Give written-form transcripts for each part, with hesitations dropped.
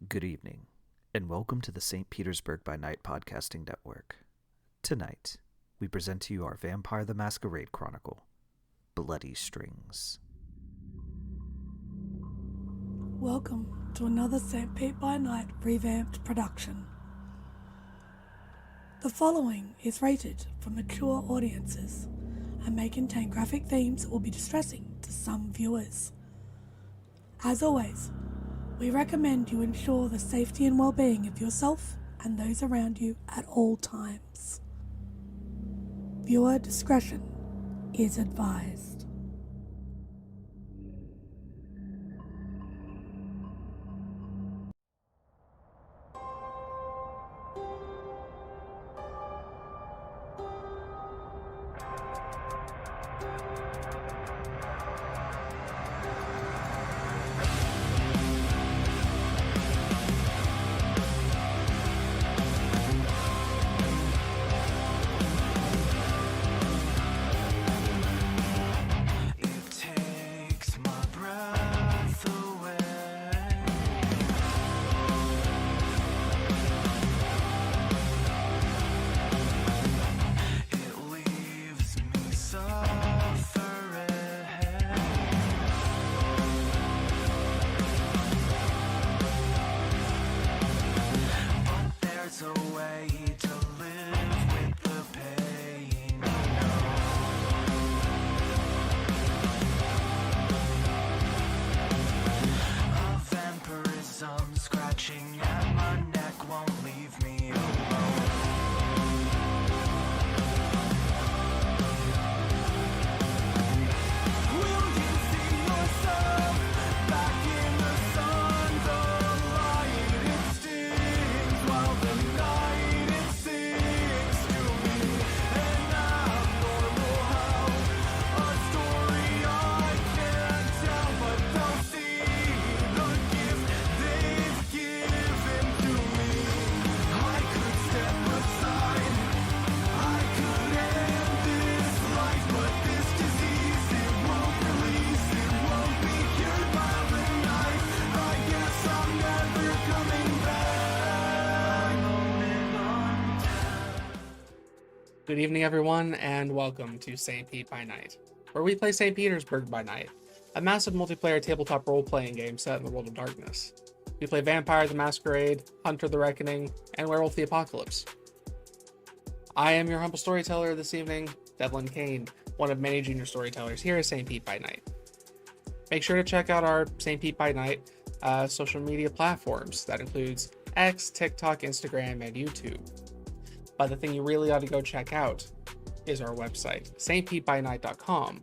Good evening, and welcome to the St. Petersburg by Night podcasting network. Tonight, we present to you our Vampire the Masquerade Chronicle, Bloody Strings. Welcome to another St. Pete by Night revamped production. The following is rated for mature audiences and may contain graphic themes that will be distressing to some viewers. As always, we recommend you ensure the safety and well-being of yourself and those around you at all times. Viewer discretion is advised. Good evening, everyone, and welcome to St. Pete by Night, where we play St. Petersburg by Night, a massive multiplayer tabletop role-playing game set in the world of darkness. We play Vampire the Masquerade, Hunter the Reckoning, and Werewolf the Apocalypse. I am your humble storyteller this evening, Devlin Kane, one of many junior storytellers here at St. Pete by Night. Make sure to check out our St. Pete by Night social media platforms. That includes X, TikTok, Instagram, and YouTube. But the thing you really ought to go check out is our website, stpbnight.com.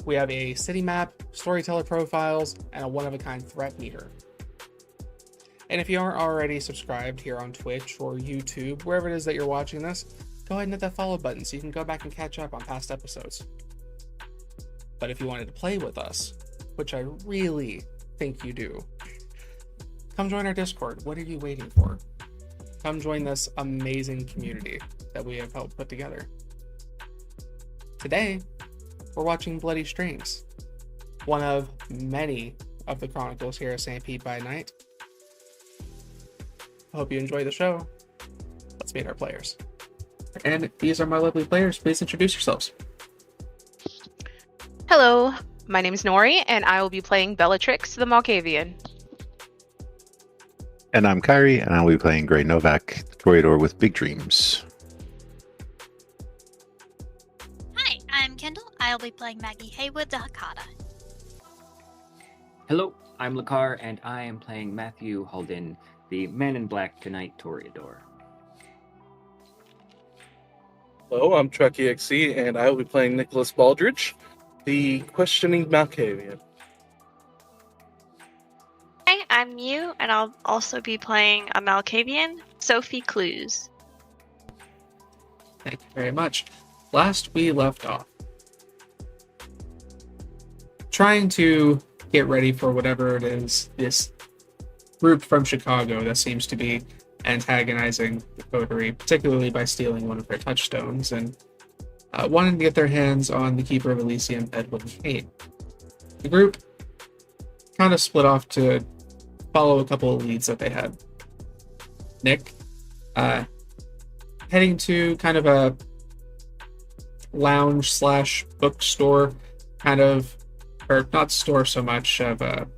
We have a city map, storyteller profiles, and a one-of-a-kind threat meter. And if you aren't already subscribed here on Twitch or YouTube, wherever it is that you're watching this, go ahead and hit that follow button so you can go back and catch up on past episodes. But if you wanted to play with us, which I really think you do, come join our Discord. What are you waiting for? Come join this amazing community that we have helped put together. Today, we're watching Bloody Strings, one of many of the chronicles here at St. Pete by Night. I hope you enjoy the show. Let's meet our players. And these are my lovely players. Please introduce yourselves. Hello, my name is Noree, and I will be playing Bellatrix the Malkavian. And I'm Kyrie, and I'll be playing Grei Novak, Corridor with Big Dreams. Hi, I'm Kendall. I'll be playing Maggie Haywood the Hakata. Hello, I'm Lekar, and I am playing Matthew Halden, the Man in Black Tonight Toreador. Hello, I'm Truckexe, and I will be playing Nicholas Baldridge, the Questioning Malkavian. Hi, I'm Mew, and I'll also be playing a Malkavian, Sophie Clews. Thank you very much. Last we left off, trying to get ready for whatever it is this group from Chicago that seems to be antagonizing the Coterie, particularly by stealing one of their touchstones and wanting to get their hands on the Keeper of Elysium, Edwin Kane. The group kind of split off to follow a couple of leads that they had. Nick, heading to kind of a lounge slash bookstore, kind of, or not store so much, of a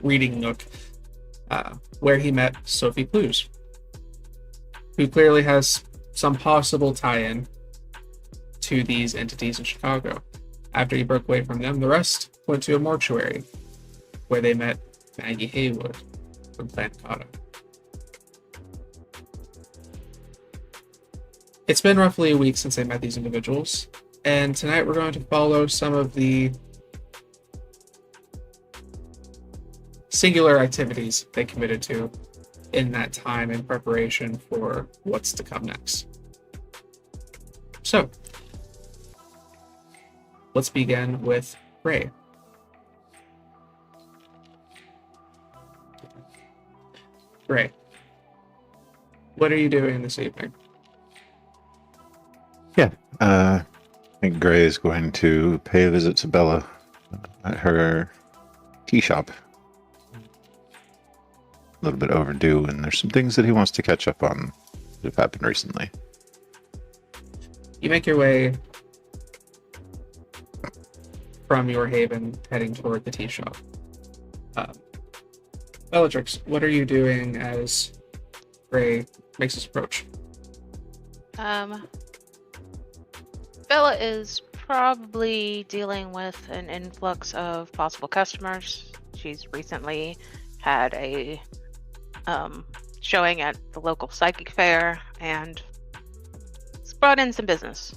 reading nook, where he met Sophie Clews, who clearly has some possible tie-in to these entities in Chicago. After he broke away from them, the rest went to a mortuary, where they met Maggie Haywood from Coterie. It's been roughly a week since I met these individuals, and tonight we're going to follow some of the singular activities they committed to in that time in preparation for what's to come next. So, let's begin with Grei. Grei, what are you doing this evening? I think Grei is going to pay a visit to Bella at her tea shop. A little bit overdue, and there's some things that he wants to catch up on that have happened recently. You make your way from your haven, heading toward the tea shop. Bellatrix, what are you doing as Grei makes his approach? Bella is probably dealing with an influx of possible customers. She's recently had a showing at the local psychic fair, and it's brought in some business.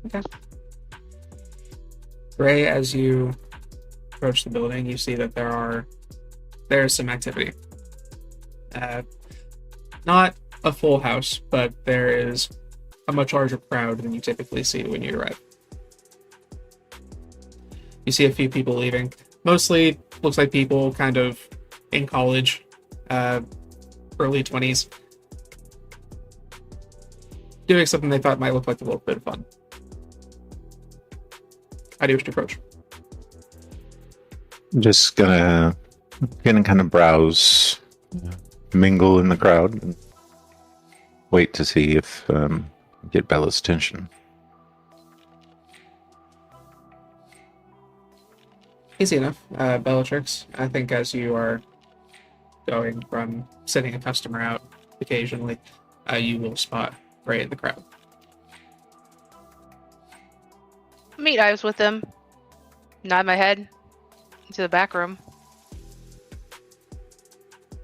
Okay. Grei, as you approach the building, you see that there's some activity. Not a full house, but there is a much larger crowd than you typically see when you arrive. You see a few people leaving. Mostly looks like people kind of in college, early 20s, doing something they thought might look like a little bit of fun. How do you wish to approach? I'm just gonna kind of browse, mingle in the crowd, and wait to see if get Bella's attention. Easy enough. Bellatrix, I think as you are going from sending a customer out occasionally, you will spot Grei in the crowd. Meet eyes with them. Nod my head into the back room.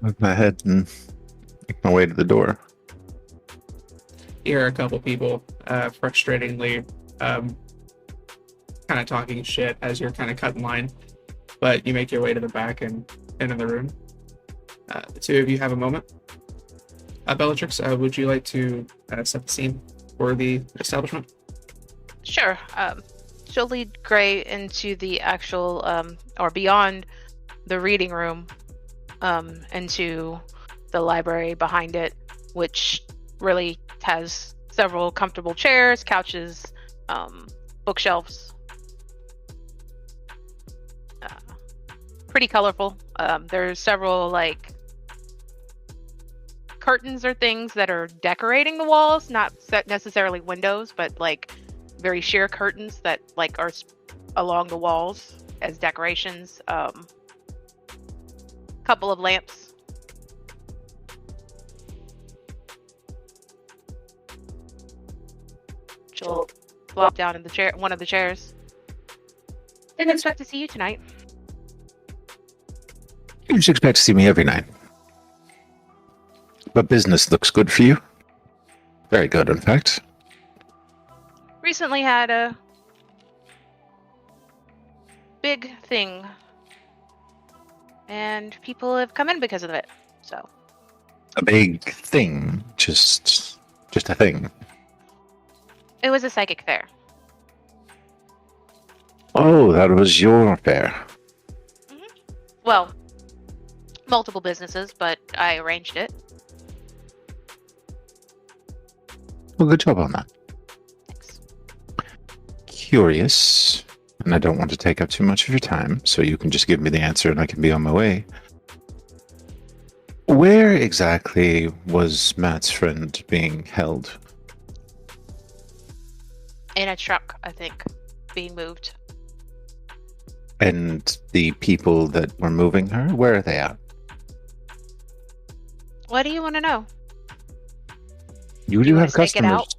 With my head and make my way to the door. You hear a couple people frustratingly kind of talking shit as you're kind of cutting line, but you make your way to the back and into the room. The two of you have a moment. Bellatrix, would you like to set the scene for the establishment? Sure. She'll lead Grei into the actual, or beyond the reading room, into the library behind it, which really has several comfortable chairs, couches, bookshelves. Pretty colorful. There's several like curtains or things that are decorating the walls, not necessarily windows, but like very sheer curtains that like are along the walls as decorations. Couple of lamps. She'll flop down in the chair, one of the chairs. Didn't expect to see you tonight. You just expect to see me every night. But business looks good for you. Very good, in fact. Recently had a big thing, and people have come in because of it. So A big thing, just a thing. it was a psychic fair. Oh, that was your affair. Well, multiple businesses, but I arranged it. Well, good job on that. Thanks. Curious. And I don't want to take up too much of your time, so you can just give me the answer and I can be on my way. Where exactly was Matt's friend being held? In a truck, I think, being moved. And the people that were moving her, where are they at? What do you want to know? You Do you do wanna have stake it customers. out?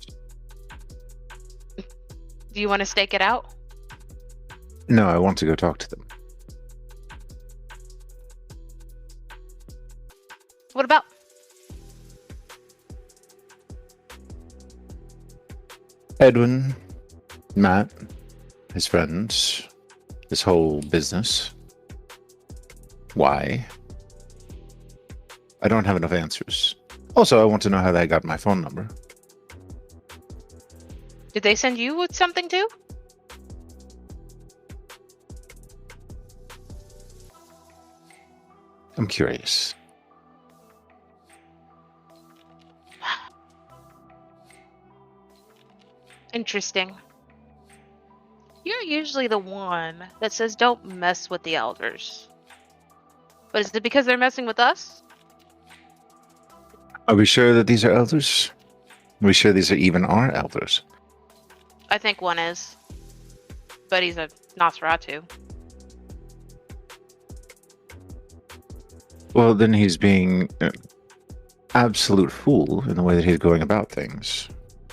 Do you want to stake it out? No, I want to go talk to them. What about? Edwin, Matt, his friends, this whole business. Why? I don't have enough answers. Also, I want to know how they got my phone number. Did they send you with something too? I'm curious. Interesting. You're usually the one that says don't mess with the elders. But is it because they're messing with us? Are we sure that these are elders? Are we sure these are even our elders? I think one is. But he's a Nosferatu. Well, then he's being an absolute fool in the way that he's going about things.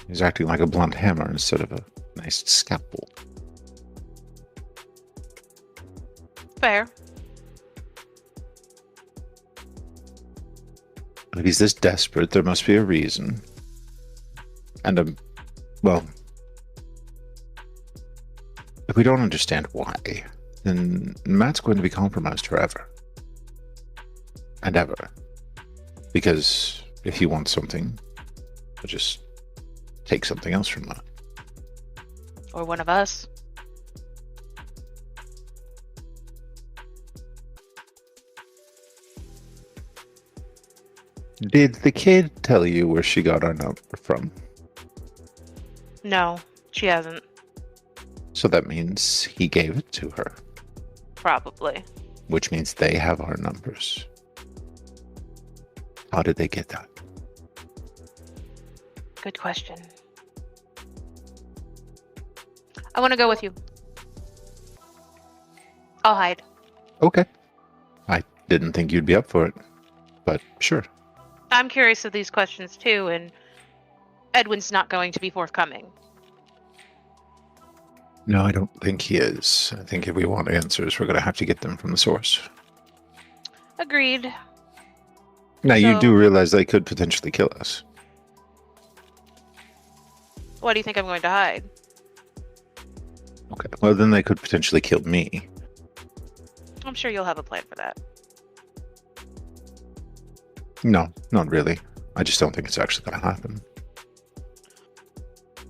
He's acting like a blunt hammer instead of a nice scalpel. Fair. If he's this desperate, there must be a reason. And, well, if we don't understand why, then Matt's going to be compromised forever. And ever. Because if he wants something, he'll just take something else from Matt. Or one of us. Did the kid tell you where she got our number from? No, she hasn't. So that means he gave it to her. Probably. Which means they have our numbers. How did they get that? Good question. I want to go with you. I'll hide. Okay. I didn't think you'd be up for it. But sure. I'm curious of these questions too, and Edwin's not going to be forthcoming. No, I don't think he is. I think if we want answers, we're going to have to get them from the source. Agreed. Now, you So- do realize they could potentially kill us. Why do you think I'm going to hide? Okay. Well, then they could potentially kill me. I'm sure you'll have a plan for that. No, not really. I just don't think it's actually going to happen.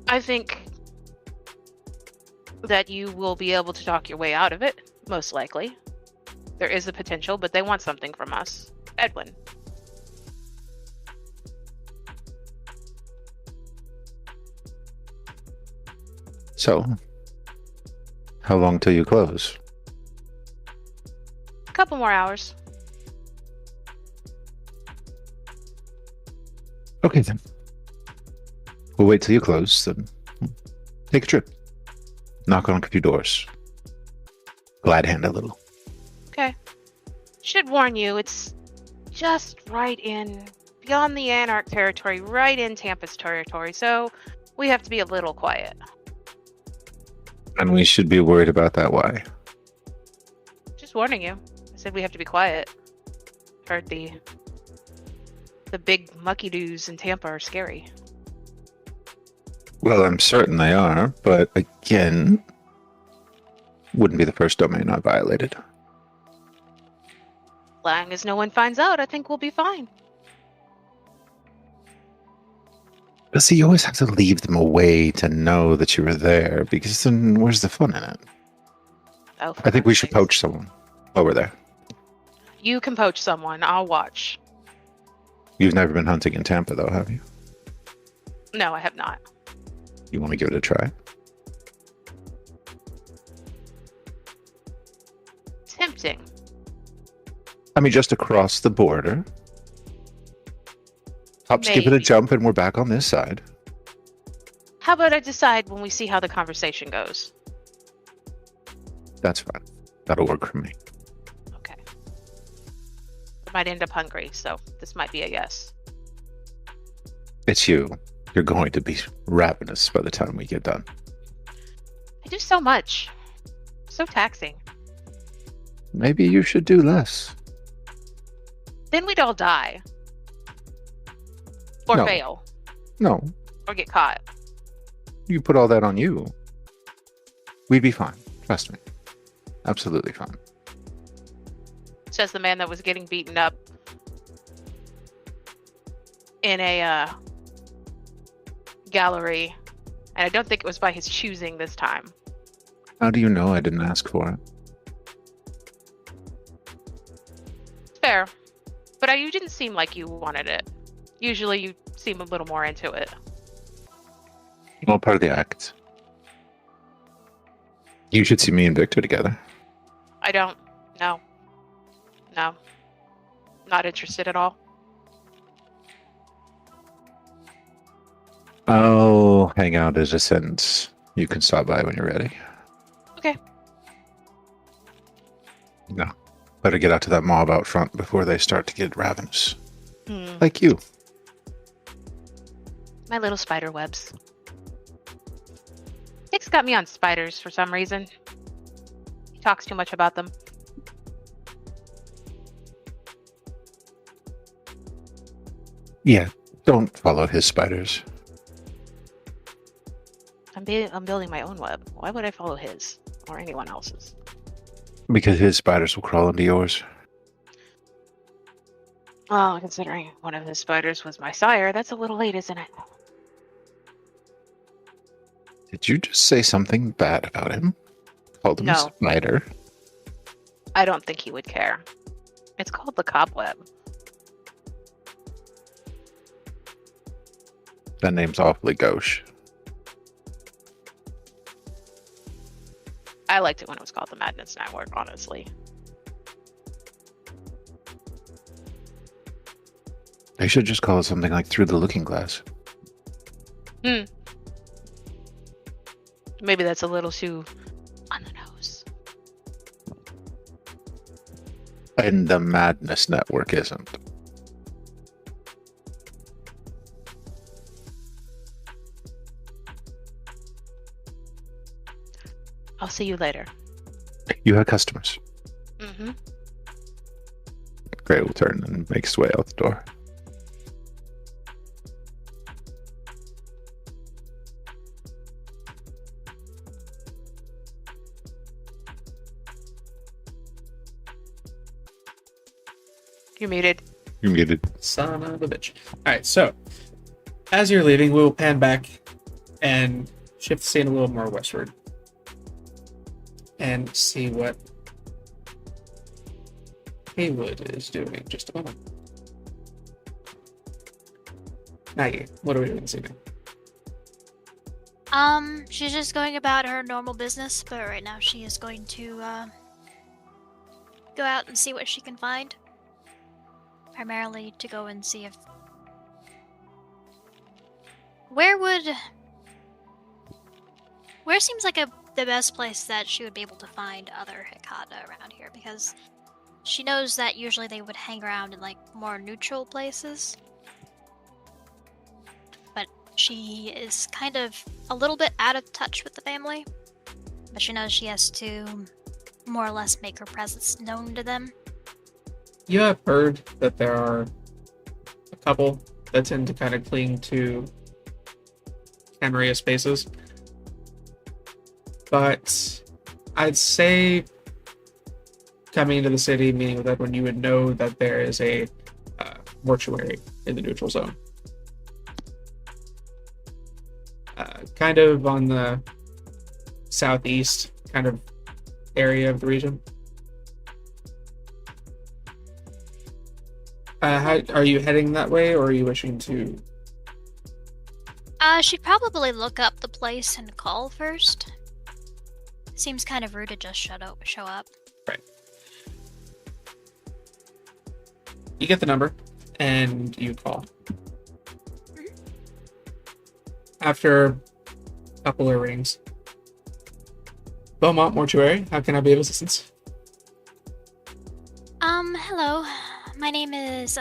I think that you will be able to talk your way out of it, most likely. There is a potential, but they want something from us. Edwin. So, how long till you close? A couple more hours. Okay, then. We'll wait till you close, then take a trip. Knock on a few doors. Glad hand a little. Okay. Should warn you, it's just right in, beyond the Anarch territory, right in Tampa's territory, so we have to be a little quiet. And we should be worried about that. Why? Just warning you. I said we have to be quiet. Heard the big mucky-doos in Tampa are scary. Well, I'm certain they are, but again, wouldn't be the first domain I violated. Long as no one finds out, I think we'll be fine. But see, you always have to leave them a way to know that you were there, because then where's the fun in it? Oh, I think we should poach. poach someone while we're there. You can poach someone. I'll watch. You've never been hunting in Tampa, though, have you? No, I have not. You want to give it a try? tempting. I mean, just across the border. Hop, skip it a Maybe. jump, and we're back on this side. How about I decide when we see how the conversation goes? That's fine. That'll work for me. Okay. I might end up hungry, so this might be a yes. It's you. You're going to be ravenous by the time we get done. I do so much. So taxing. Maybe you should do less. Then we'd all die. Or No. fail. No, Or get caught. you put all that on you. We'd be fine. Trust me. Absolutely fine. Says the man that was getting beaten up in a gallery. And I don't think it was by his choosing this time. How do you know I didn't ask for it? It's fair. But you didn't seem like you wanted it. Usually you seem a little more into it. Well, part of the act. You should see me and Victor together. I don't. No. No. Not interested at all. I'll hang out as a sentence. You can stop by when you're ready. Okay. No. Better get out to that mob out front before they start to get ravenous. Hmm. Like you. My little spider webs. Nick's got me on spiders for some reason. He talks too much about them. Yeah, don't follow his spiders. I'm building my own web. Why would I follow his or anyone else's? Because his spiders will crawl into yours. Oh, considering one of his spiders was my sire, that's a little late, isn't it? Did you just say something bad about him? Called him a No. spider? I don't think he would care. It's called the cobweb. That name's awfully gauche. I liked it when it was called the Madness Network, honestly. They should just call it something like Through the Looking Glass. Maybe that's a little too on the nose. And the Madness Network isn't. I'll see you later. You have customers. Mm-hmm. Grei will turn and make his way out the door. You're muted. You're muted. Son of a bitch. Alright, so as you're leaving, we will pan back and shift the scene a little more westward. And see what Haywood is doing. Just a moment. Maggie, what are we doing this evening? She's just going about her normal business, but right now she is going to, go out and see what she can find. Primarily to go and see if... Where seems like the best place that she would be able to find other Hikata around here, because she knows that usually they would hang around in, like, more neutral places. But she is kind of a little bit out of touch with the family. But she knows she has to more or less make her presence known to them. You have heard that there are a couple that tend to kind of cling to Camarilla spaces. But I'd say coming into the city, meeting with everyone, you would know that there is a mortuary in the neutral zone. Kind of on the southeast kind of area of the region. Are you heading that way, or are you wishing to? She'd probably look up the place and call first. Seems kind of rude to just show up. Right. You get the number, and you call. After a couple of rings. Beaumont Mortuary, how can I be of assistance? Hello. My name is,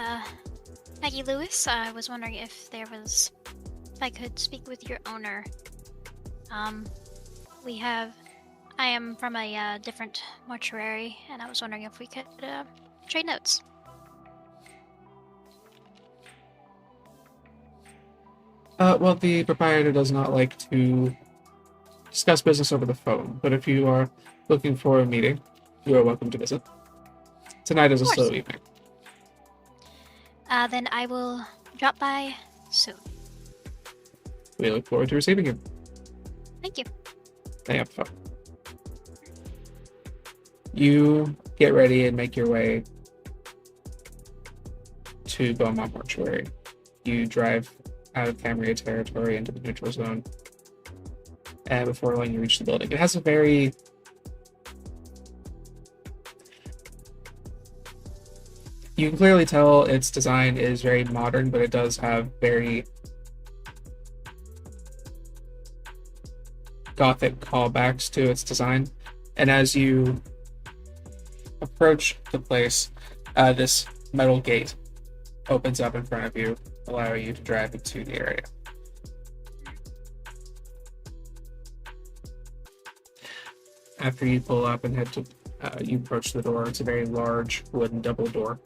Maggie Lewis. I was wondering if I could speak with your owner. I am from a, different mortuary, and I was wondering if we could, trade notes. Well, the proprietor does not like to discuss business over the phone, but if you are looking for a meeting, you are welcome to visit. Tonight is a slow evening. Then I will drop by soon. We look forward to receiving you. Thank you. Hang up the phone. You get ready and make your way to Beaumont Mortuary. You drive out of Camaria territory into the neutral zone. And before long, you reach the building. It has a very... You can clearly tell its design is very modern, but it does have very Gothic callbacks to its design. And as you approach the place, this metal gate opens up in front of you, allowing you to drive into the area. After you pull up and head to, you approach the door. It's a very large wooden double door.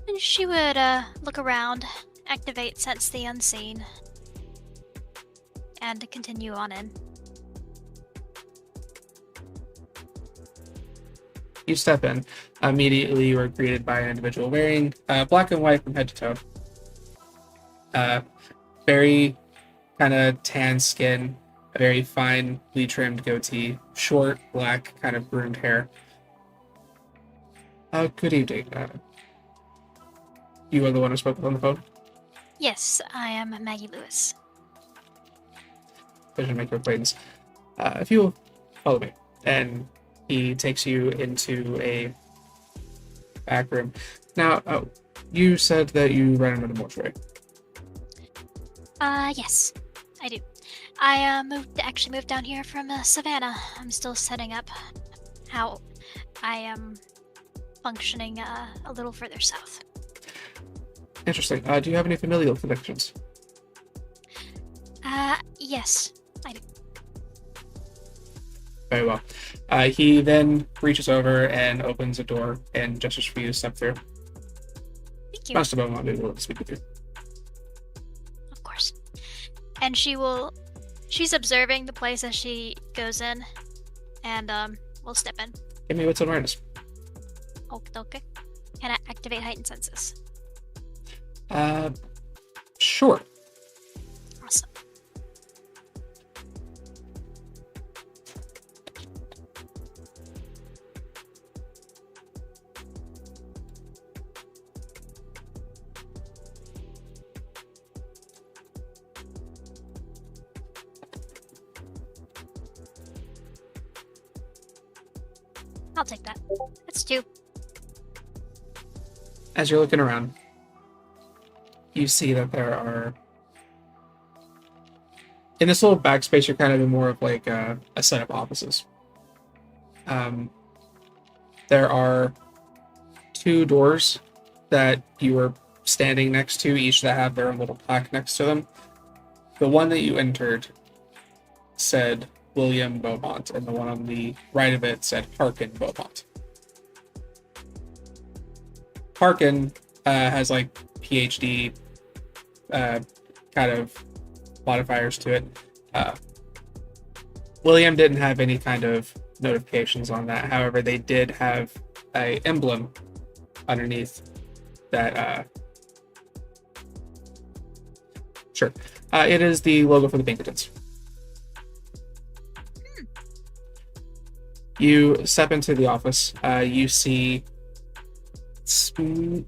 And she would, look around, activate Sense the Unseen, and continue on in. You step in. Immediately, you are greeted by an individual wearing black and white from head to toe. Very kind of tan skin, a very finely trimmed goatee, short, black, kind of groomed hair. Good evening. You are the one who spoke on the phone? Yes, I am Maggie Lewis. Pleasure to make your acquaintance. If you will follow me. And he takes you into a back room. Now, you said that you ran into the mortuary. Yes, I do. I actually moved down here from Savannah. I'm still setting up how I am functioning a little further south. Interesting. Do you have any familial connections? Yes, I do. Very well. He then reaches over and opens a door and gestures for you to step through. Thank you. Master Beaumont will be able to speak with you. Of course. And she's observing the place as she goes in, and we'll step in. Give me wits and awareness. Okay. Can I activate heightened senses? Sure. Awesome. I'll take that. That's 2. As you're looking around, you see that there are... In this little backspace, you're kind of in more of like a set of offices. There are 2 doors that you were standing next to, each that have their own little plaque next to them. The one that you entered said William Beaumont, and the one on the right of it said Harkin Beaumont. Harkin has like PhD kind of modifiers to it. William didn't have any kind of notifications on that. However, they did have a emblem underneath that. Sure. It is the logo for the Pinkertons. You step into the office. You see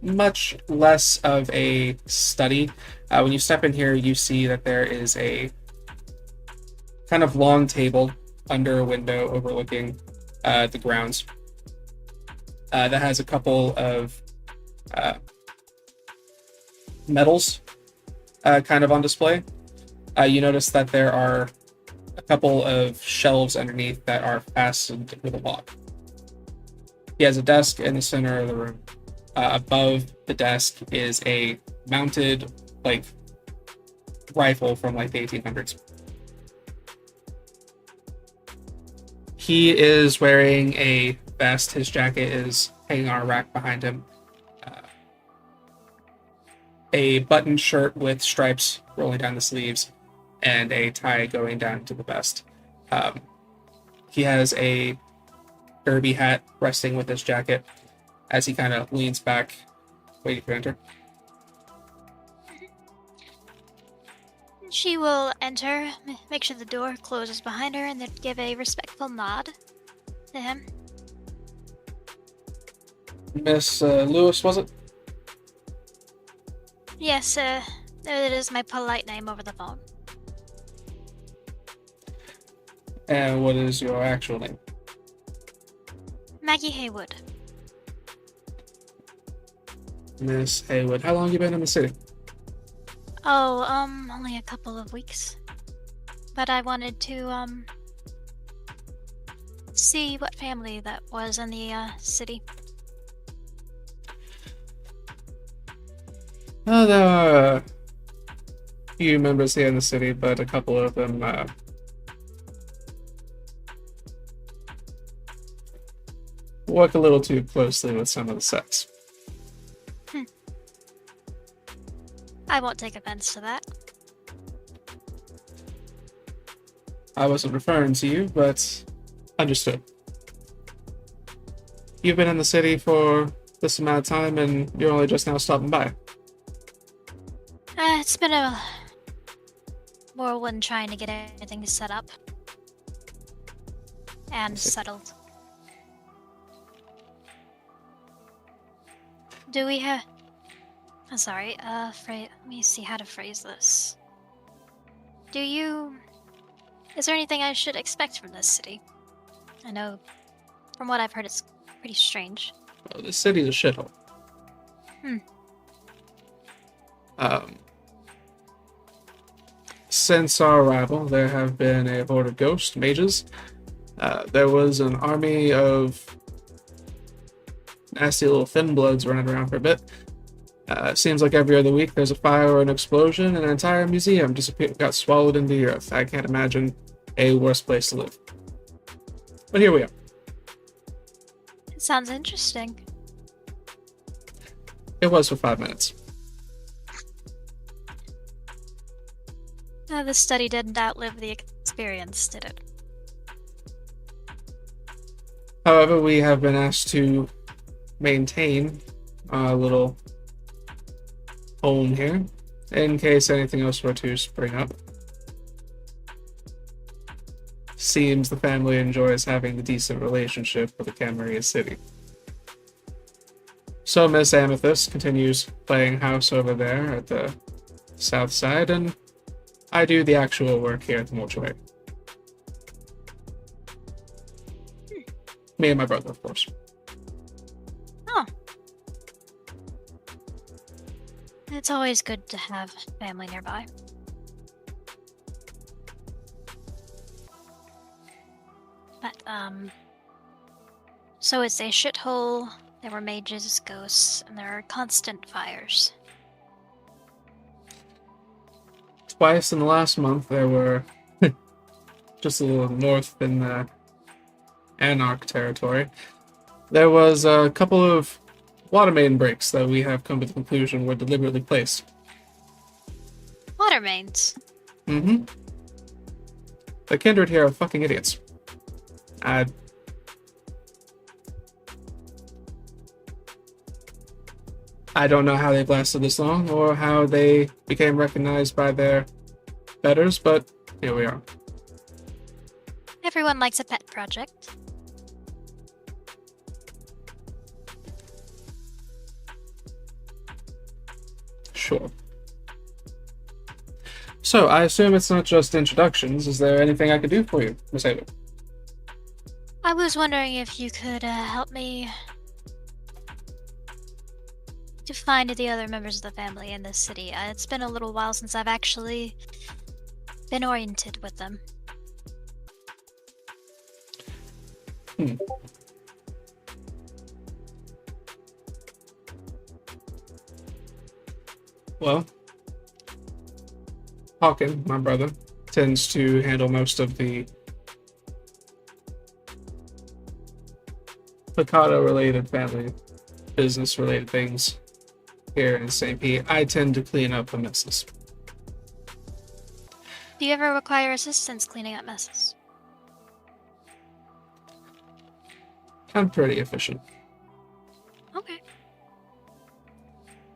much less of a study. When you step in here, you see that there is a kind of long table under a window overlooking the grounds. that has a couple of medals kind of on display. You notice that there are a couple of shelves underneath that are fastened with a lock. He has a desk in the center of the room. Above the desk is a mounted, rifle from, the 1800s. He is wearing a vest. His jacket is hanging on a rack behind him. A buttoned shirt with stripes rolling down the sleeves, and a tie going down to the vest. He has a derby hat resting with his jacket as he kind of leans back, waiting for enter. She will enter, make sure the door closes behind her, and then give a respectful nod to him. Miss Lewis, was it? Yes, it is my polite name over the phone. And what is your actual name? Maggie Haywood. Miss Haywood. How long have you been in the city? Oh, only a couple of weeks. But I wanted to, see what family that was in the, city. There are a few members here in the city, but a couple of them, work a little too closely with some of the sets. I won't take offense to that. I wasn't referring to you, but understood. You've been in the city for this amount of time, and you're only just now stopping by. It's been a whirlwind trying to get everything set up and settled. Do we have... I'm sorry, let me see how to phrase this. Is there anything I should expect from this city? I know, from what I've heard, it's pretty strange. Well, this city's a shithole. Since our arrival, there have been a horde of ghost mages. There was an army of nasty little thin bloods running around for a bit. It seems like every other week there's a fire or an explosion, and an entire museum got swallowed into the earth. I can't imagine a worse place to live. But here we are. It sounds interesting. It was for 5 minutes. The study didn't outlive the experience, did it? However, we have been asked to maintain a little home here, in case anything else were to spring up. Seems the family enjoys having a decent relationship with the Camarilla City. So Miss Amethyst continues playing house over there at the south side, and I do the actual work here at the mortuary. Me and my brother, of course. Oh. It's always good to have family nearby. But, so it's a shithole, there were mages, ghosts, and there are constant fires. Twice in the last month, there were just a little north in the Anarch territory. There was a couple of water main breaks that we have come to the conclusion were deliberately placed. Water mains? Mm-hmm. The kindred here are fucking idiots. I don't know how they've lasted this long, or how they became recognized by their betters, but here we are. Everyone likes a pet project. Sure. So, I assume it's not just introductions. Is there anything I could do for you, Miss Haywood? I was wondering if you could help me to find the other members of the family in this city. It's been a little while since I've actually been oriented with them. Well, Hawken, my brother, tends to handle most of the Picado-related family business-related things here in St. Pete. I tend to clean up the messes. Do you ever require assistance cleaning up messes? I'm pretty efficient, Okay.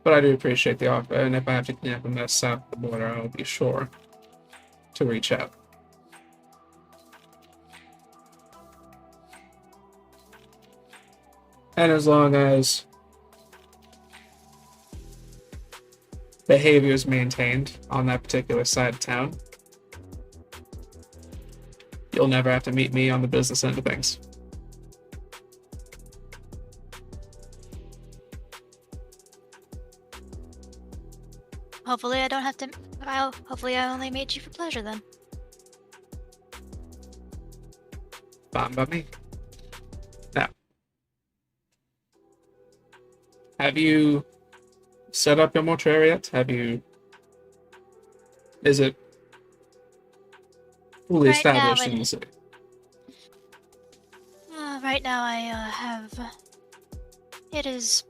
but I do appreciate the offer, and if I have to clean up a mess south of the border, I'll be sure to reach out. And as long as behavior is maintained on that particular side of town, you'll never have to meet me on the business end of things. Hopefully I don't have to... hopefully I only meet you for pleasure then. Fine by me. Now, have you set up your mortuary yet? Is it fully Right now, established in the city? Right now I have... It is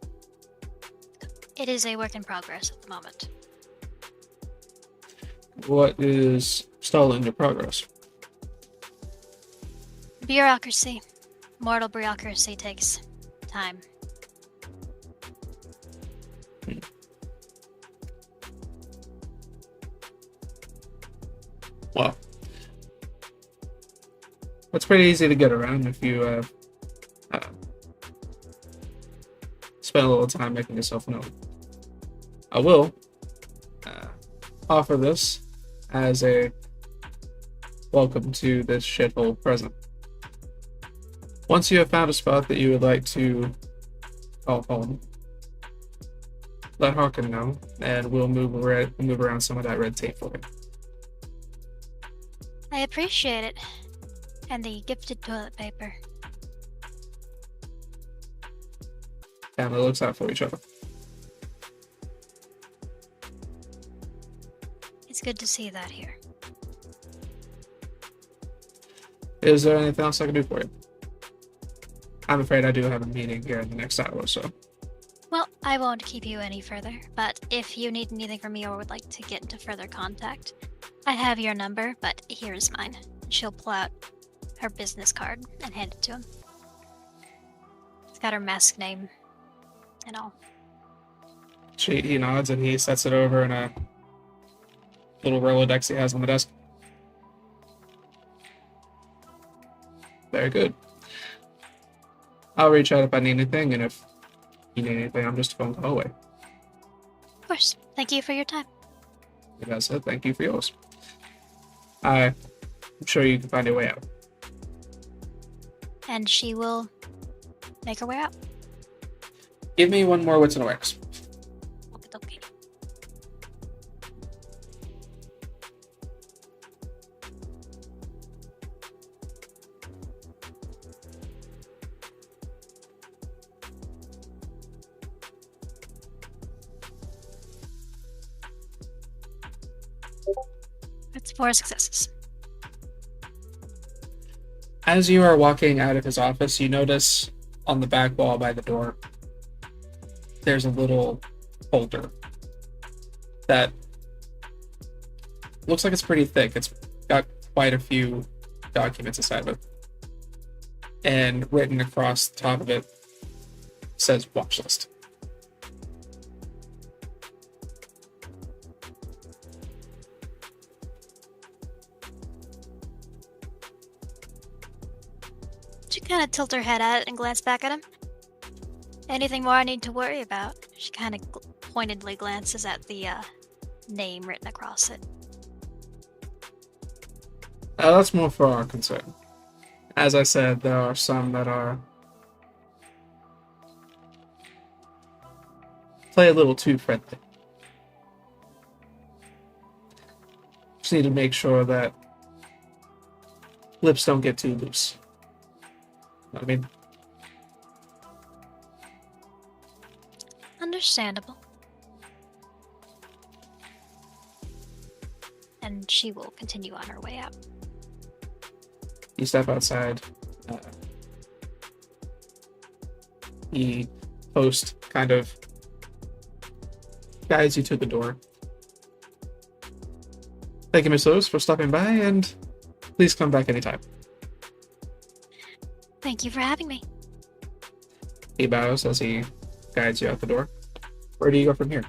a work in progress at the moment. What is stalling your progress? Bureaucracy. Mortal bureaucracy takes time. Well, it's pretty easy to get around if you spend a little time making yourself known. I will offer this as a welcome to this shithole present. Once you have found a spot that you would like to call home, let Harkin know, and we'll move around some of that red tape for you. I appreciate it. And the gifted toilet paper. Family looks out for each other. It's good to see that here. Is there anything else I can do for you? I'm afraid I do have a meeting here in the next hour or so. Well, I won't keep you any further, but if you need anything from me or would like to get into further contact, I have your number, but here's mine. She'll pull out her business card and hand it to him. It's got her mask name and all. He nods and he sets it over in a little Rolodex he has on the desk. Very good. I'll reach out if I need anything, and if you need anything, I'm just a phone call away. Of course. Thank you for your time. Like I said, thank you for yours. I'm sure you can find a way out. And she will make her way out. Give me one more wits and awareness. Okay. That's 4 successes. As you are walking out of his office, you notice on the back wall by the door, there's a little folder that looks like it's pretty thick. It's got quite a few documents inside of it. And written across the top of it says watch list. She kind of tilts her head at it and glance back at him. Anything more I need to worry about? She kind of pointedly glances at the name written across it. That's more for our concern. As I said, there are some that are play a little too friendly. Just need to make sure that lips don't get too loose. You know what I mean? Understandable. And she will continue on her way out. You step outside. The host kind of guides you to the door. Thank you, Miss Lewis, for stopping by, and please come back anytime. Thank you for having me. He bows as he guides you out the door. Where do you go from here?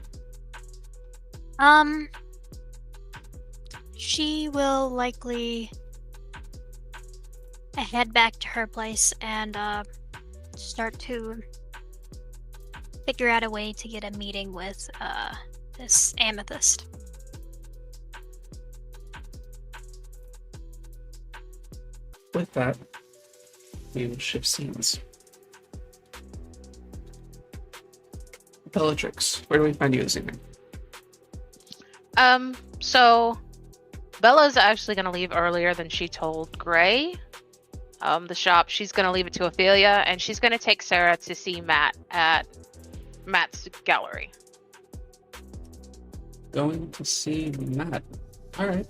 She will likely head back to her place and start to figure out a way to get a meeting with this amethyst. With that, we will shift scenes. Bellatrix, where do we find you this evening? So Bella's actually gonna leave earlier than she told Grei. The shop, she's gonna leave it to Ophelia, and she's gonna take Sarah to see Matt at Matt's gallery. Going to see Matt. Alright.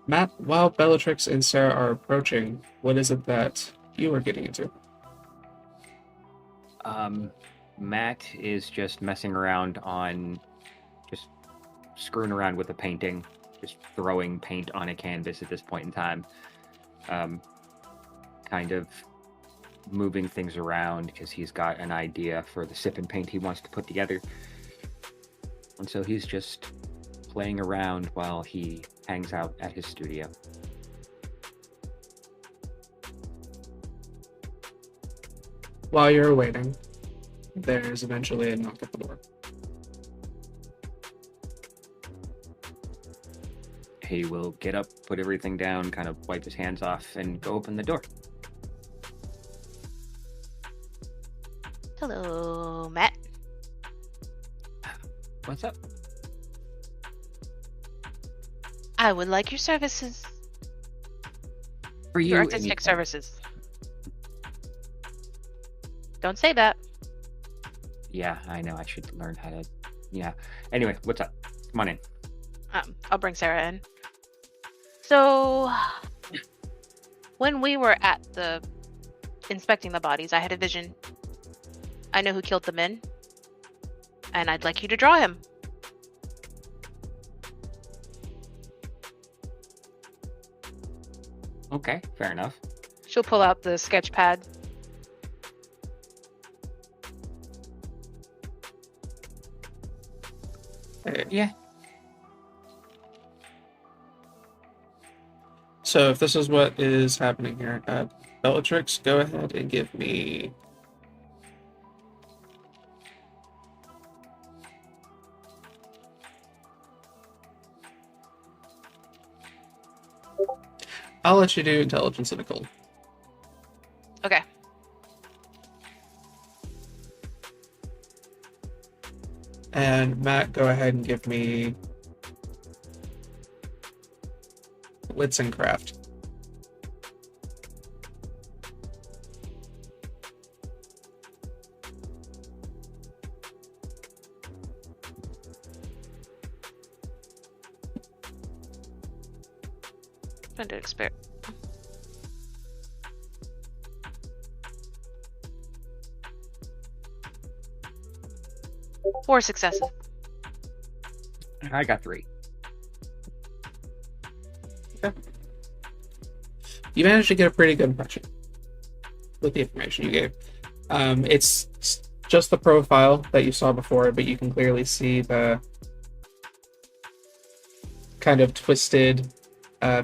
Matt, while Bellatrix and Sarah are approaching, what is it that you are getting into? Matt is just messing around just screwing around with a painting, just throwing paint on a canvas at this point in time. Kind of moving things around because he's got an idea for the sip and paint he wants to put together. And so he's just playing around while he hangs out at his studio. While you're waiting, there's eventually a knock at the door. He will get up, put everything down, kind of wipe his hands off, and go open the door. Hello, Matt. What's up? I would like your services. For you, Your artistic anything. services. Don't say that. Yeah, I know. I should learn how to. Yeah. Anyway, what's up? Come on in. I'll bring Sarah in. So, when we were at the inspecting the bodies, I had a vision. I know who killed the men, and I'd like you to draw him. Okay, fair enough. She'll pull out the sketch pad. Yeah. So if this is what is happening here, Bellatrix, go ahead and give me... I'll let you do intelligence and a cold. Okay. And Matt, go ahead and give me wits and craft. Trying to experiment. 4 successes. I got 3. Okay. You managed to get a pretty good impression with the information you gave. It's just the profile that you saw before, but you can clearly see the kind of twisted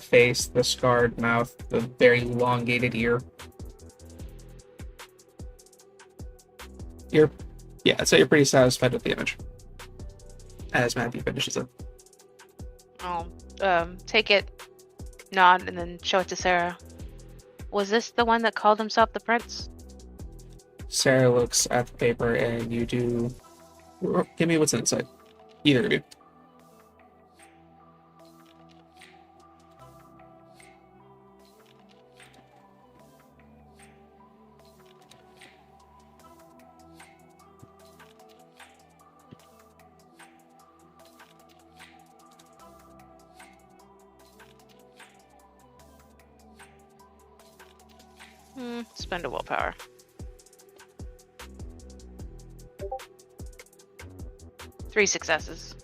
face, the scarred mouth, the very elongated ear. I'd say you're pretty satisfied with the image. As Matthew finishes it. I'll take it, nod, and then show it to Sarah. Was this the one that called himself the prince? Sarah looks at the paper and you do. Give me what's inside. Either of you. Spend a willpower. Three successes.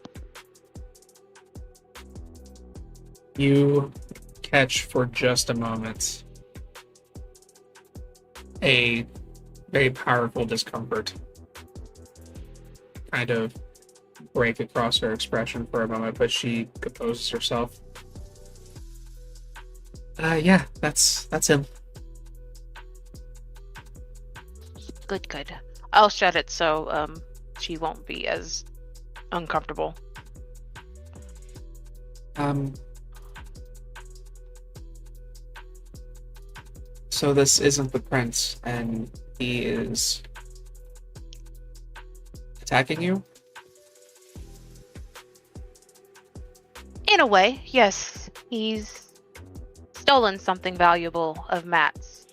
You catch for just a moment a very powerful discomfort kind of break across her expression for a moment, but she composes herself. Yeah, that's him. Good. I'll shut it so she won't be as uncomfortable. So this isn't the prince, and he is attacking you? In a way, yes. He's stolen something valuable of Matt's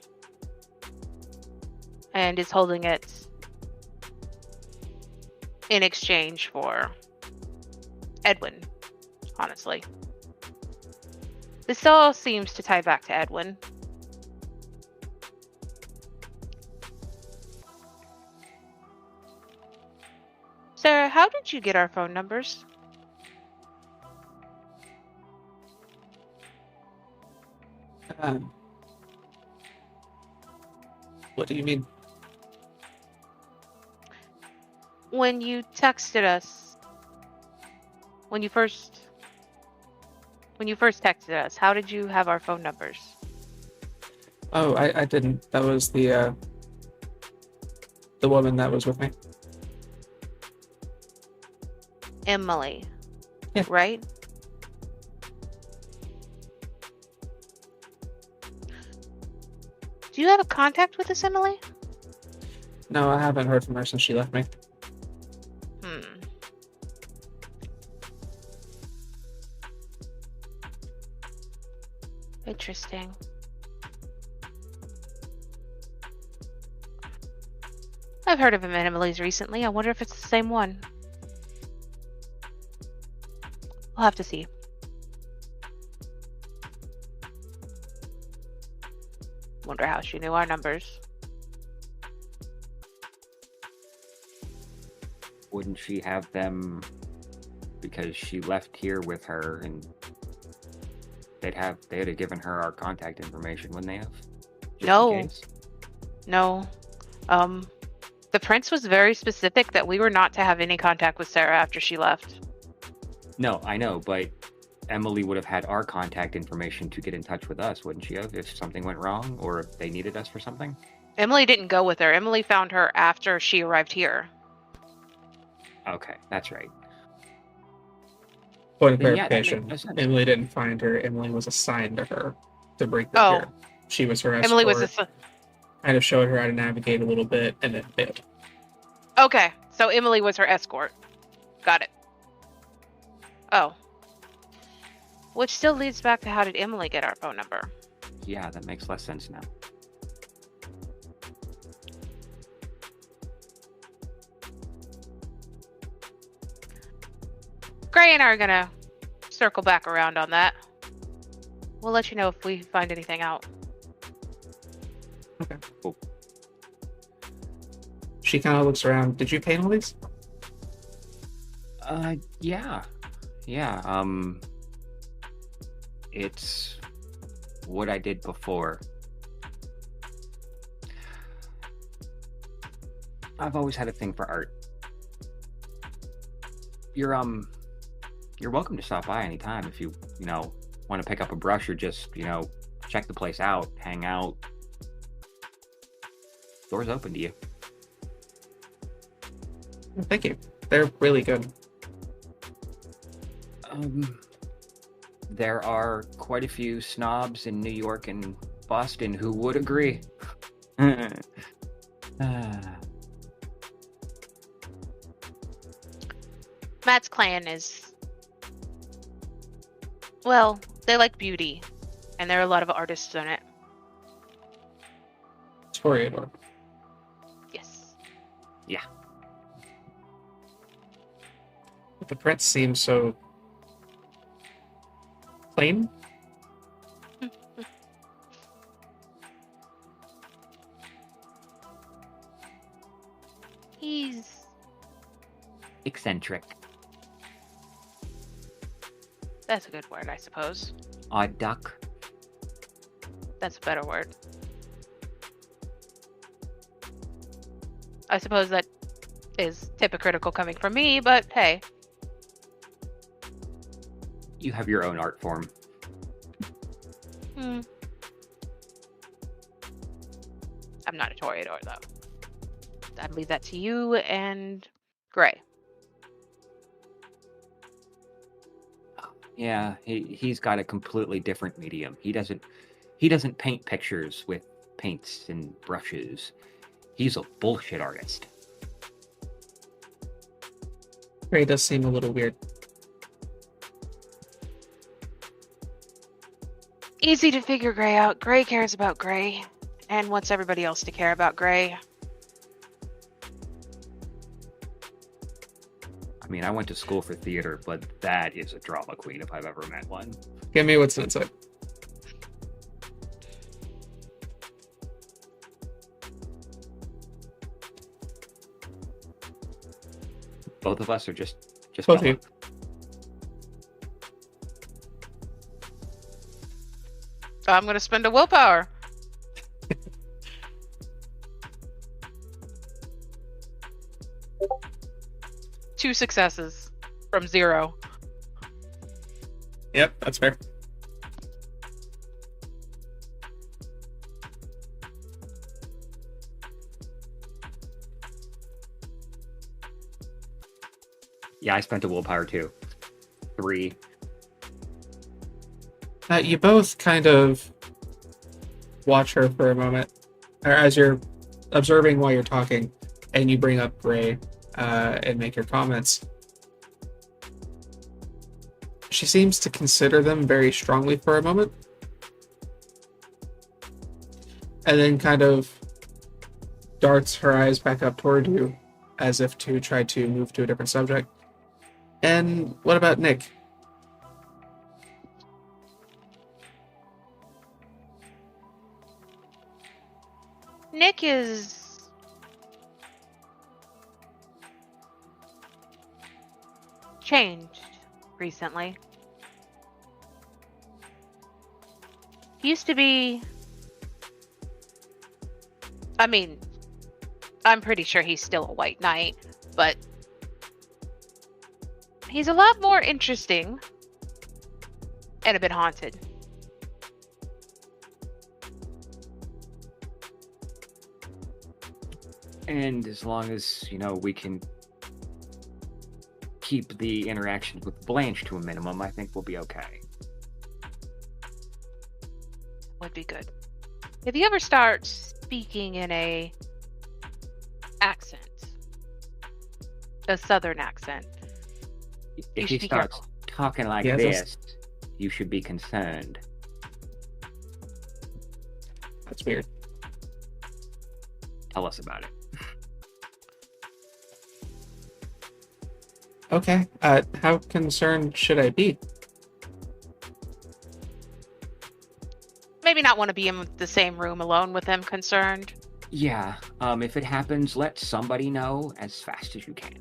and is holding it in exchange for Edwin, honestly. This all seems to tie back to Edwin. Sarah, how did you get our phone numbers? What do you mean? When you texted us, when you first texted us, how did you have our phone numbers? Oh, I didn't. That was the woman that was with me. Emily. Yeah. Right? Do you have a contact with this Emily? No, I haven't heard from her since she left me. Interesting. I've heard of Emily's recently. I wonder if it's the same one. I'll have to see. Wonder how she knew our numbers. Wouldn't she have them because she left here with her, and they'd have given her our contact information, wouldn't they have? Just No. in case? No. The prince was very specific that we were not to have any contact with Sarah after she left. No, I know, but Emily would have had our contact information to get in touch with us, wouldn't she have, if something went wrong or if they needed us for something? Emily didn't go with her. Emily found her after she arrived here. Okay, that's right. Point of Then, yeah, that clarification. makes no sense. Emily didn't find her. Emily was assigned to her to break the Oh. here. She was her escort. Emily was Kind of showed her how to navigate a little bit, and then bailed. Okay, so Emily was her escort. Got it. Oh. Which still leads back to how did Emily get our phone number? Yeah, that makes less sense now. Grei and I are gonna circle back around on that. We'll let you know if we find anything out. Okay. Cool. She kind of looks around. Did you paint all these? Yeah. It's what I did before. I've always had a thing for art. You're welcome to stop by anytime if you want to pick up a brush or just, check the place out, hang out. Door's open to you. Thank you. They're really good. There are quite a few snobs in New York and Boston who would agree. Matt's clan is, well, they like beauty, and there are a lot of artists in it. Storyteller. Yes. Yeah. The prince seems so plain. He's Eccentric. That's a good word, I suppose. Odd duck. That's a better word. I suppose that is hypocritical coming from me, but hey. You have your own art form. I'm not a Toreador, though. I'd leave that to you and Grei. Yeah, he's got a completely different medium. He doesn't paint pictures with paints and brushes. He's a bullshit artist. Grei does seem a little weird. Easy to figure Grei out. Grei cares about Grei and wants everybody else to care about Grei. I mean, I went to school for theater, but that is a drama queen if I've ever met one. Give me what's inside. Both of us are just Both of you. I'm going to spend a willpower. Two successes from 0. Yep, that's fair. Yeah, I spent a willpower too. 3. You both kind of watch her for a moment, or as you're observing while you're talking, and you bring up Grei and make your comments. She seems to consider them very strongly for a moment, and then kind of darts her eyes back up toward you as if to try to move to a different subject. And what about Nick? Nick is changed recently. He used to be, I mean, I'm pretty sure he's still a white knight, but he's a lot more interesting and a bit haunted. And as long as, we can keep the interactions with Blanche to a minimum, I think we'll be okay. Would be good. If you ever start speaking in a southern accent, If he starts talking like this, you should be concerned. That's weird. Tell us about it. Okay. How concerned should I be? maybe not want to be in the same room alone with him concerned. Yeah, if it happens, let somebody know as fast as you can.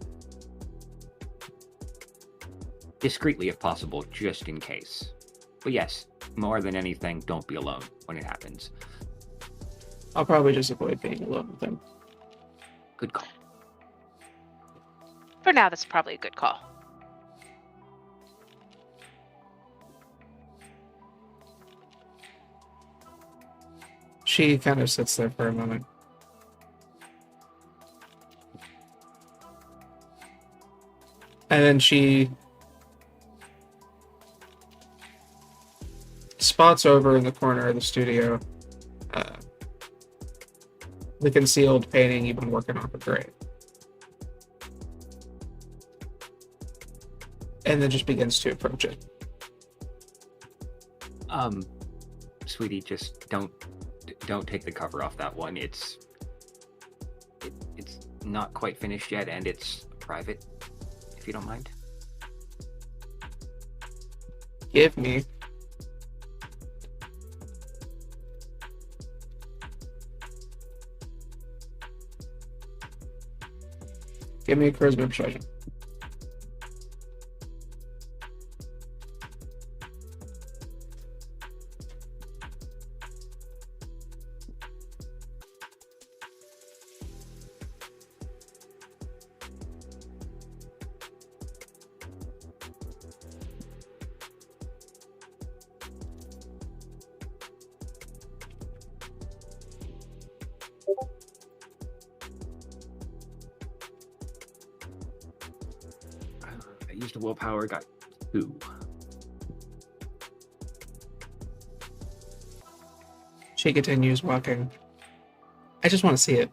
Discreetly if possible, just in case. But yes, more than anything, don't be alone when it happens. I'll probably just avoid being alone with him. Good call. For now, that's probably a good call. She kind of sits there for a moment. And then she spots over in the corner of the studio the concealed painting you've been working on for Grei. And then just begins to approach it. Sweetie, just don't take the cover off that one. It's not quite finished yet, and it's private, if you don't mind. Give me a charisma persuasion. I used a willpower, got 2. She continues walking. I just want to see it.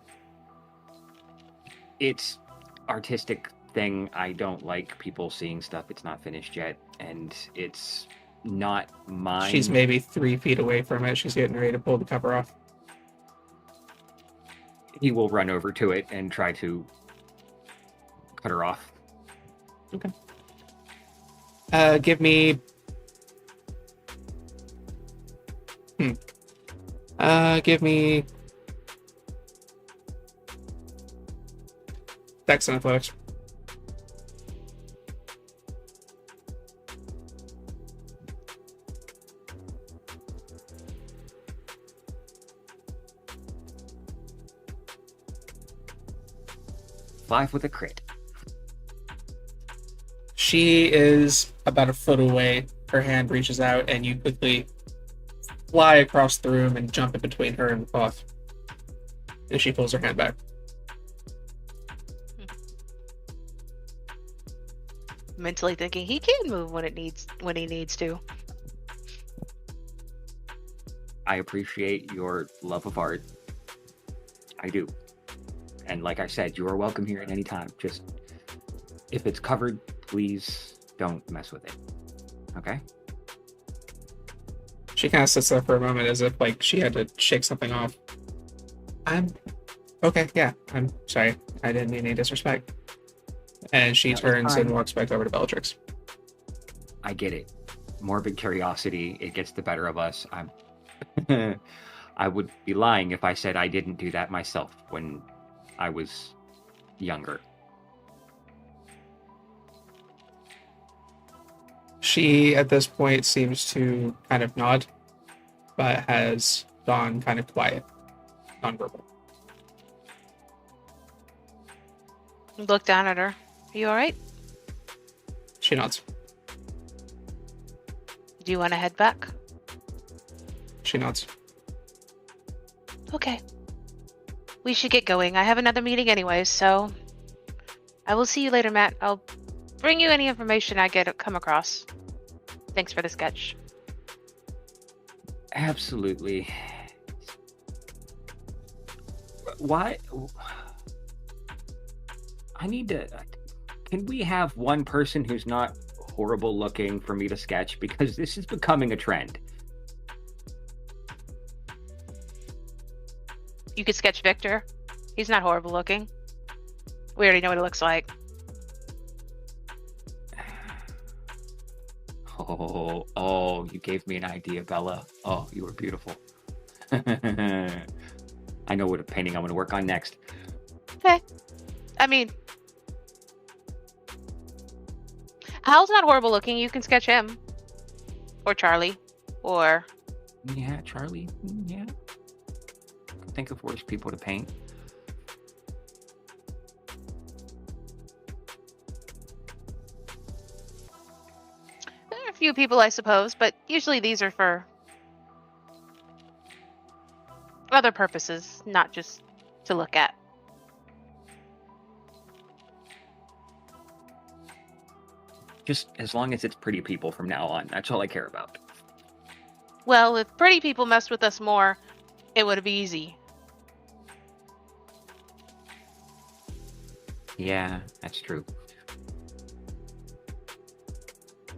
It's artistic thing. I don't like people seeing stuff it's not finished yet, and it's not mine. She's maybe 3 feet away from it. She's getting ready to pull the cover off. He will run over to it and try to cut her off. Okay. Give me... give me... Dex and Athletics. Five with a crit. She is about a foot away. Her hand reaches out, and you quickly fly across the room and jump in between her and the cloth. And she pulls her hand back. Mentally thinking he can move when he needs to. I appreciate your love of art. I do. And like I said, you are welcome here at any time. Just, if it's covered, please don't mess with it. Okay? She kind of sits there for a moment as if like she had to shake something off. Okay, yeah. I'm sorry. I didn't mean any disrespect. And she turns and walks back over to Bellatrix. I get it. Morbid curiosity, it gets the better of us. I would be lying if I said I didn't do that myself when I was younger. She, at this point, seems to kind of nod, but has gone kind of quiet, nonverbal. Look down at her. Are you alright? She nods. Do you want to head back? She nods. Okay. We should get going. I have another meeting anyways, so I will see you later, Matt. I'll bring you any information I come across. Thanks for the sketch. Absolutely. Why? I need to... Can we have one person who's not horrible looking for me to sketch? Because this is becoming a trend. You could sketch Victor. He's not horrible looking. We already know what it looks like. Oh, you gave me an idea, Bella. Oh, you were beautiful. I know what painting I'm going to work on next. Okay. I mean, Hal's not horrible looking. You can sketch him. Or Charlie. Or... Yeah, Charlie. Yeah. Think of worse people to paint. There are a few people, I suppose, but usually these are for other purposes, not just to look at. Just as long as it's pretty people from now on. That's all I care about. Well, if pretty people messed with us more, it would be easy. Yeah, that's true.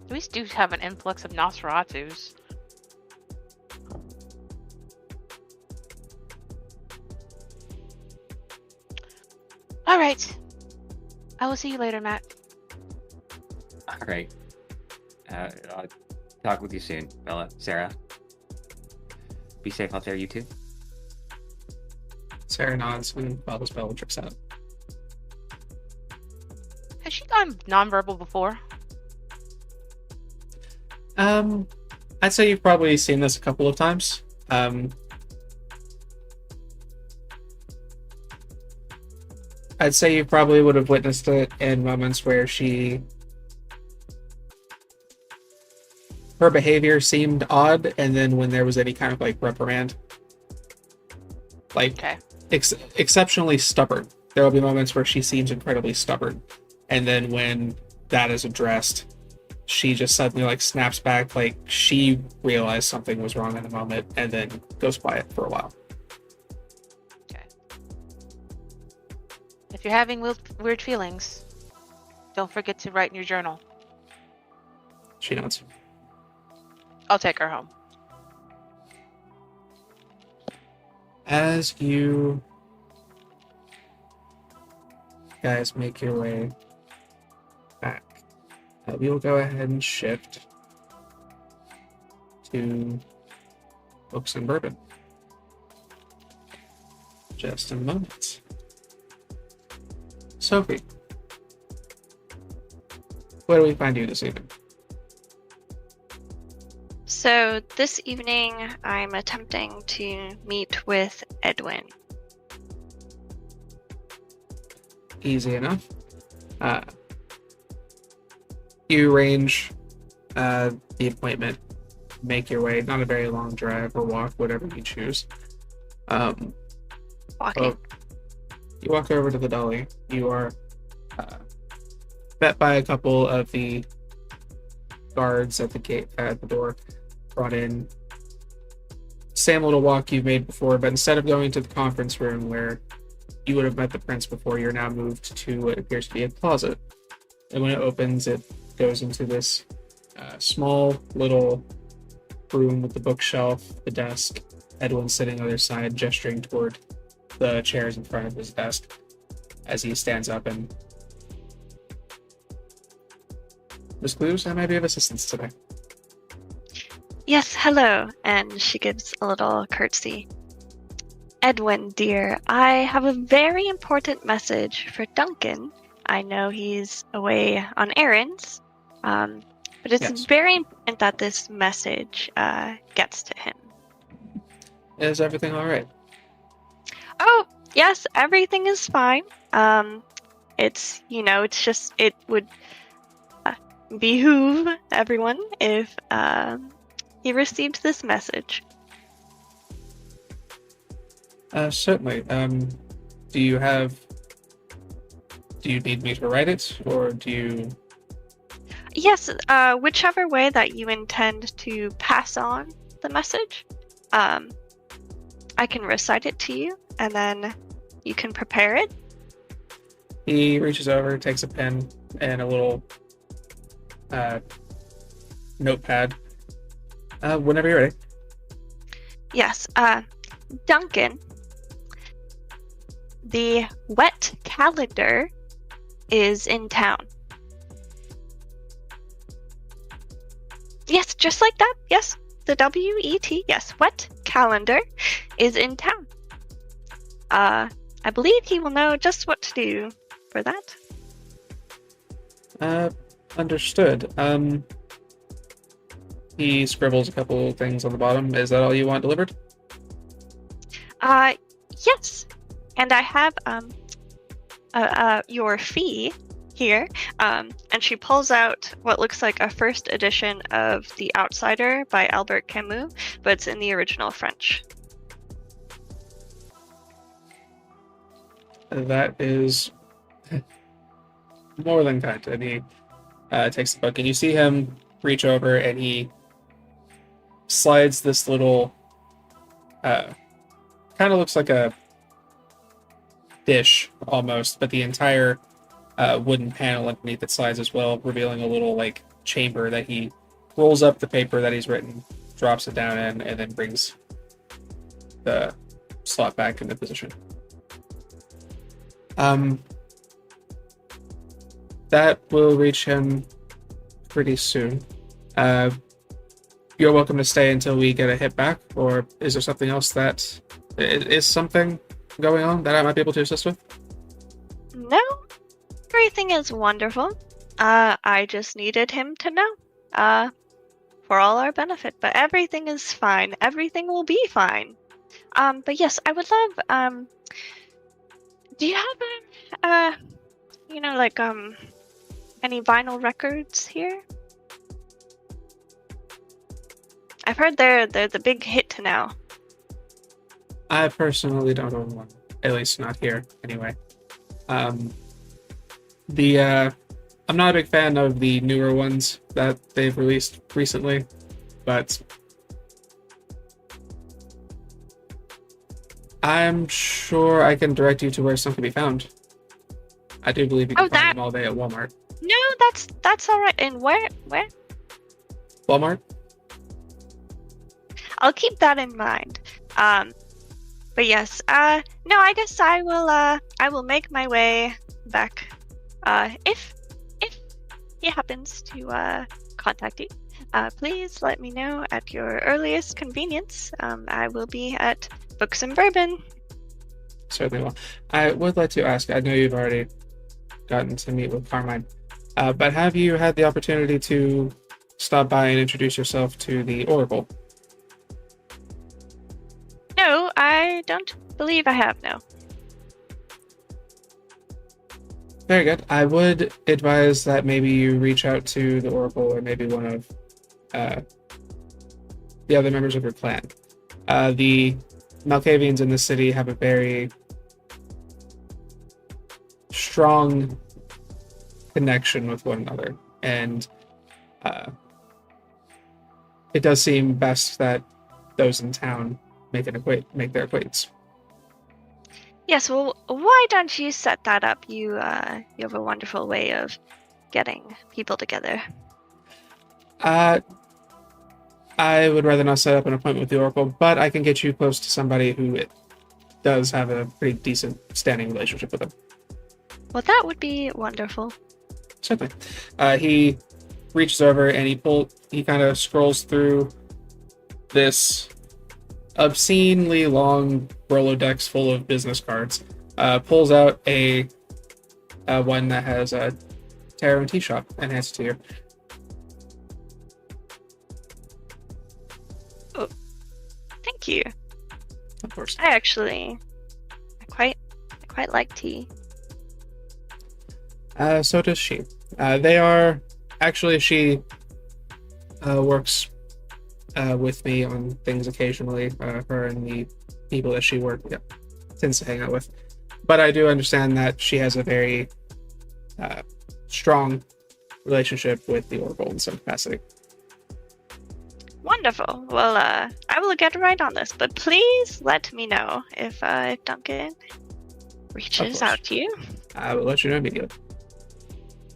We do have an influx of Nosferatus. All right. I will see you later, Matt. All right. I'll talk with you soon, Bella. Sarah. Be safe out there, you two. Sarah nods and follows Bellatrix out. Has she gone nonverbal before? I'd say you've probably seen this a couple of times. I'd say you probably would have witnessed it in moments where her behavior seemed odd, and then when there was any kind of like reprimand, like Okay. exceptionally stubborn. There will be moments where she seems incredibly stubborn, and then when that is addressed, she just suddenly like snaps back, like she realized something was wrong in the moment, and then goes quiet for a while. Okay. If you're having weird feelings, don't forget to write in your journal. She nods. I'll take her home. As you guys make your way back, we will go ahead and shift to books and bourbon. Just a moment. Sophie, where do we find you this evening? So this evening, I'm attempting to meet with Edwin. Easy enough. You arrange the appointment, make your way, not a very long drive or walk, whatever you choose. Walking. Well, you walk over to the deli. You are met by a couple of the guards at the gate, at the door, brought in. Same little walk you've made before, but instead of going to the conference room where you would have met the prince before, you're now moved to what appears to be a closet. And when it opens, it goes into this small little room with the bookshelf, the desk, Edwin sitting on the other side, gesturing toward the chairs in front of his desk as he stands up and... Miss Clews, I might be of assistance today. Yes, hello. And she gives a little curtsy. Edwin, dear, I have a very important message for Duncan. I know he's away on errands, but it's Yes. very important that this message gets to him. Is everything all right? Oh, yes, everything is fine. It's, it's just, it would behoove everyone if he received this message. Certainly. Do you need me to write it, or do you... Yes, whichever way that you intend to pass on the message, I can recite it to you, and then you can prepare it. He reaches over, takes a pen and a little notepad. Whenever you're ready. Yes, Duncan, the wet calendar is in town. Yes, just like that. Yes, the W-E-T. Yes, wet calendar is in town. I believe he will know just what to do for that. Understood. He scribbles a couple things on the bottom. Is that all you want delivered? Yes. And I have your fee here. And she pulls out what looks like a first edition of The Outsider by Albert Camus, but it's in the original French. That is more than kind. And he takes the book, and you see him reach over and he slides this little kind of looks like a dish almost, but the entire wooden panel underneath that slides as well, revealing a little like chamber that he rolls up the paper that he's written, drops it down in, and then brings the slot back into position. That will reach him pretty soon. You're welcome to stay until we get a hit back, or is there something else that is something going on that I might be able to assist with? No, everything is wonderful. I just needed him to know, for all our benefit, but everything is fine. Everything will be fine. But yes, I would love, do you have, any vinyl records here? I've heard they're the big hit now. I personally don't own one, at least not here, anyway. I'm not a big fan of the newer ones that they've released recently, but I'm sure I can direct you to where some can be found. I do believe you can find them all day at Walmart. No, that's all right. And where? Walmart? I'll keep that in mind. But yes, no, I guess I will make my way back. If he happens to contact you, please let me know at your earliest convenience. I will be at Books and Bourbon. Certainly will. I would like to ask, I know you've already gotten to meet with Carmine, but have you had the opportunity to stop by and introduce yourself to the Oracle? No, I don't believe I have, no. Very good. I would advise that maybe you reach out to the Oracle or maybe one of the other members of your clan. The Malkavians in the city have a very strong connection with one another, and it does seem best that those in town make their acquaintance. Yes, well, why don't you set that up? You have a wonderful way of getting people together. I would rather not set up an appointment with the Oracle, but I can get you close to somebody who does have a pretty decent standing relationship with them. Well, that would be wonderful. Certainly. He reaches over and he kind of scrolls through this obscenely long Rolodex full of business cards, pulls out a one that has a tarot and tea shop, and hands it to you. Oh, thank you. Of course. I quite like tea. So does she. She works with me on things occasionally. Her and the people that she tends to hang out with. But I do understand that she has a very strong relationship with the Oracle in some capacity. Wonderful. Well, I will get right on this, but please let me know if Duncan reaches out to you. I will let you know immediately.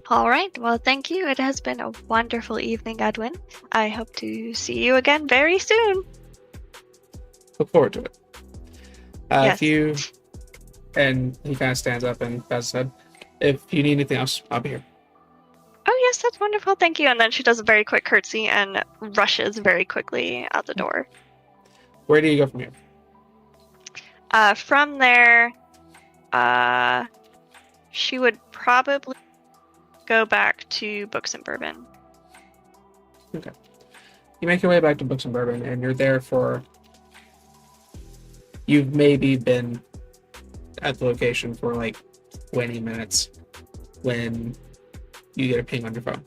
All right. Well, thank you. It has been a wonderful evening, Edwin. I hope to see you again very soon. Look forward to it. Yes. And he kind of stands up and bows his head. If you need anything else, I'll be here. Oh, yes, that's wonderful. Thank you. And then she does a very quick curtsy and rushes very quickly out the door. Where do you go from here? From there, she would probably go back to Books and Bourbon. Okay. You make your way back to Books and Bourbon, and you're there you've maybe been at the location for like 20 minutes when you get a ping on your phone.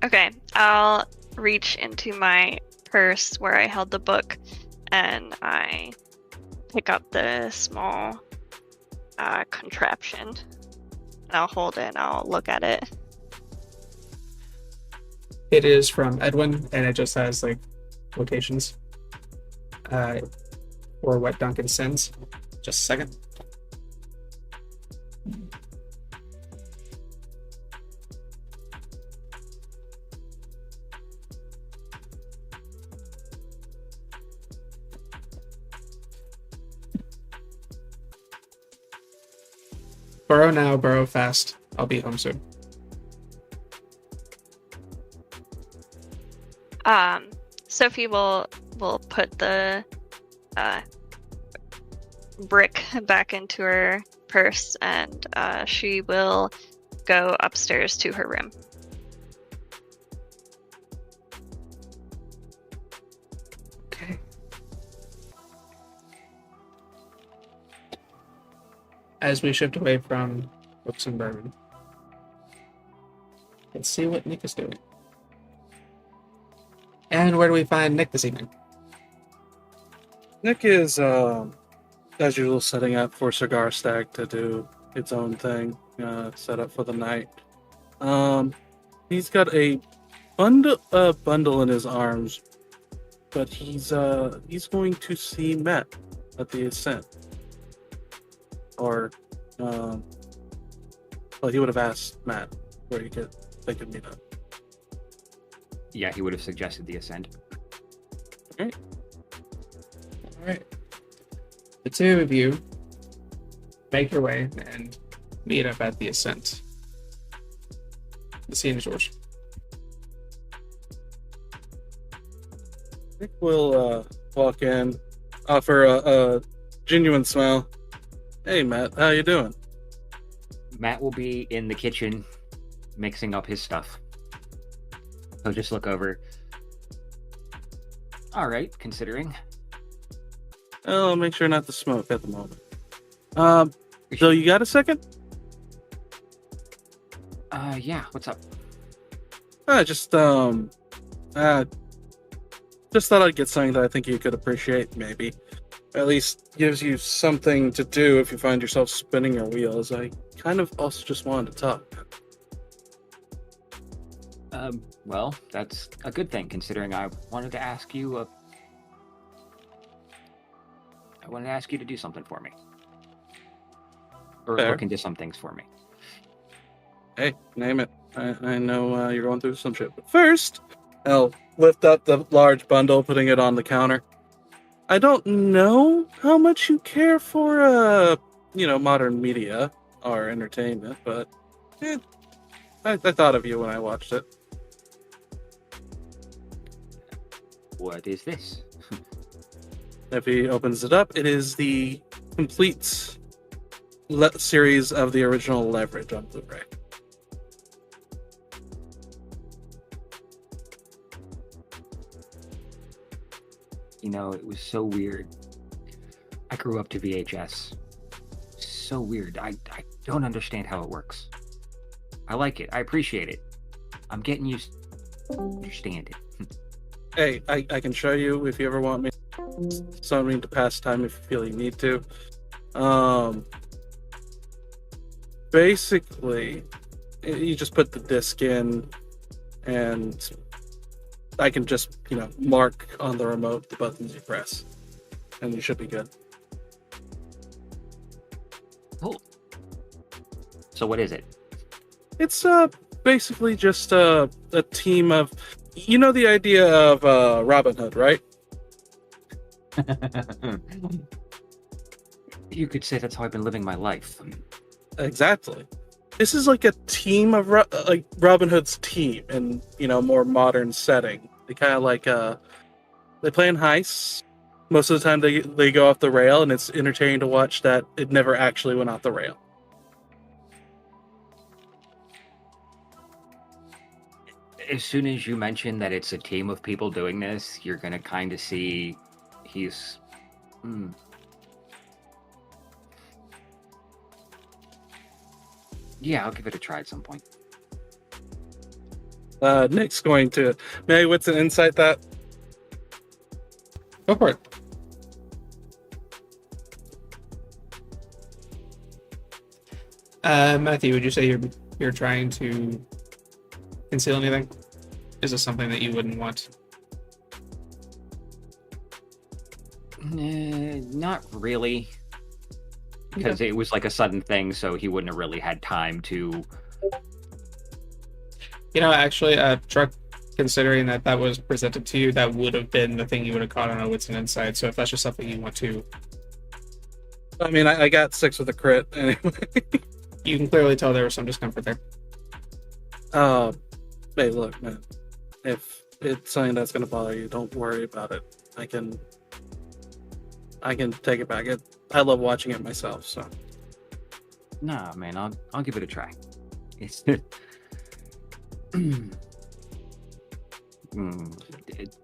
Okay, I'll reach into my purse where I held the book, and I pick up the small contraption, and I'll hold it and I'll look at it. It is from Edwin, and it just has like locations or what Duncan sends. Just a second. Burrow now, burrow fast. I'll be home soon. Sophie will put the brick back into her purse, and she will go upstairs to her room. Okay. As we shift away from books and bourbon, let's see what Nick is doing. And where do we find Nick this evening? Nick is, as usual, setting up for Cigar Stack to do its own thing, set up for the night. He's got a bundle in his arms, but he's going to see Matt at the Ascent. Or, well, he would have asked Matt where they could meet up. Yeah, he would have suggested the Ascent. All right. The two of you make your way and meet up at the Ascent. The scene is yours. Nick will walk in, offer a genuine smile. Hey, Matt, how you doing? Matt will be in the kitchen mixing up his stuff. He'll just look over. All right, considering. I'll make sure not to smoke at the moment. So you got a second? Yeah, what's up? Just thought I'd get something that I think you could appreciate, maybe. At least gives you something to do if you find yourself spinning your wheels. I kind of also just wanted to talk. Well, that's a good thing, considering I wanted to ask you to do something for me. Or Fair. look into some things for me. Hey, name it. I know you're going through some shit. But first, I'll lift up the large bundle, putting it on the counter. I don't know how much you care for, modern media or entertainment, but I thought of you when I watched it. What is this? If he opens it up, it is the complete series of the original Leverage on Blu-ray. You know, it was so weird. I grew up to VHS. So weird. I don't understand how it works. I like it. I appreciate it. I'm getting used to understand it. Hey, I can show you if you ever want me. Something to pass time if you feel you need to. Basically, you just put the disc in, and I can just, mark on the remote the buttons you press, and you should be good. Cool. So what is it? It's basically just a team of, the idea of Robin Hood, right? You could say that's how I've been living my life. Exactly. This is like a team of like Robin Hood's team in more modern setting. They kind of like they play in heists. Most of the time they go off the rail, and it's entertaining to watch that it never actually went off the rail. As soon as you mention that it's a team of people doing this, you're gonna kind of see he's. Yeah, I'll give it a try at some point. Nick's going to. Maggie, what's an insight that? Go for it. Matthew, would you say you're trying to conceal anything? Is this something that you wouldn't want? Not really. Because it was like a sudden thing, so he wouldn't have really had time to... Actually, Truck, considering that was presented to you, that would have been the thing you would have caught on a Wits and Insight. So if that's just something you want to... I mean, I got 6 with a crit anyway. You can clearly tell there was some discomfort there. Hey, look, man. If it's something that's gonna bother you, don't worry about it. I can take it back. I love watching it myself, so. Nah, man, I'll give it a try. It's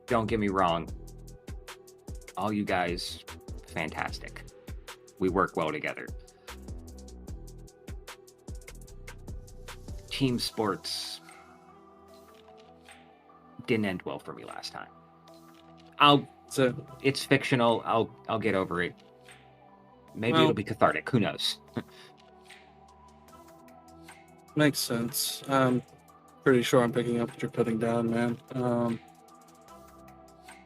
don't get me wrong. All you guys, fantastic. We work well together. Team sports didn't end well for me last time. It's fictional. I'll get over it. Maybe it'll be cathartic. Who knows? Makes sense. Pretty sure I'm picking up what you're putting down, man.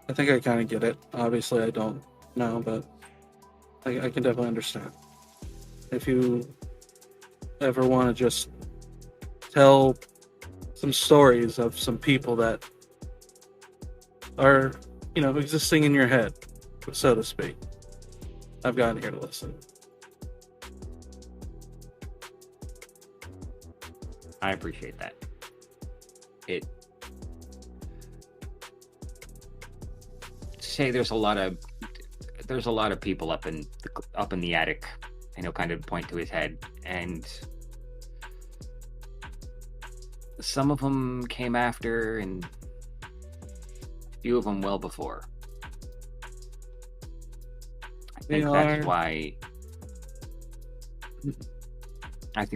I think I kind of get it. Obviously, I don't know, but I can definitely understand. If you ever want to just tell some stories of some people that are, existing in your head, so to speak, I've gotten here to listen. I appreciate that. There's a lot of people up in the attic, and he'll kind of point to his head, and some of them came after, and a few of them well before. I think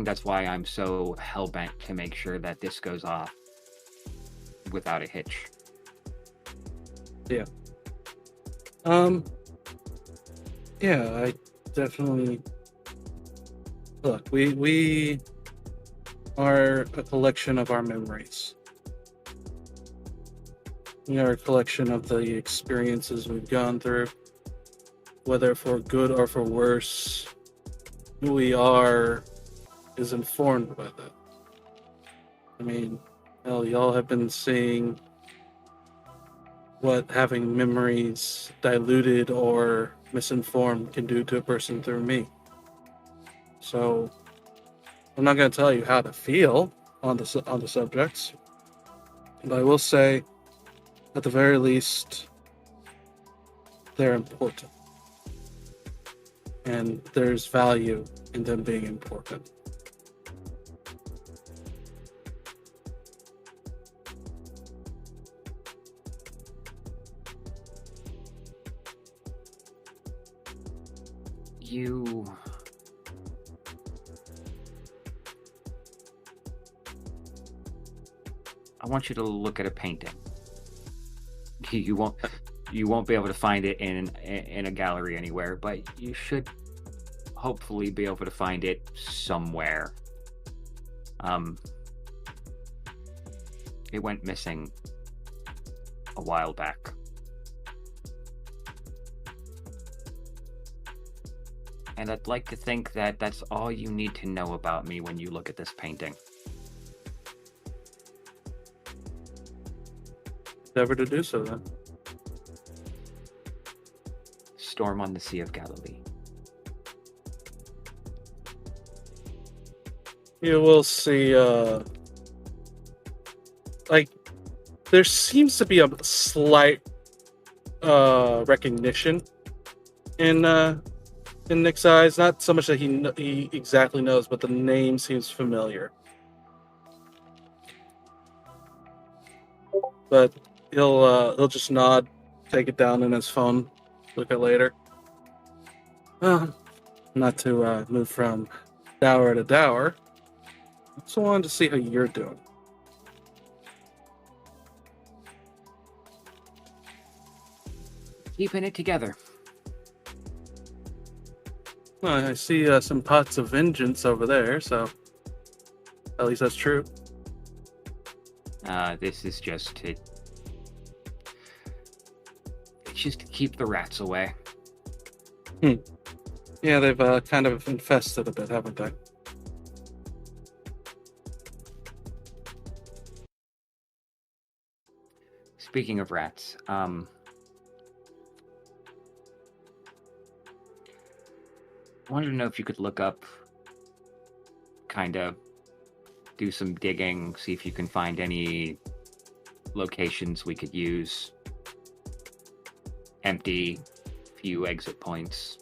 that's why I'm so hell-bent to make sure that this goes off without a hitch. Yeah. Yeah, I definitely... Look, we are a collection of our memories. We are a collection of the experiences we've gone through, whether for good or for worse. Who we are is informed by that. I mean, hell, y'all have been seeing what having memories diluted or misinformed can do to a person through me. So, I'm not going to tell you how to feel on the subjects, but I will say, at the very least, they're important. And there's value in them being important. I want you to look at a painting. You won't be able to find it in a gallery anywhere, but you should hopefully be able to find it somewhere. It went missing a while back. And I'd like to think that that's all you need to know about me when you look at this painting. Never to do so, then. Storm on the Sea of Galilee. You will see, there seems to be a slight recognition in Nick's eyes. Not so much that he exactly knows, but the name seems familiar. But he'll just nod, take it down in his phone, look at later. Not to move from dour to dour. I just wanted to see how you're doing. Keeping it together. Well, I see some pots of vengeance over there, so at least that's true. This is just to... It's just to keep the rats away. Yeah, they've kind of infested a bit, haven't they? Speaking of rats, I wanted to know if you could look up kind of do some digging, see if you can find any locations we could use. Empty, few exit points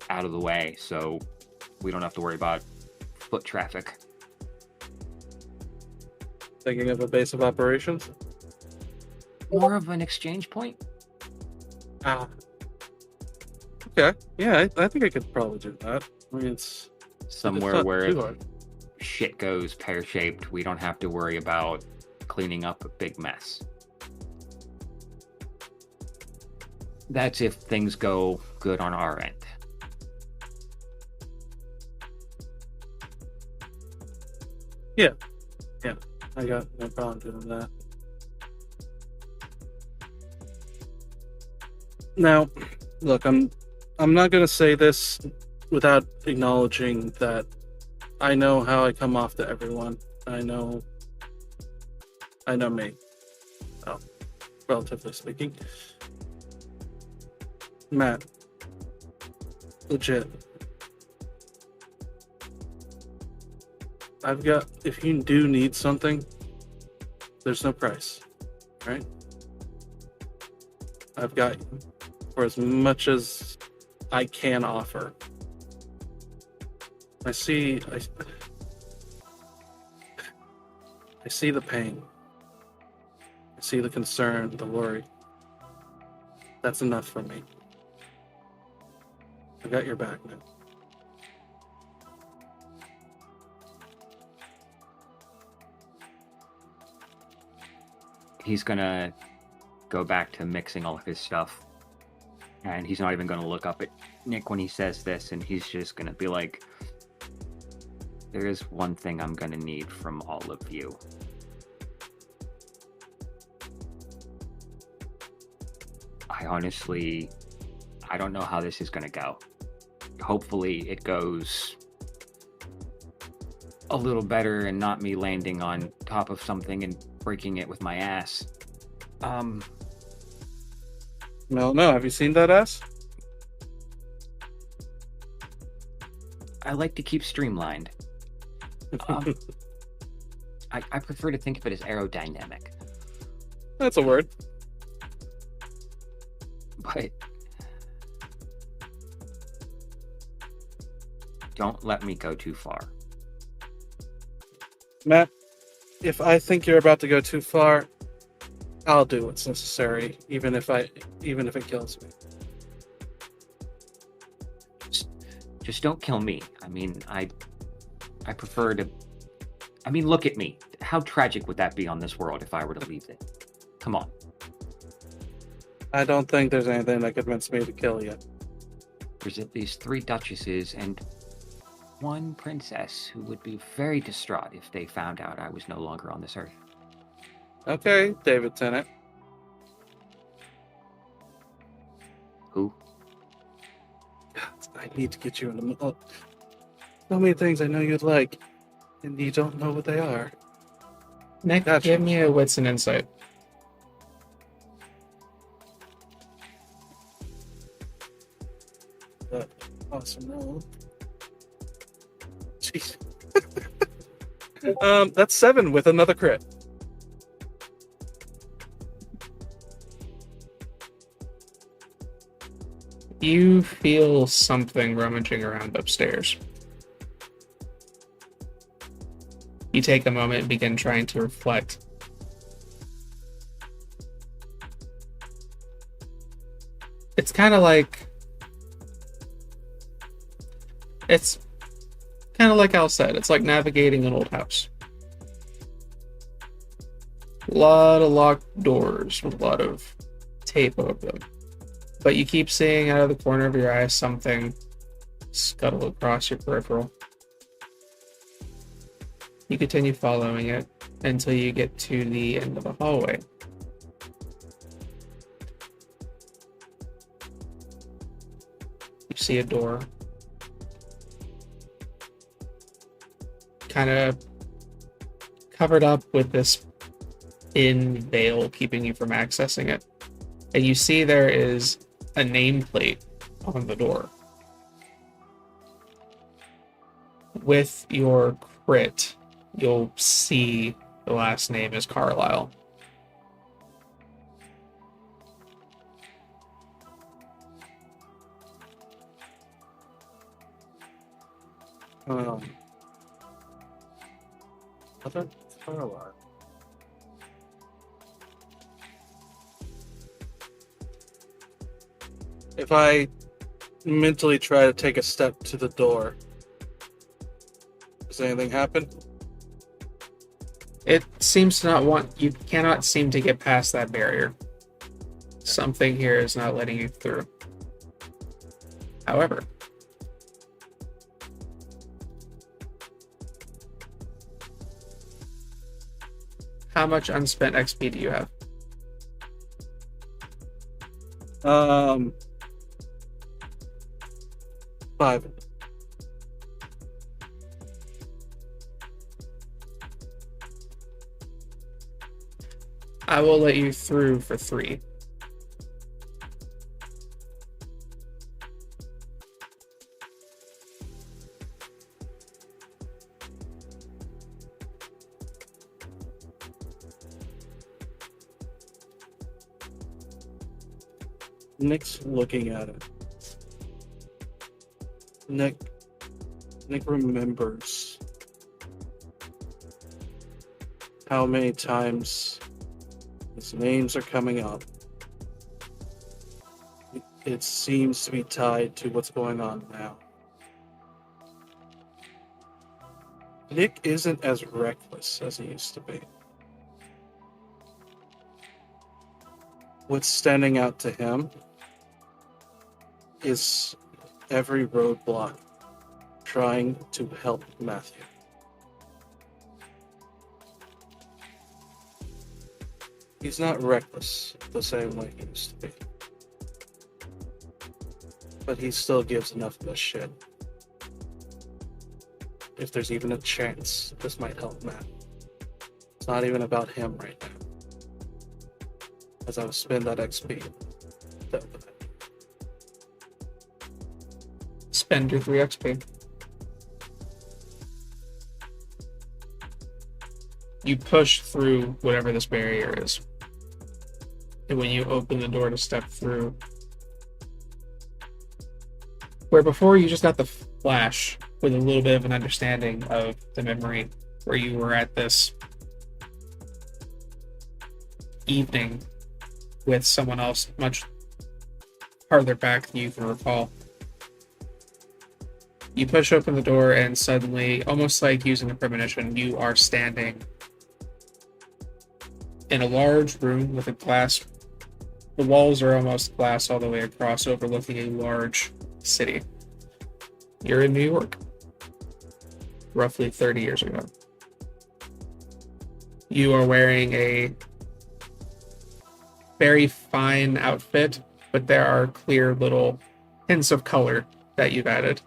out of the way, so we don't have to worry about foot traffic. Thinking of a base of operations? More of an exchange point? Ah. Okay. Yeah, I think I could probably do that. I mean, it's Somewhere not where too if hard. shit goes pear-shaped, we don't have to worry about cleaning up a big mess. That's if things go good on our end. Yeah, I got no problem doing that. Now, look, I'm not gonna say this without acknowledging that I know how I come off to everyone. I know me. Oh, relatively speaking. Matt, legit. If you do need something, there's no price, right? I've got you for as much as I can offer. I see the pain. I see the concern, the worry. That's enough for me. I got your back now. He's gonna go back to mixing all of his stuff, and he's not even gonna look up at Nick when he says this, and he's just gonna be like, there is one thing I'm gonna need from all of you. I don't know how this is gonna go. Hopefully it goes a little better and not me landing on top of something and breaking it with my ass. No, have you seen that ass? I like to keep streamlined. I prefer to think of it as aerodynamic. That's a word. But don't let me go too far. Matt, if I think you're about to go too far, I'll do what's necessary, even if it kills me. Just don't kill me. I mean, I prefer to... I mean, look at me. How tragic would that be on this world if I were to leave it? Come on. I don't think there's anything that convinced me to kill you. There's at least 3 duchesses and 1 princess who would be very distraught if they found out I was no longer on this earth. Okay, David Tennant. Who? I need to get you in the middle. So many things I know you'd like, and you don't know what they are. Nick, Gotcha. give me a wits and insight. Awesome roll. Jeez. That's 7 with another crit. You feel something rummaging around upstairs. You take a moment and begin trying to reflect. It's kind of like Al said, it's like navigating an old house. A lot of locked doors with a lot of tape over them. But you keep seeing out of the corner of your eye something scuttle across your peripheral. You continue following it until you get to the end of the hallway. You see a door. Kind of covered up with this thin veil keeping you from accessing it. And you see there is a nameplate on the door. with your crit, you'll see the last name is Carlisle. Other Carlisle. If I mentally try to take a step to the door, does anything happen? It seems to not want, you cannot seem to get past that barrier. Something here is not letting you through. However, how much unspent XP do you have? 5. I will let you through for 3. Nick's looking at it. Nick remembers how many times his names are coming up. It seems to be tied to what's going on now. Nick isn't as reckless as he used to be. What's standing out to him is every roadblock trying to help Matthew. He's not reckless the same way he used to be. But he still gives enough of a shit. If there's even a chance this might help Matt. It's not even about him right now. As I would spend that XP. Spend your 3 XP. You push through whatever this barrier is. And when you open the door to step through, where before you just got the flash with a little bit of an understanding of the memory, where you were at this evening with someone else much farther back than you can recall. You push open the door and suddenly, almost like using a premonition, you are standing in a large room with a glass. The walls are almost glass all the way across, overlooking a large city. You're in New York, roughly 30 years ago. You are wearing a very fine outfit, but there are clear little hints of color that you've added.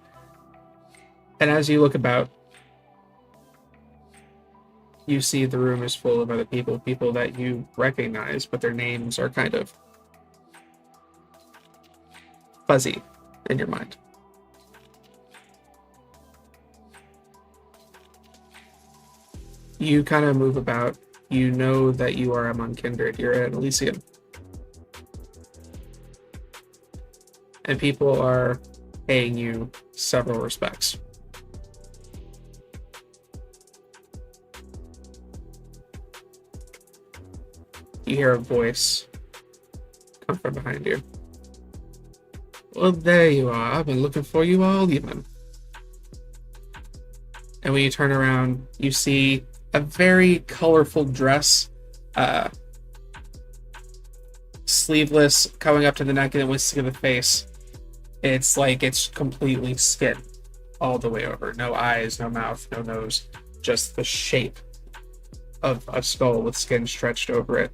And as you look about, you see the room is full of other people that you recognize, but their names are kind of fuzzy in your mind. You kind of move about. You know that you are among kindred. You're at Elysium. And people are paying you several respects. You hear a voice come from behind you. Well, there you are. I've been looking for you all evening. And when you turn around, you see a very colorful dress, sleeveless, coming up to the neck, and then whiskey to the face. It's like it's completely skin all the way over. No eyes, no mouth, no nose. Just the shape of a skull with skin stretched over it.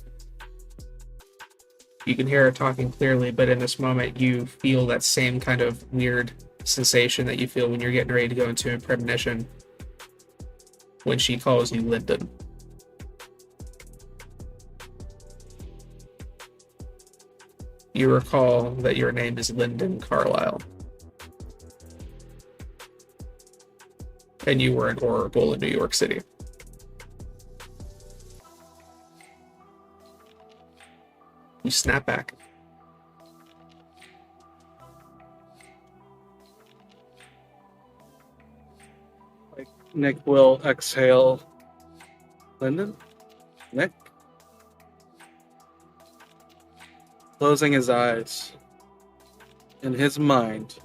You can hear her talking clearly, but in this moment, you feel that same kind of weird sensation that you feel when you're getting ready to go into a premonition when she calls you Lyndon. You recall that your name is Lyndon Carlisle. and you were an oracle in New York City. You snap back. Nick will exhale. Lyndon? Nick? Closing his eyes. In his mind,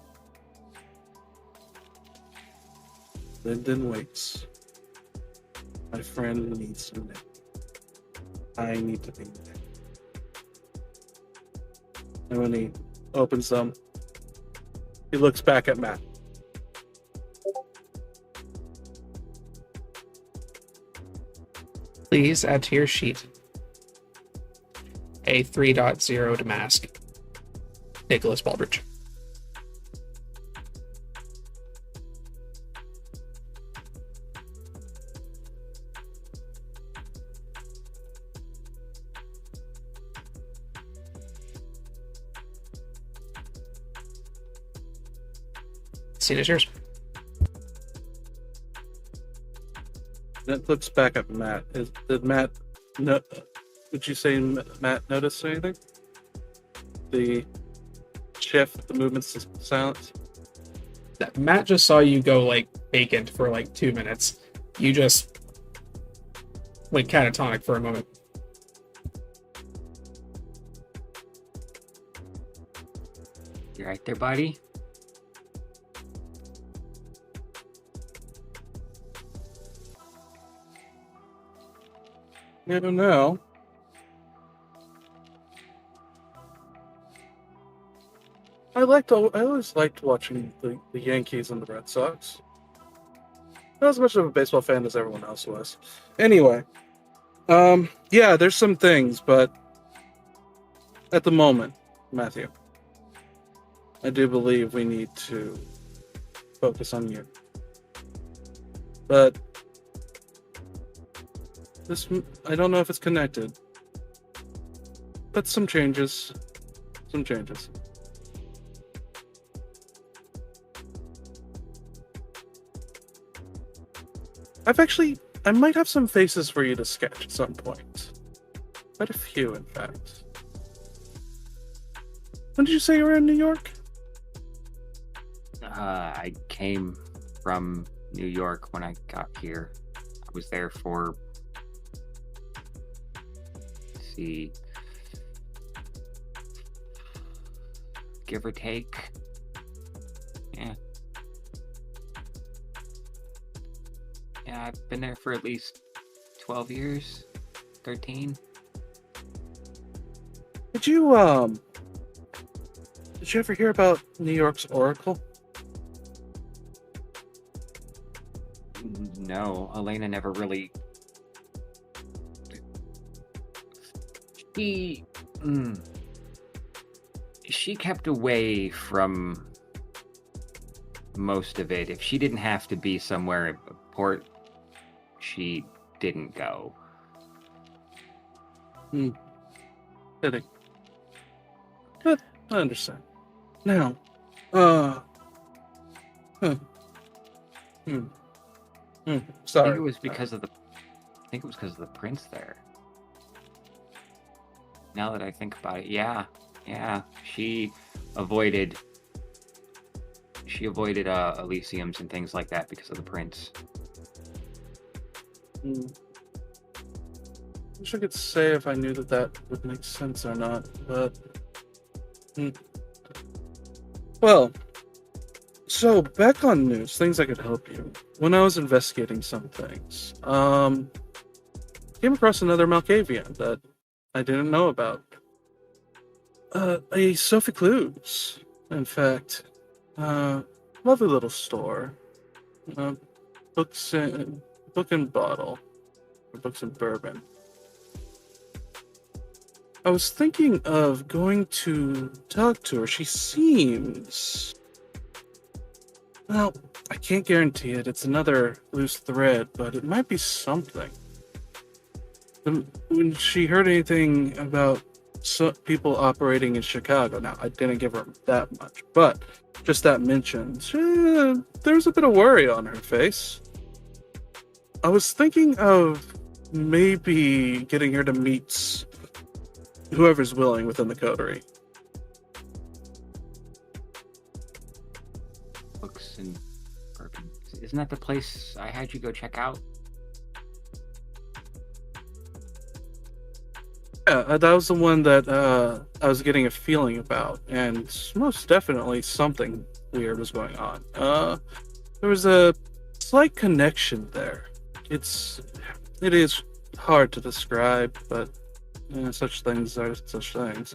Lyndon waits. My friend needs to Nick. I need to be Nick. And when he opens them, he looks back at Matt. Please add to your sheet a 3.0 to mask Nicholas Baldridge. Scene is yours. It looks back at Matt. Did Matt would you say Matt notice anything? The shift, the movements to silence? Matt just saw you go like vacant for like 2 minutes. You just went catatonic for a moment. You right there, buddy? I don't know. I always liked watching the Yankees and the Red Sox. Not as much of a baseball fan as everyone else was. Anyway, yeah, there's some things, but at the moment, Matthew, I do believe we need to focus on you. But this, I don't know if it's connected, but some changes. I might have some faces for you to sketch at some point. Quite a few, in fact. When did you say you were in New York? I came from New York when I got here. I was there for, let's see, give or take. Yeah. Yeah, I've been there for at least 12 years, 13. Did you ever hear about New York's Oracle? No, Elena never really. She kept away from most of it. If she didn't have to be somewhere at a port, she didn't go. Fitting. But I understand. Now, sorry. I think it was because of the prince there. Now that I think about it, yeah, she avoided Elysiums and things like that because of the prince. Wish I could say if I knew that would make sense or not, but well, so back on news, things that could help you. When I was investigating some things, came across another Malkavian that I didn't know about. A Sophie Clews, in fact. Lovely little store. Book and bottle. Or books and bourbon. I was thinking of going to talk to her. She seems... Well, I can't guarantee it. It's another loose thread, but it might be something. When she heard anything about people operating in Chicago. Now, I didn't give her that much, but just that mention, there's a bit of worry on her face. I was thinking of maybe getting her to meet whoever's willing within the Coterie. Books and bourbon. Isn't that the place I had you go check out? Yeah, that was the one that I was getting a feeling about, and most definitely something weird was going on. There was a slight connection there. It is hard to describe, but such things are such things.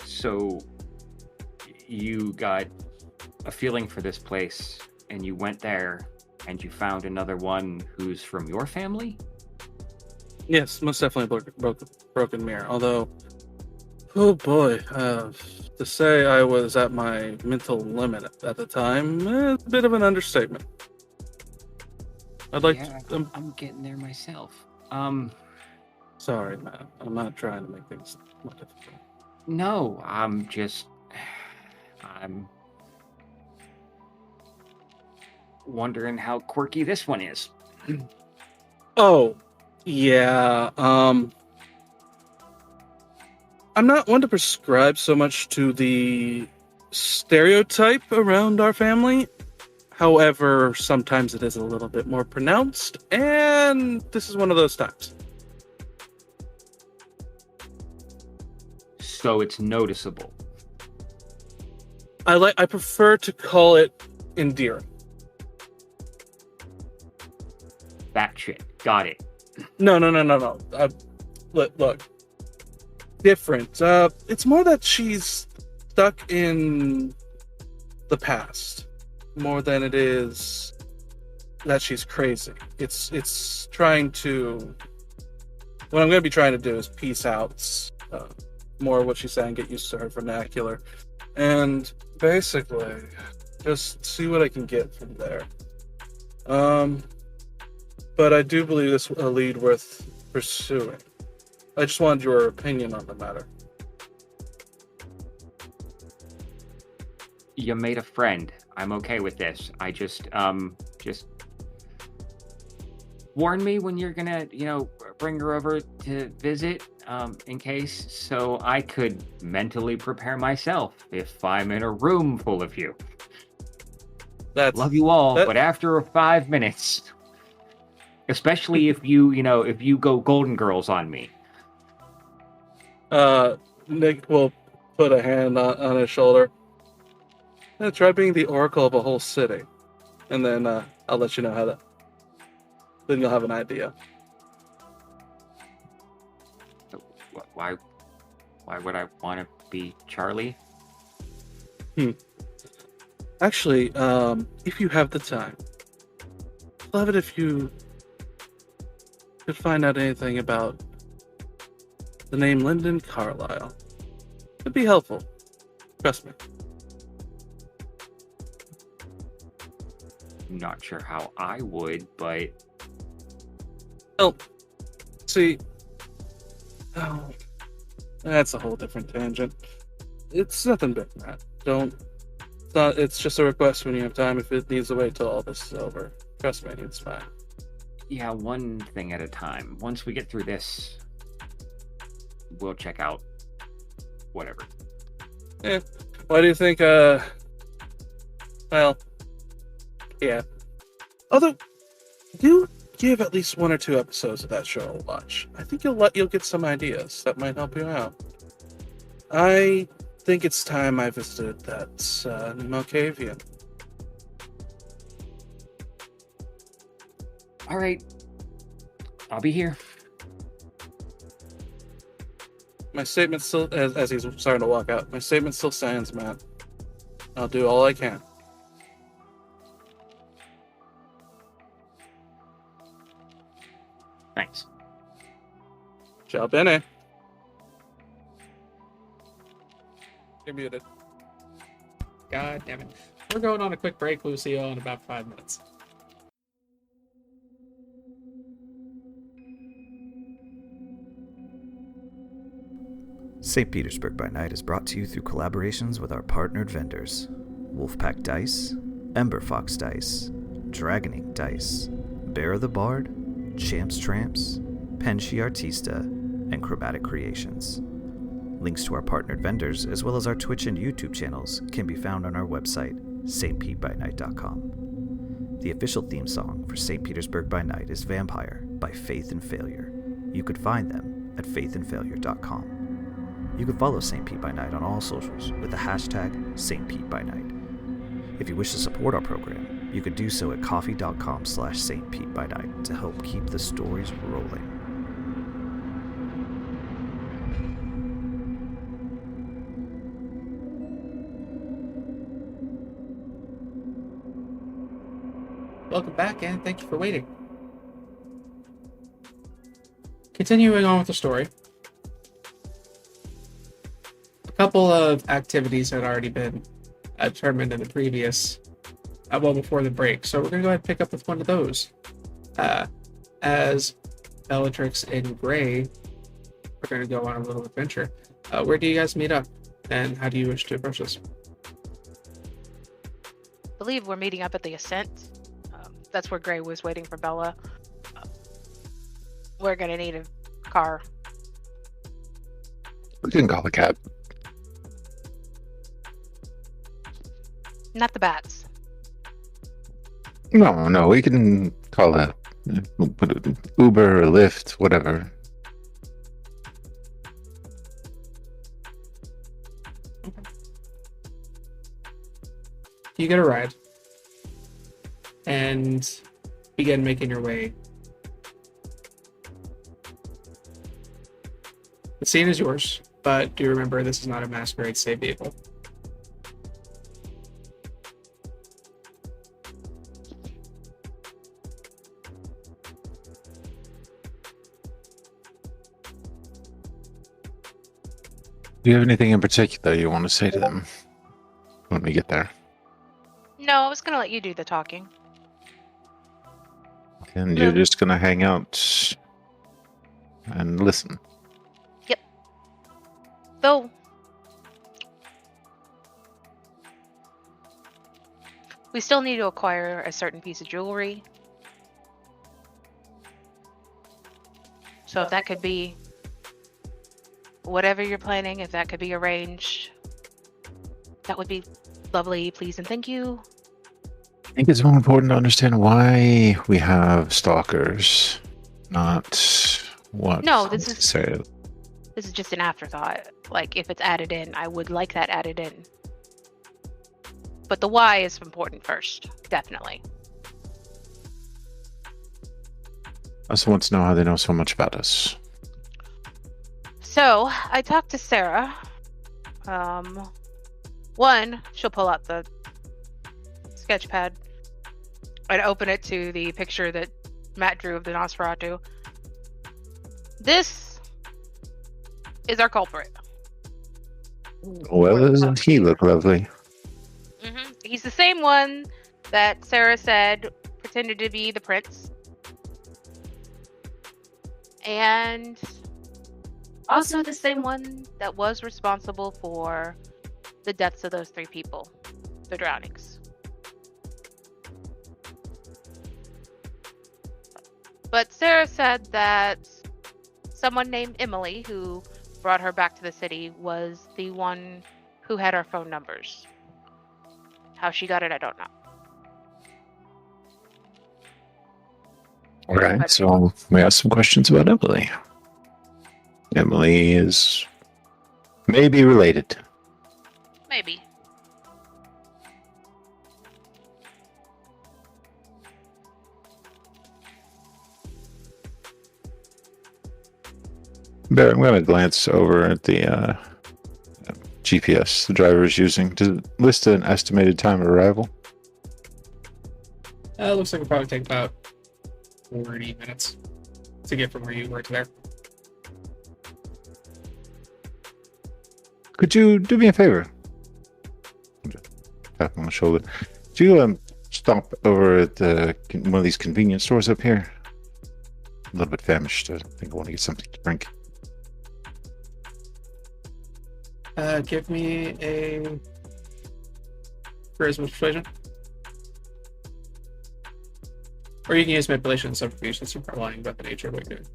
So, you got a feeling for this place, and you went there, and you found another one who's from your family? Yes, most definitely broken mirror. Although, oh boy, to say I was at my mental limit at the time, a bit of an understatement. I'm getting there myself. Sorry, man. I'm not trying to make things more difficult. No, I'm wondering how quirky this one is. Oh, yeah. I'm not one to prescribe so much to the stereotype around our family. However, sometimes it is a little bit more pronounced, and this is one of those times. So it's noticeable. I prefer to call it endearing. That shit. Got it. No. Look. Different. It's more that she's stuck in the past more than it is that she's crazy. It's trying to... What I'm going to be trying to do is piece out more of what she's saying, get used to her vernacular, and basically just see what I can get from there. But I do believe this is a lead worth pursuing. I just wanted your opinion on the matter. You made a friend. I'm okay with this. I just warn me when you're gonna, bring her over to visit, in case, so I could mentally prepare myself if I'm in a room full of you. Love you all, but after 5 minutes, especially if you go Golden Girls on me. Nick will put a hand on his shoulder. Try being the oracle of a whole city, and then I'll let you know how that. Then you'll have an idea. Why would I want to be Charlie? Actually, if you have the time, I'd love it if you could find out anything about the name Lyndon Carlisle. It'd be helpful. Trust me. Not sure how I would, but... Well, see... Oh, that's a whole different tangent. It's nothing big, Matt. It's just a request when you have time. If it needs to wait till all this is over, trust me, it's fine. Yeah, one thing at a time. Once we get through this, we'll check out whatever. Yeah. Why do you think, well, yeah. Although, do give at least 1 or 2 episodes of that show a watch. I think you'll get some ideas that might help you out. I think it's time I visited that Malkavian. All right. I'll be here. My statement still, as he's starting to walk out, my statement still stands, Matt. I'll do all I can. Thanks. Ciao bene. You're muted. God damn it. We're going on a quick break, Lucio, in about 5 minutes. St. Petersburg by Night is brought to you through collaborations with our partnered vendors, Wolfpack Dice, Ember Fox Dice, Dragon Ink Dice, Bear the Bard, Champs Tramps, Penshi Artista, and Chromatic Creations. Links to our partnered vendors, as well as our Twitch and YouTube channels, can be found on our website, stpbynight.com. The official theme song for St. Petersburg by Night is Vampire by Faith and Failure. You could find them at faithandfailure.com. You can follow St. Pete by Night on all socials with the hashtag St. Pete by Night. If you wish to support our program, you could do so at coffee.com/St. Pete by Night to help keep the stories rolling. Welcome back, and thank you for waiting. Continuing on with the story. A couple of activities had already been determined in the previous, before the break. So we're going to go ahead and pick up with one of those. As Bellatrix and Grei are going to go on a little adventure. Where do you guys meet up, and how do you wish to approach this? I believe we're meeting up at the Ascent. That's where Grei was waiting for Bella. We're going to need a car. We can call a cab. Not the bats. No, we can call a Uber or Lyft, whatever. You get a ride and begin making your way. The scene is yours, but do remember this is not a Masquerade save vehicle. Do you have anything in particular you want to say to them when we get there? No, I was going to let you do the talking. And you're just going to hang out and listen. Yep. Though, we still need to acquire a certain piece of jewelry. So if that could be whatever you're planning, if that could be arranged, that would be lovely, please and thank you. I think it's more important to understand why we have stalkers, not what. No, this is just an afterthought. Like, if it's added in, I would like that added in. But the why is important first, definitely. I also want to know how they know so much about us. So, I talked to Sarah. One, she'll pull out the sketch pad and open it to the picture that Matt drew of the Nosferatu. This is our culprit. Well, doesn't he look lovely? Mm-hmm. He's the same one that Sarah said pretended to be the prince. And also the same one that was responsible for the deaths of those 3 people, the drownings. But Sarah said that someone named Emily, who brought her back to the city, was the one who had our phone numbers. How she got it, I don't know. Okay, so we have some questions about Emily. Emily is maybe related. Maybe. Bear, I'm going to glance over at the GPS the driver is using. Does it list an estimated time of arrival? It looks like it'll probably take about 40 minutes to get from where you were to there. Could you do me a favor? Tap on the shoulder. Do you stop over at one of these convenience stores up here? A little bit famished. I think I want to get something to drink. Give me a charisma persuasion. Or you can use manipulation and subterfuge since you're lying about the nature of what you're doing.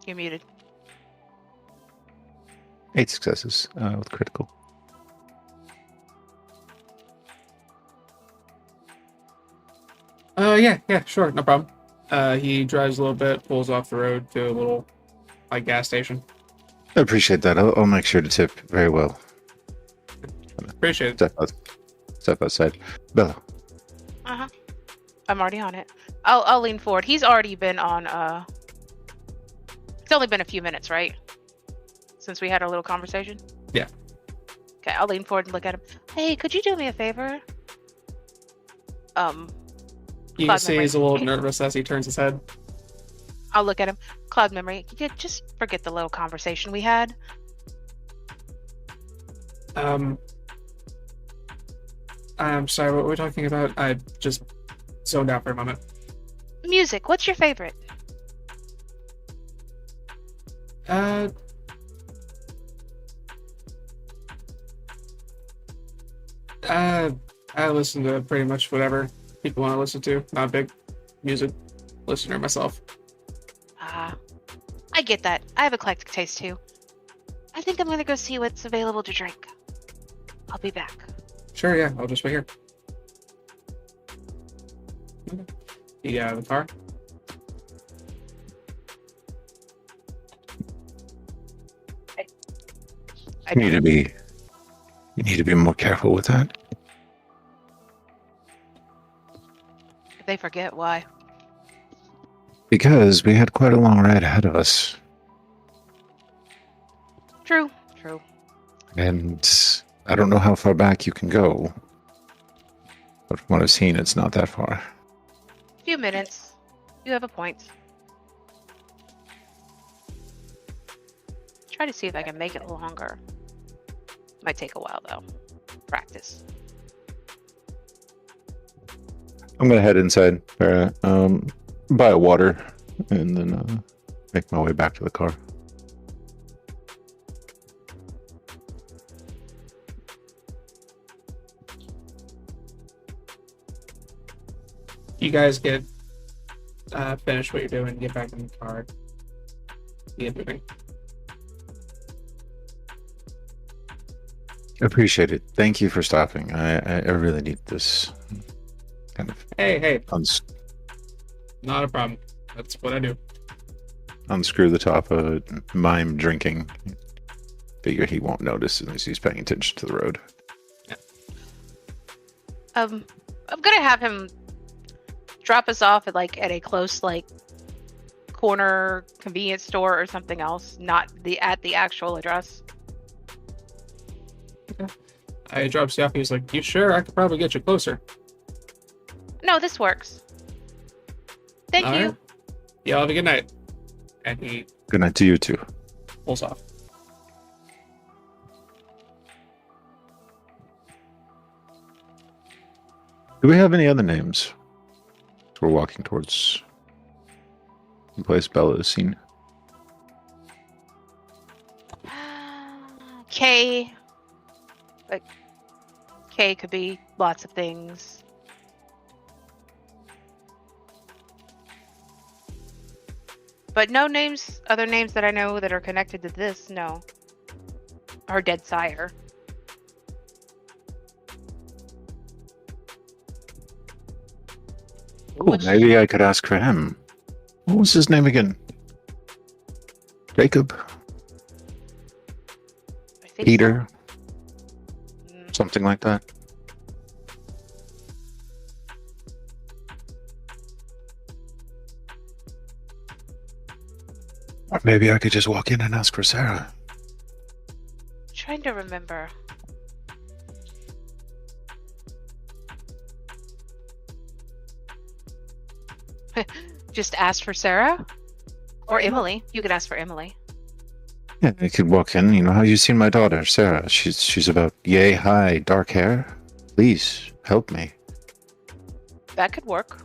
You're muted. 8 successes with critical. Yeah, sure, no problem. He drives a little bit, pulls off the road to a little gas station. I appreciate that. I'll make sure to tip very well. Appreciate it. Step outside. Bella. Uh-huh. I'm already on it. I'll lean forward. He's already been on it's only been a few minutes, right? Since we had our little conversation? Yeah. Okay, I'll lean forward and look at him. Hey, could you do me a favor? You can see he's a little nervous as he turns his head. I'll look at him. Cloud memory. Just forget the little conversation we had. I'm sorry, what were we talking about? I just zoned out for a moment. Music. What's your favorite? I listen to pretty much whatever people want to listen to. Not a big music listener myself. I get that. I have eclectic taste too. I think I'm gonna go see what's available to drink. I'll be back. Sure, yeah, I'll just wait here. Okay. You get out of the car. You need to be more careful with that. If they forget, why? Because we had quite a long ride ahead of us. True. And I don't know how far back you can go. But from what I've seen, it's not that far. Few minutes. You have a point. Try to see if I can make it longer. Might take a while though. Practice. I'm gonna head inside, buy a water, and then make my way back to the car. You guys get finish what you're doing, get back in the car, get moving. Appreciate it. Thank you for stopping. I really need this kind of. Hey, not a problem. That's what I do. Unscrew the top of it, mime drinking. Figure he won't notice unless he's paying attention to the road. Yeah. I'm gonna have him drop us off at a close corner convenience store or something else, not at the actual address. I drops you off. He was like, "You sure? I could probably get you closer." No, this works. Thank All you. right. Y'all have a good night. And he Good night to you too. pulls off. Do we have any other names? We're walking towards the place Bella is seen. K. K could be lots of things. But no names, other names that I know that are connected to this, no. Her dead sire. Cool. Maybe I could ask for him. What was his name again? Jacob? I think Peter? so. Something like that. Or maybe I could just walk in and ask for Sarah. Trying to remember. Just ask for Sarah? Or Emily. You could ask for Emily. Yeah, I could walk in. Have you seen my daughter, Sarah? She's about yay high, dark hair. Please, help me. That could work.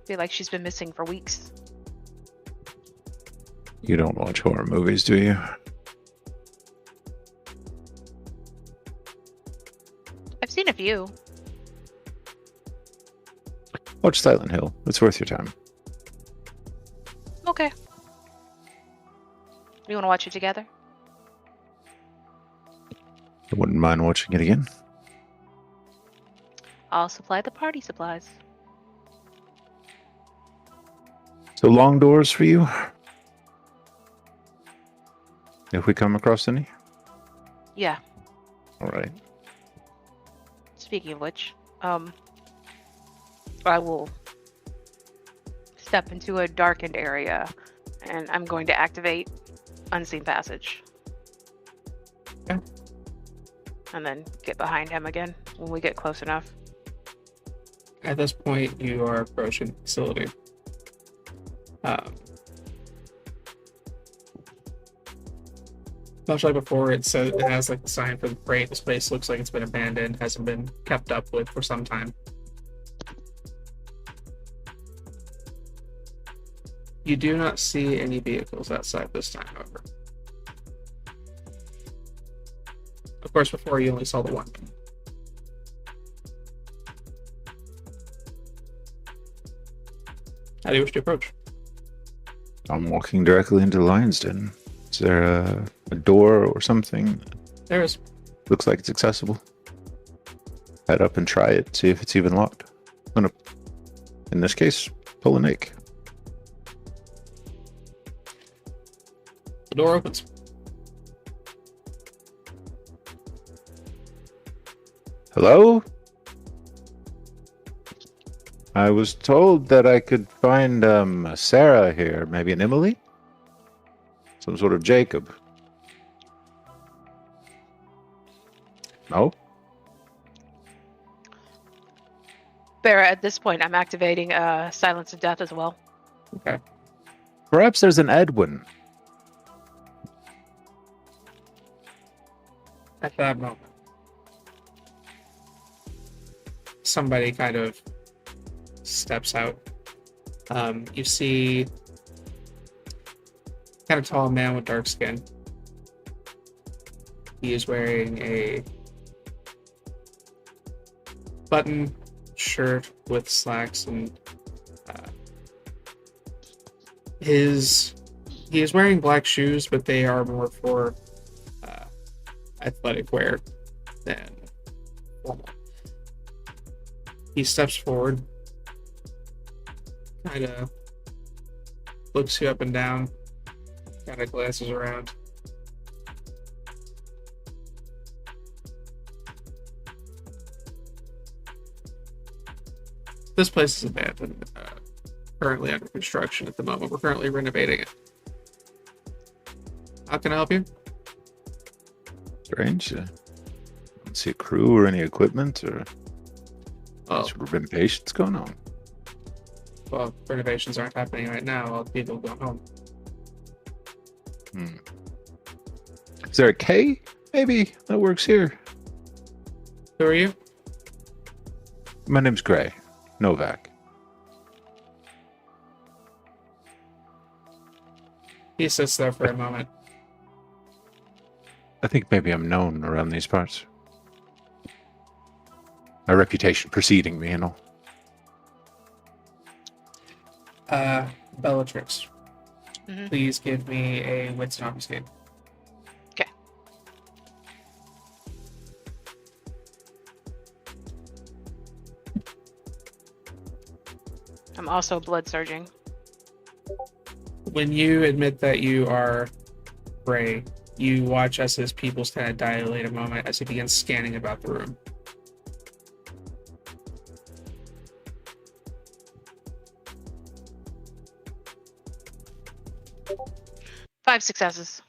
Feel like she's been missing for weeks. You don't watch horror movies, do you? I've seen a few. Watch Silent Hill. It's worth your time. Okay. You want to watch it together? I wouldn't mind watching it again. I'll supply the party supplies. So long doors for you? If we come across any? Yeah. All right. Speaking of which, I will step into a darkened area and I'm going to activate Unseen Passage. Okay. And then get behind him again when we get close enough. At this point, you are approaching the facility. Much like before, it has like the sign for the freight. This place looks like it's been abandoned, hasn't been kept up with for some time. You do not see any vehicles outside this time, however. Of course, before you only saw the one. How do you wish to approach? I'm walking directly into the lion's den. Is there a door or something? There is. Looks like it's accessible. Head up and try it, see if it's even locked. I'm gonna, in this case, pull a Nick. The door opens. Hello? I was told that I could find a Sarah here, maybe an Emily? Some sort of Jacob. No? Barra, at this point, I'm activating Silence of Death as well. Okay. Perhaps there's an Edwin. At that moment, somebody kind of steps out. You see kind of tall man with dark skin. He is wearing a button shirt with slacks, and he is wearing black shoes, but they are more for athletic wear than formal. He steps forward, kind of looks you up and down, kind of glances around. This place is abandoned, currently under construction at the moment. We're currently renovating it. How can I help you? Strange. Don't see a crew or any equipment or Oh, renovations going on. well, renovations aren't happening right now. All the people have gone home. Is there a K? Maybe that works here. Who are you? My name's Grei. Novak. He sits there for a moment. I think maybe I'm known around these parts. My reputation preceding me and all. Bellatrix, Mhm. please give me a wits and obfuscate. Okay. I'm also blood surging. When you admit that you are Grei, you watch as his pupils kind of dilate a moment as he begins scanning about the room. 5 successes.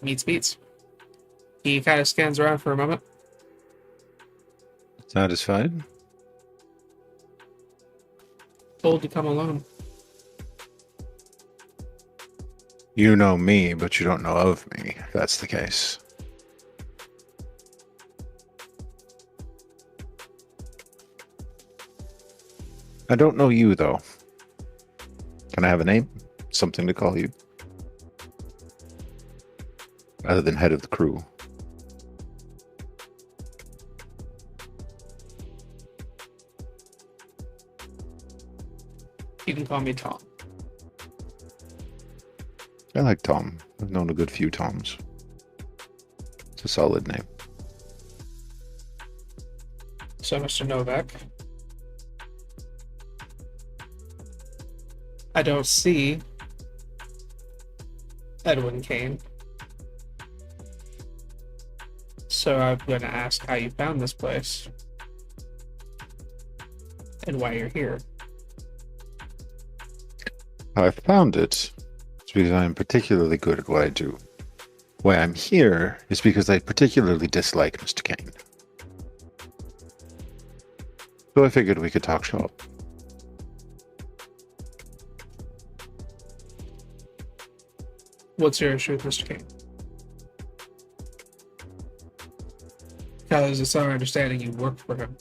Meets. He kind of scans around for a moment. Satisfied? Told to come alone. You know me, but you don't know of me, if that's the case. I don't know you, though. Can I have a name? Something to call you? Other than head of the crew. You can call me Tom. I like Tom. I've known a good few Toms. It's a solid name. So, Mr. Novak. I don't see Edwin Kane. So I'm going to ask how you found this place. And why you're here. How I found it is because I am particularly good at what I do. Why I'm here is because I particularly dislike Mr. Kane. So I figured we could talk shop. What's your issue with Mr. Kane? Because it's our understanding you worked for him.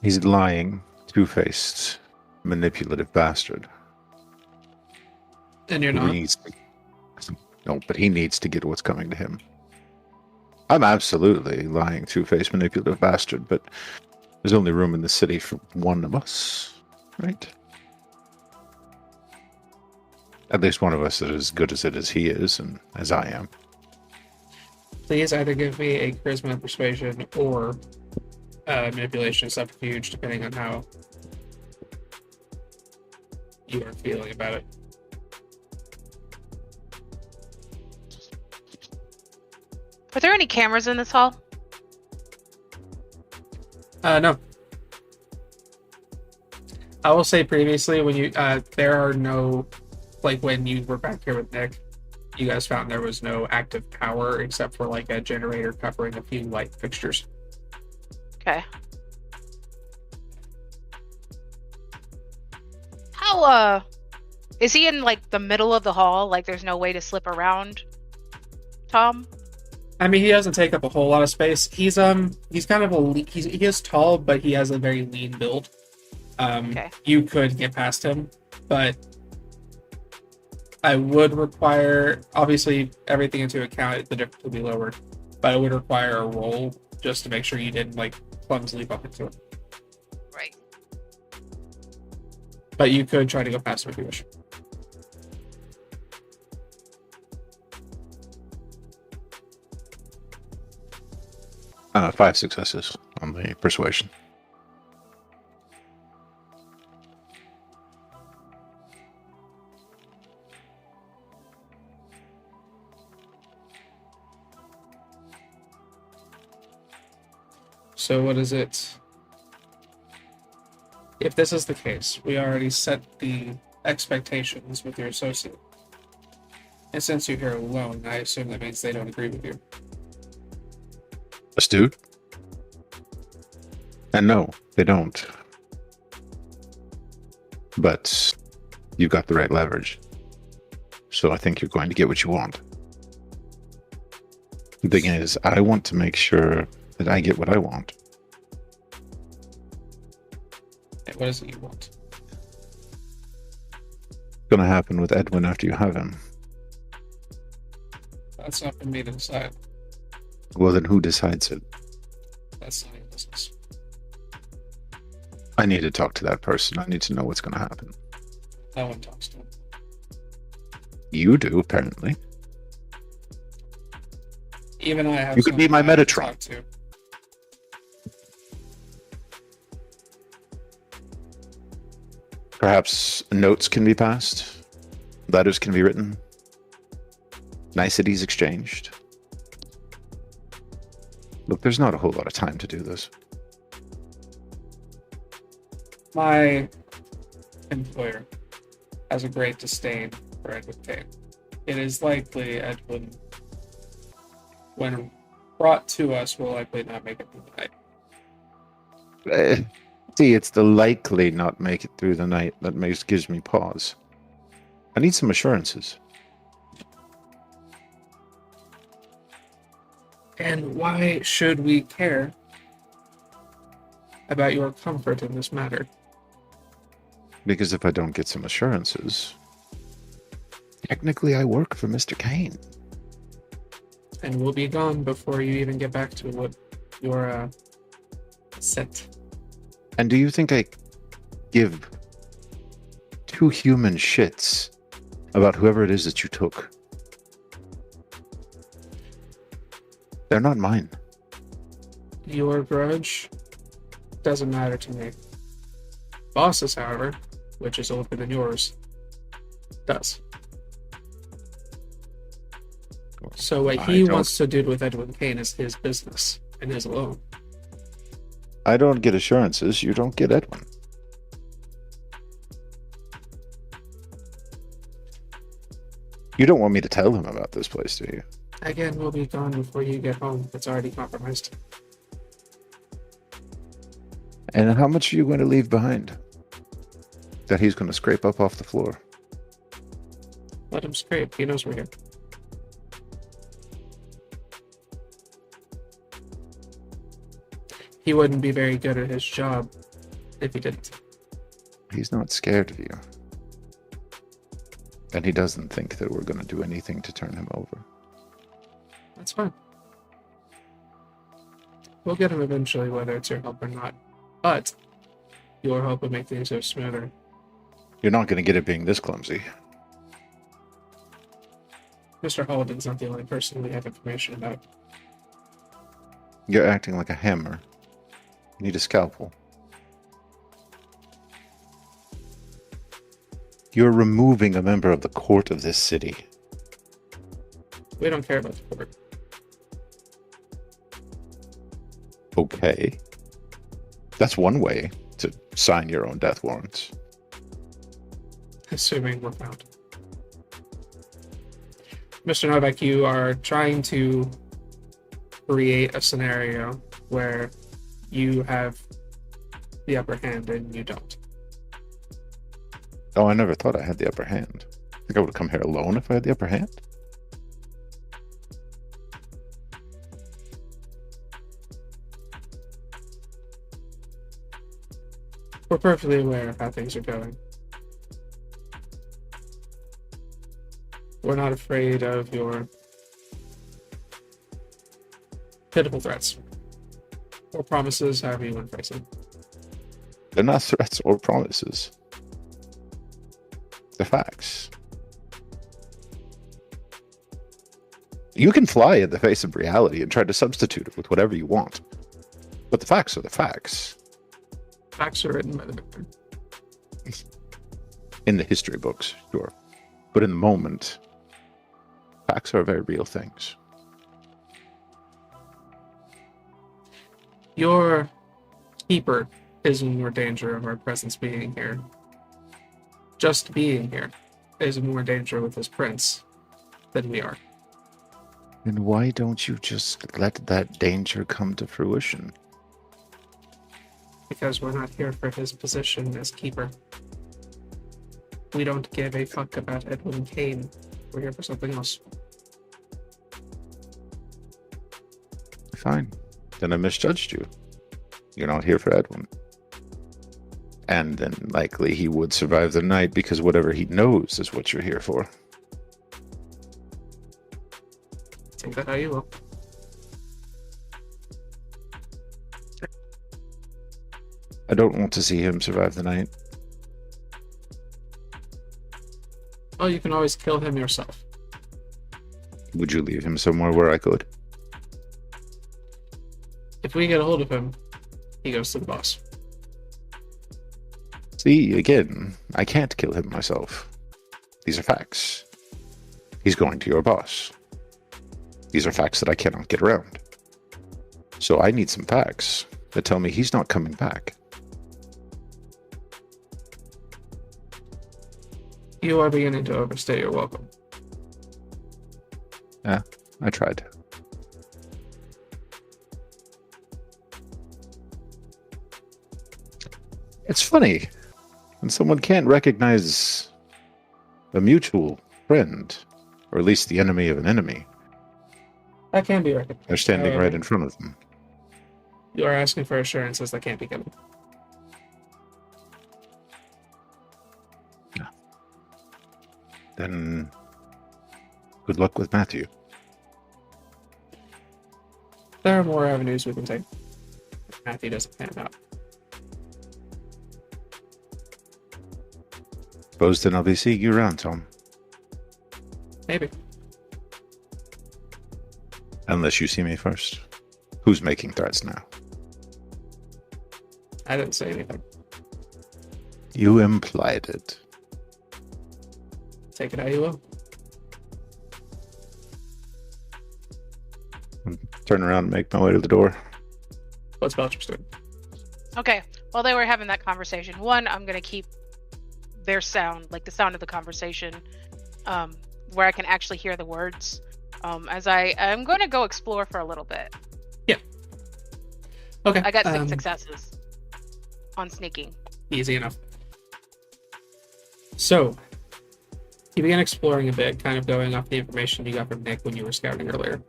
He's lying, two-faced, manipulative bastard. And you're Who not? needs to- No, but he needs to get what's coming to him. I'm absolutely lying, two-faced, manipulative bastard, but there's only room in the city for one of us, right? At least one of us that is as good as it as he is, and as I am. Please either give me a charisma persuasion or manipulation subterfuge, depending on how you are feeling about it. Are there any cameras in this hall? No. I will say previously, when you there are no, like when you were back here with Nick, you guys found there was no active power except for like a generator covering a few light fixtures. Okay. How, is he in, like, the middle of the hall? Like, there's no way to slip around, Tom? I mean, he doesn't take up a whole lot of space. He's kind of he is tall, but he has a very lean build. Okay. You could get past him, but I would require, obviously, everything into account, the difference will be lowered, but I would require a roll just to make sure you didn't, like, clumsily bump into him. Right. But you could try to go past him if you wish. Five successes on the persuasion. So what is it? If this is the case, we already set the expectations with your associate. And since you're here alone, I assume that means they don't agree with you. Astute? And no, they don't. But you've got the right leverage. So I think you're going to get what you want. The thing is, I want to make sure that I get what I want. And what is it you want? What's going to happen with Edwin after you have him? That's not for me to decide. Well, then who decides it? That's not your business. I need to talk to that person. I need to know what's going to happen. No one talks to him. You do, apparently. Even I have. You could be my someone I Metatron. talk to. Perhaps notes can be passed, letters can be written, niceties exchanged. Look, there's not a whole lot of time to do this. My employer has a great disdain for Edwin Kane. It is likely Edwin, when brought to us, will likely not make it through the night. See, it's the likely not make it through the night that gives me pause. I need some assurances. And why should we care about your comfort in this matter? Because if I don't get some assurances, technically I work for Mr. Kane. And we'll be gone before you even get back to what your set. And do you think I give two human shits about whoever it is that you took? They're not mine. Your grudge doesn't matter to me. Boss's, however, which is older than yours, does. So what he wants to do with Edwin Kane is his business and his alone. I don't get assurances, you don't get Edwin. You don't want me to tell him about this place, do you? Again, we'll be gone before you get home. It's already compromised. And how much are you going to leave behind? That he's going to scrape up off the floor? Let him scrape. He knows we're here. He wouldn't be very good at his job if he didn't. He's not scared of you. And he doesn't think that we're going to do anything to turn him over. That's fine. We'll get him eventually, whether it's your help or not. But your help would make things so smoother. You're not going to get it being this clumsy. Mr. Halden's not the only person we have information about. You're acting like a hammer. You need a scalpel. You're removing a member of the court of this city. We don't care about the court. Okay. That's one way to sign your own death warrants. Assuming we're found. Mr. Novak, you are trying to create a scenario where you have the upper hand and you don't. Oh, I never thought I had the upper hand. I think I would have come here alone if I had the upper hand. We're perfectly aware of how things are going. We're not afraid of your pitiful threats or promises, however you want to phrase them. They're not threats or promises. They're facts. You can fly in the face of reality and try to substitute it with whatever you want. But the facts are the facts. Facts are written by the victor. In the history books, sure. But in the moment, facts are very real things. Your keeper is in more danger of our presence being here. Just being here is in more danger with his prince than we are. Then why don't you just let that danger come to fruition? Because we're not here for his position as keeper. We don't give a fuck about Edwin Kane. We're here for something else. Fine. Then I misjudged you. You're not here for Edwin. And then likely he would survive the night because whatever he knows is what you're here for. Take that how you will. I don't want to see him survive the night. Oh, you can always kill him yourself. Would you leave him somewhere where I could? If we get a hold of him, he goes to the boss. See, again, I can't kill him myself. These are facts. He's going to your boss. These are facts that I cannot get around. So I need some facts that tell me he's not coming back. you are beginning to overstay your welcome. Yeah, I tried. It's funny when someone can't recognize a mutual friend, or at least the enemy of an enemy. That can be recognized. They're standing right in front of them. You are asking for assurances that can't be given. Yeah. Then, good luck with Matthew. There are more avenues we can take. Matthew doesn't pan out. Suppose then I'll be seeing you around, Tom. Maybe. Unless you see me first. Who's making threats now? I didn't say anything. You implied it. Take it how you will. Turn around and make my way to the door. What's Bellatrix doing? Okay, while they were having that conversation, one, I'm going to keep their sound, like the sound of the conversation, where I can actually hear the words, as I'm going to go explore for a little bit. Yeah. Okay. I got 6 successes on sneaking. Easy enough. So, you begin exploring a bit, kind of going off the information you got from Nick when you were scouting earlier.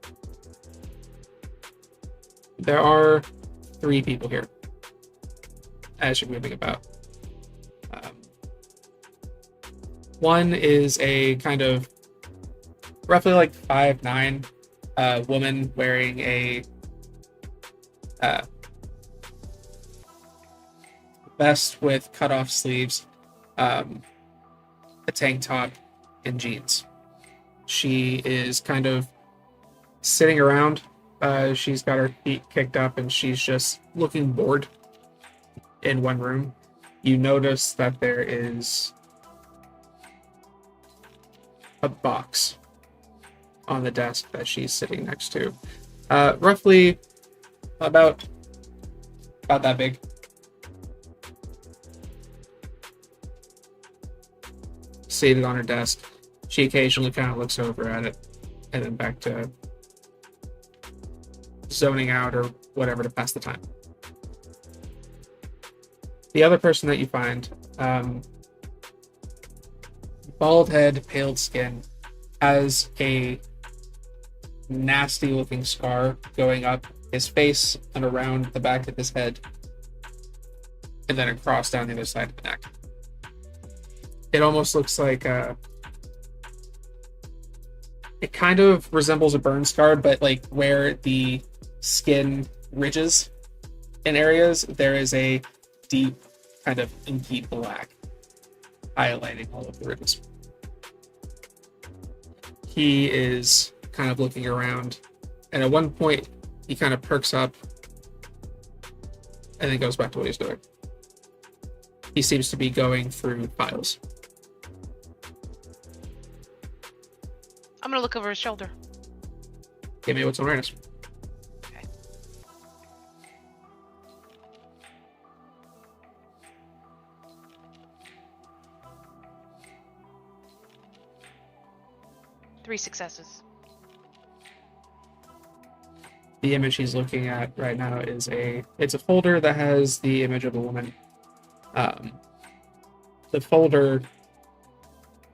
There are 3 people here as you're moving about. One is a kind of roughly like 5'9" woman wearing a vest with cut-off sleeves, a tank top, and jeans. She is kind of sitting around. She's got her feet kicked up and she's just looking bored in one room. You notice that there is a box on the desk that she's sitting next to. Roughly about that big. Seated on her desk. She occasionally kind of looks over at it and then back to zoning out or whatever to pass the time. The other person that you find, bald head, pale skin, has a nasty looking scar going up his face and around the back of his head, and then across down the other side of the neck. It almost looks like it kind of resembles a burn scar, but like where the skin ridges in areas, there is a deep kind of inky black highlighting all of the ridges. He is kind of looking around, and at one point he kind of perks up and then goes back to what he's doing. He seems to be going through files. I'm gonna look over his shoulder. Give me what's awareness. Okay. Three successes. The image he's looking at right now is it's a folder that has the image of a woman. The folder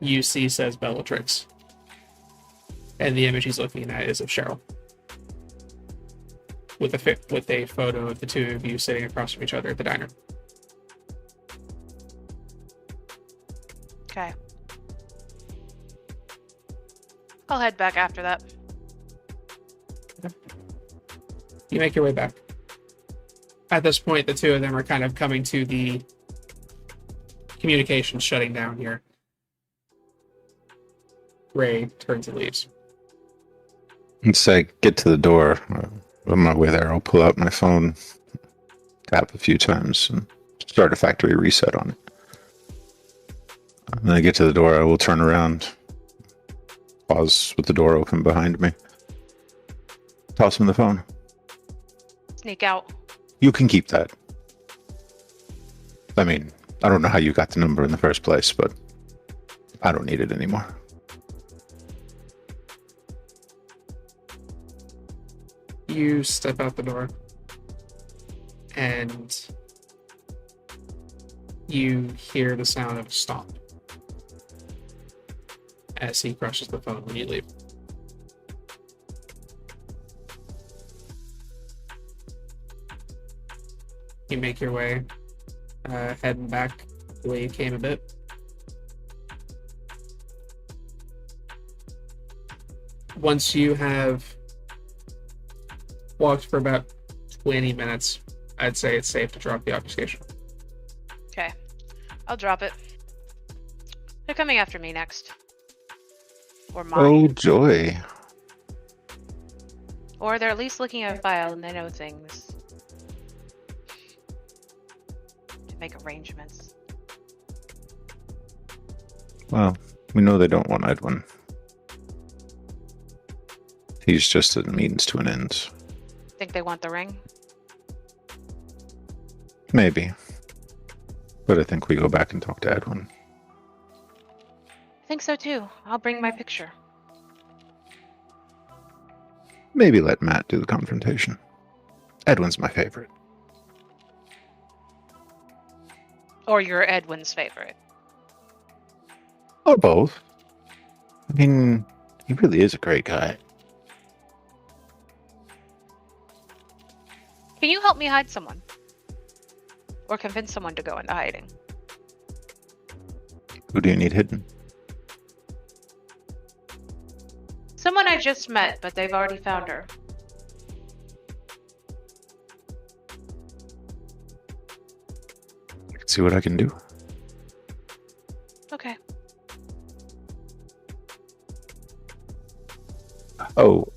you see says Bellatrix, and the image he's looking at is of Cheryl, with a photo of the two of you sitting across from each other at the diner. Okay. I'll head back after that. Okay. You make your way back. At this point, the two of them are kind of coming to the communication shutting down here. Grei turns and leaves. Once I get to the door, on my way there, I'll pull out my phone, tap a few times, and start a factory reset on it. When I get to the door, I will turn around, pause with the door open behind me, toss him the phone. Sneak out. You can keep that. I mean, I don't know how you got the number in the first place, but I don't need it anymore. You step out the door, and you hear the sound of a stomp as he crushes the phone when you leave. You make your way, heading back the way you came a bit. Once you have walked for about 20 minutes, I'd say it's safe to drop the obfuscation. Okay. I'll drop it. They're coming after me next. Or mine. Oh, joy. Or they're at least looking at a file and they know things. To make arrangements. Well, we know they don't want Edwin. He's just a means to an end. Think they want the ring? Maybe. But I think we go back and talk to Edwin. I think so too. I'll bring my picture. Maybe let Matt do the confrontation. Edwin's my favorite. Or you're Edwin's favorite. Or both. I mean, he really is a great guy. Can you help me hide someone? Or convince someone to go into hiding? Who do you need hidden? Someone I just met, but they've already found her. I can see what I can do. Okay. Oh,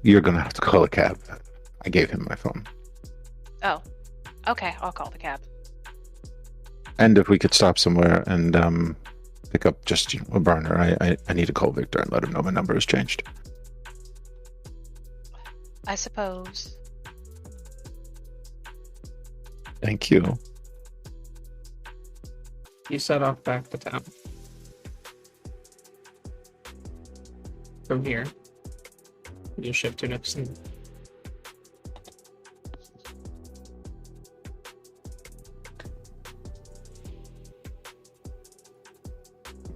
you're gonna have to call a cab. I gave him my phone. Oh. Okay, I'll call the cab. And if we could stop somewhere and pick up just a burner, I need to call Victor and let him know my number has changed. I suppose. Thank you. You set off back to town. From here, you shift to Nixon.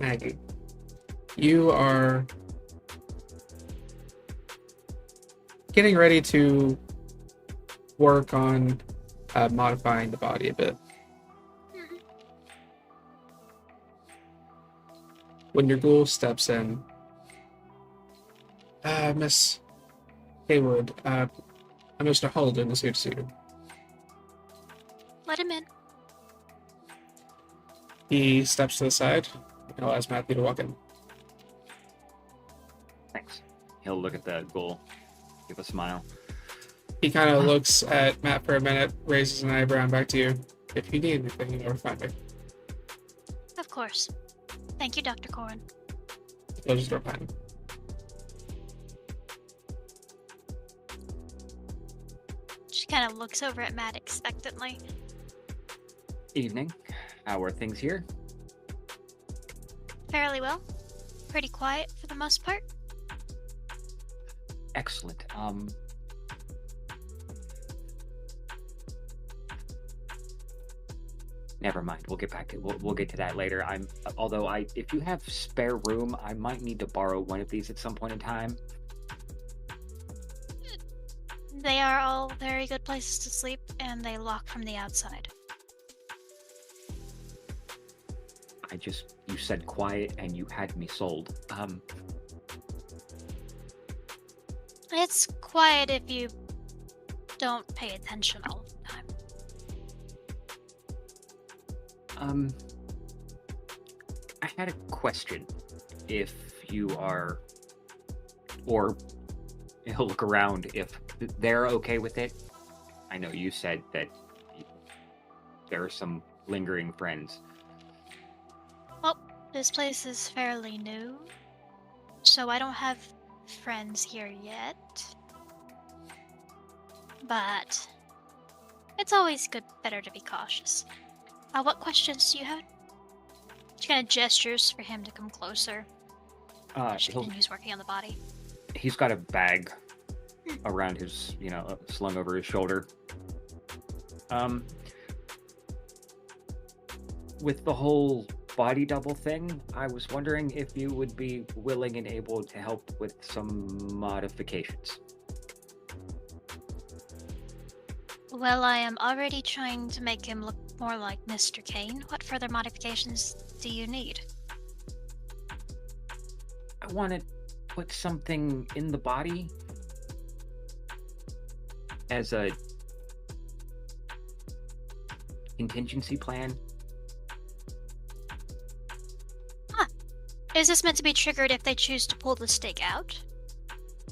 Maggie, you are getting ready to work on modifying the body a bit. When your ghoul steps in, Miss Haywood, Mr. Halden is here to see you. Let him in. He steps to the side. I'll ask Matthew to walk in. Thanks. He'll look at the ghoul, give a smile. He kind of looks at Matt for a minute, raises an eyebrow, and back to you. If you need anything, you know where to find me. Of course. Thank you, Dr. Corrin. Closes the door behind him. She kind of looks over at Matt expectantly. Evening. How are things here? Fairly well. Pretty quiet for the most part. Excellent. Never mind. We'll get back to we'll get to that later. If you have spare room, I might need to borrow one of these at some point in time. They are all very good places to sleep, and they lock from the outside. You said quiet and you had me sold. It's quiet if you don't pay attention all the time. I had a question. If you are, or he'll look around if they're okay with it. I know you said that there are some lingering friends. Well, this place is fairly new, so I don't have friends here yet. But it's always better to be cautious. What questions do you have? She kind of gestures for him to come closer. She He'll- continues working on the body. He's got a bag around his, slung over his shoulder. With the whole body double thing, I was wondering if you would be willing and able to help with some modifications. Well, I am already trying to make him look more like Mr. Kane. What further modifications do you need? I want to put something in the body as a contingency plan. Is this meant to be triggered if they choose to pull the stake out?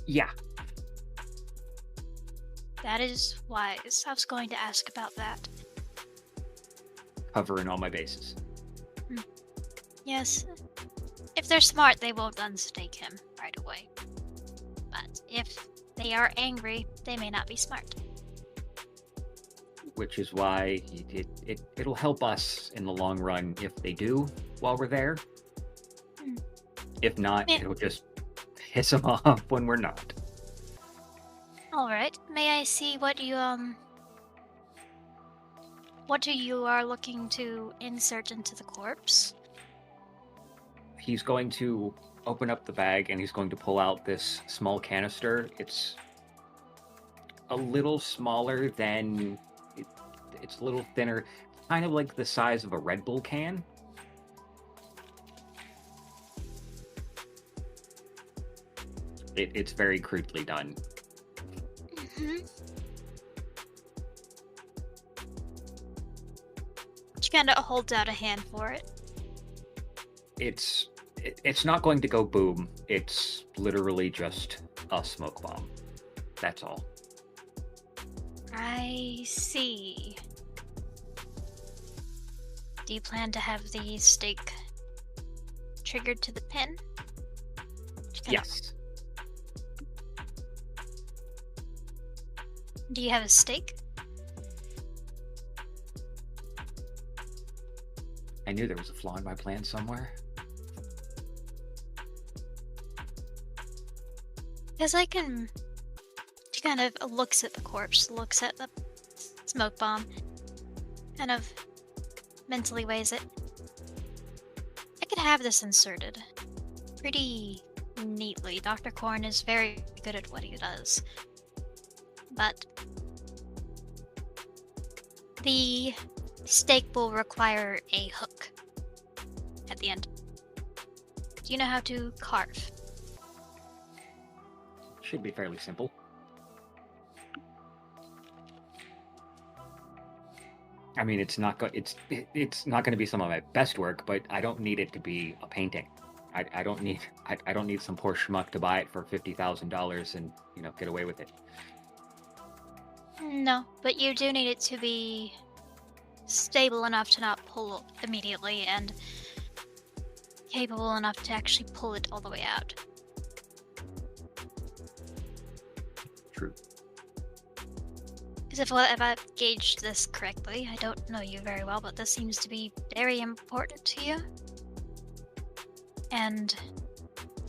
Yeah, That is wise. I was going to ask about that. covering all my bases. Yes. If they're smart, they won't unstake him right away. But if they are angry, they may not be smart. Which is why it'll help us in the long run if they do while we're there. If not, Yeah. it'll just piss them off when we're not. Alright, may I see what you are looking to insert into the corpse? He's going to open up the bag and he's going to pull out this small canister. It's a little smaller than... It's a little thinner, kind of like the size of a Red Bull can. It's very crudely done. She kind of holds out a hand for it. It's not going to go boom. It's literally just a smoke bomb. That's all. I see. Do you plan to have the stake triggered to the pin? Yes. Do you have a stake? I knew there was a flaw in my plan somewhere. Because I can... She kind of looks at the corpse, looks at the smoke bomb, kind of mentally weighs it. I could have this inserted pretty neatly. Dr. Korn is very good at what he does. But the stake will require a hook at the end. Do you know how to carve? Should be fairly simple. I mean, it's not going to be some of my best work, but I don't need it to be a painting. I don't need some poor schmuck to buy it for $50,000 and get away with it. No, but you do need it to be stable enough to not pull immediately and capable enough to actually pull it all the way out. True. Because if I've gauged this correctly, I don't know you very well, but this seems to be very important to you. And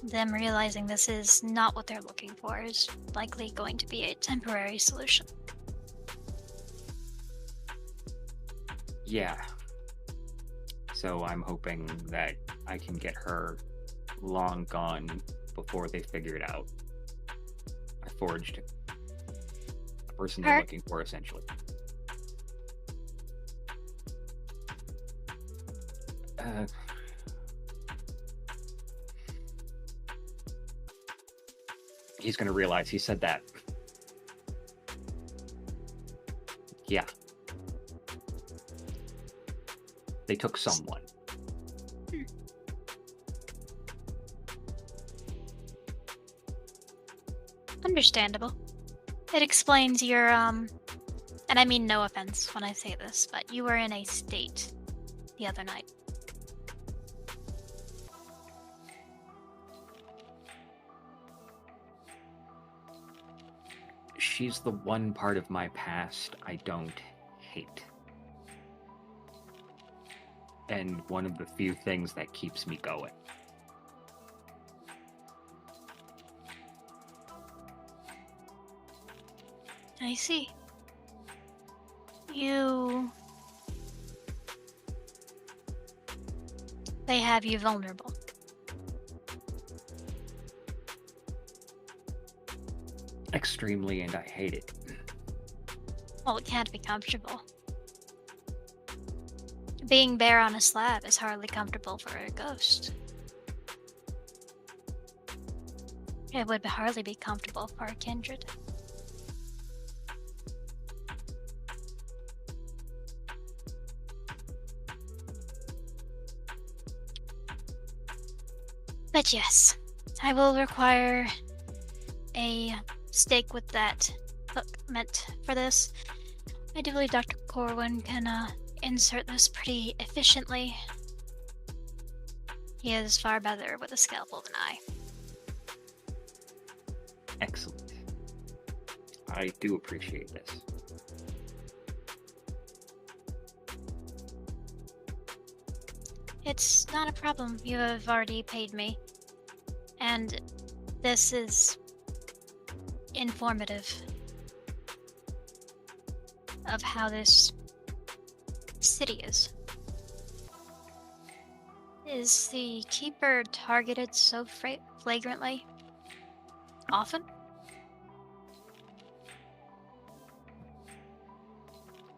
them realizing this is not what they're looking for is likely going to be a temporary solution. Yeah. So I'm hoping that I can get her long gone before they figure it out. I forged the person they're looking for, essentially. He's going to realize he said that. Yeah. They took someone. Understandable. It explains your, and I mean no offense when I say this, but you were in a state the other night. She's the one part of my past I don't hate. and one of the few things that keeps me going. I see. They have you vulnerable. Extremely, and I hate it. Well, it can't be comfortable. Being bare on a slab is hardly comfortable for a ghost. It would hardly be comfortable for a kindred. But yes, I will require a stake with that hook meant for this. I do believe Dr. Corwin can insert this pretty efficiently. He is far better with a scalpel than I. Excellent. I do appreciate this. It's not a problem. You have already paid me. And this is informative of how this city is. Is the keeper targeted so flagrantly? Often?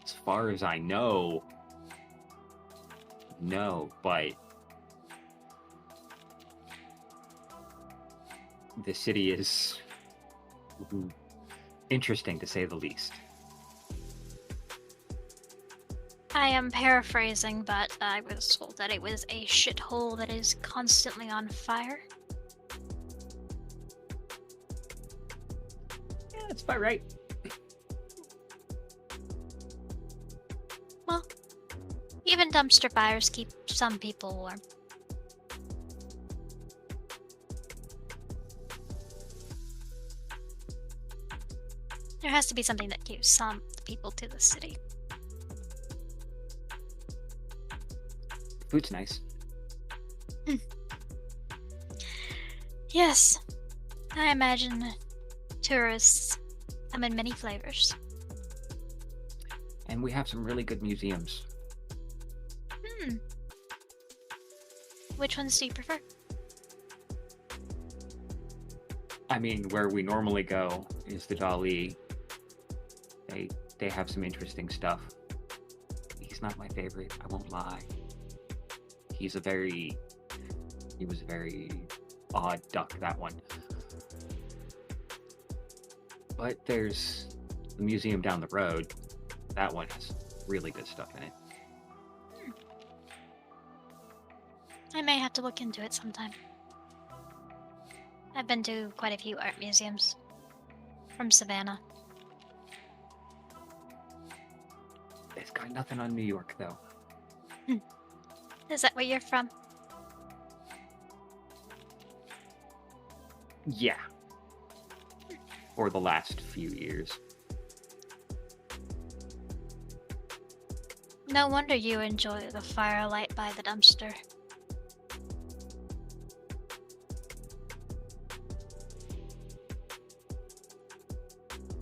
As far as I know, no, but the city is interesting to say the least. I am paraphrasing, but I was told that it was a shithole that is constantly on fire. Yeah, that's about right. Well, even dumpster fires keep some people warm. There has to be something that keeps some people to the city. Food's nice. Yes, I imagine tourists come in many flavors. And we have some really good museums. Which ones do you prefer? I mean, where we normally go is the Dali. They have some interesting stuff. He's not my favorite, I won't lie. He was a very odd duck, that one. But there's the museum down the road. That one has really good stuff in it. I may have to look into it sometime. I've been to quite a few art museums from Savannah. It's got nothing on New York, though. Is that where you're from? Yeah. For the last few years. No wonder you enjoy the firelight by the dumpster.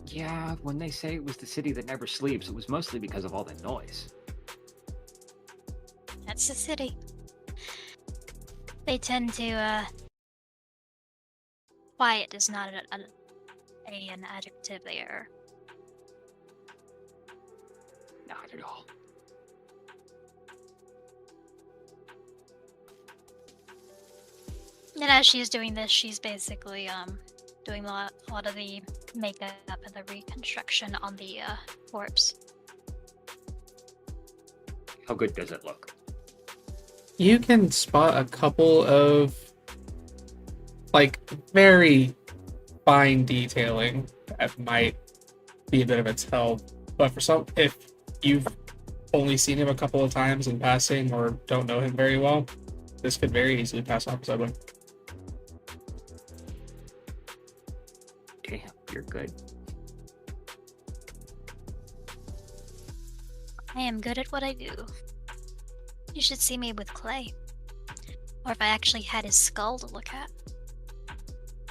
Yeah, when they say it was the city that never sleeps, it was mostly because of all the noise. That's the city. They tend to, quiet is not an adjective there. Not at all. And as she's doing this, she's basically, doing a lot of the makeup and the reconstruction on the, corpse. How good does it look? You can spot a couple of, like, very fine detailing that might be a bit of a tell. But for some, if you've only seen him a couple of times in passing or don't know him very well, this could very easily pass off as ugly. Damn, you're good. I am good at what I do. You should see me with Clay. Or if I actually had his skull to look at.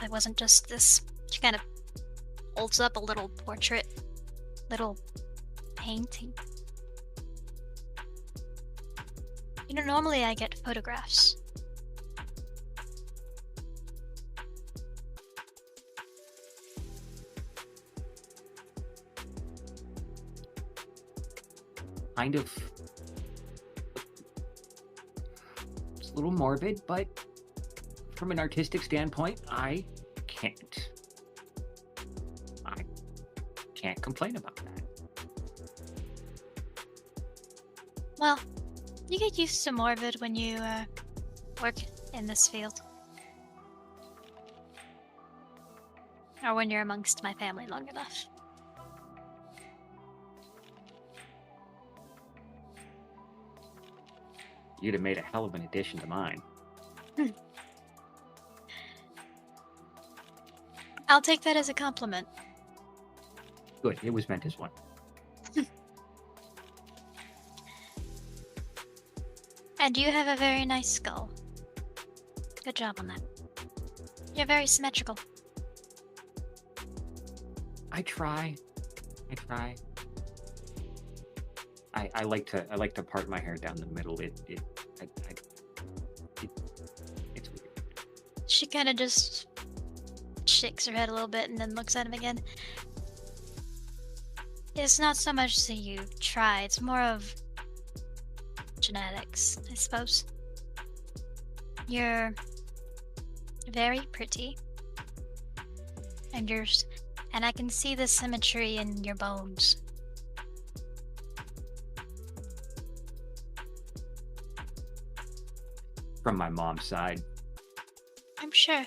It wasn't just this. She kind of holds up a little portrait, little painting. You know, normally I get photographs. Kind of. It's a little morbid, but from an artistic standpoint, I can't complain about that. Well, you get used to morbid when you work in this field. Or when you're amongst my family long enough. You'd have made a hell of an addition to mine. I'll take that as a compliment. Good, it was meant as one. And you have a very nice skull. Good job on that. You're very symmetrical. I try. I like to part my hair down the middle. It's weird. She kind of just shakes her head a little bit and then looks at him again. It's not so much that you try, it's more of genetics, I suppose. You're very pretty. And I can see the symmetry in your bones. From my mom's side. I'm sure.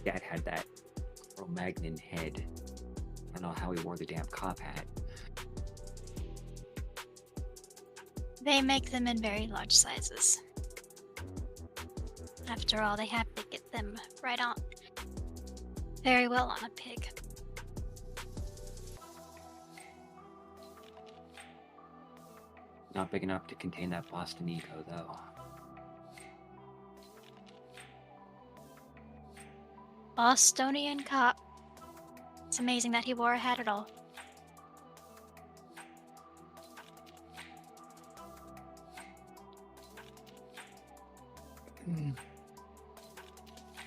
Dad had that Cro-Magnon head. I don't know how he wore the damn cop hat. They make them in very large sizes. After all, they have to get them right on. Very well on a pig. Not big enough to contain that Boston ego, though. Bostonian cop. It's amazing that he wore a hat at all.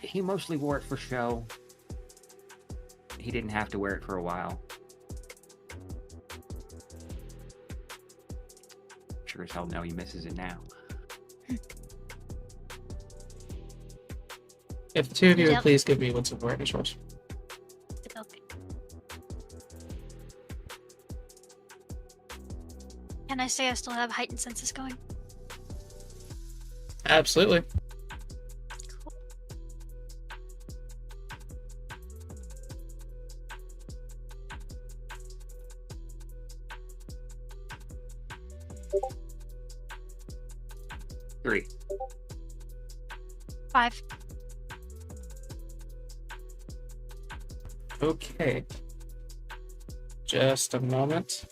He mostly wore it for show. He didn't have to wear it for a while. Sure as hell know he misses it now. If the two of you would Yep. please give me what's awareness rolls. Okay. Can I say I still have heightened senses going? Absolutely. Cool. Three. 5. Okay. Just a moment.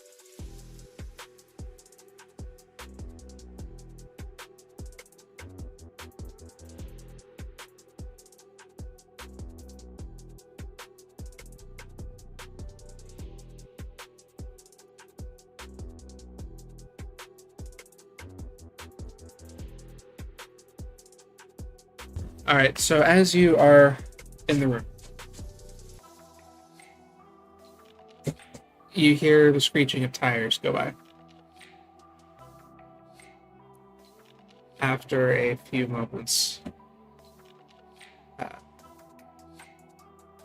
All right, so as you are in the room, you hear the screeching of tires go by. After a few moments,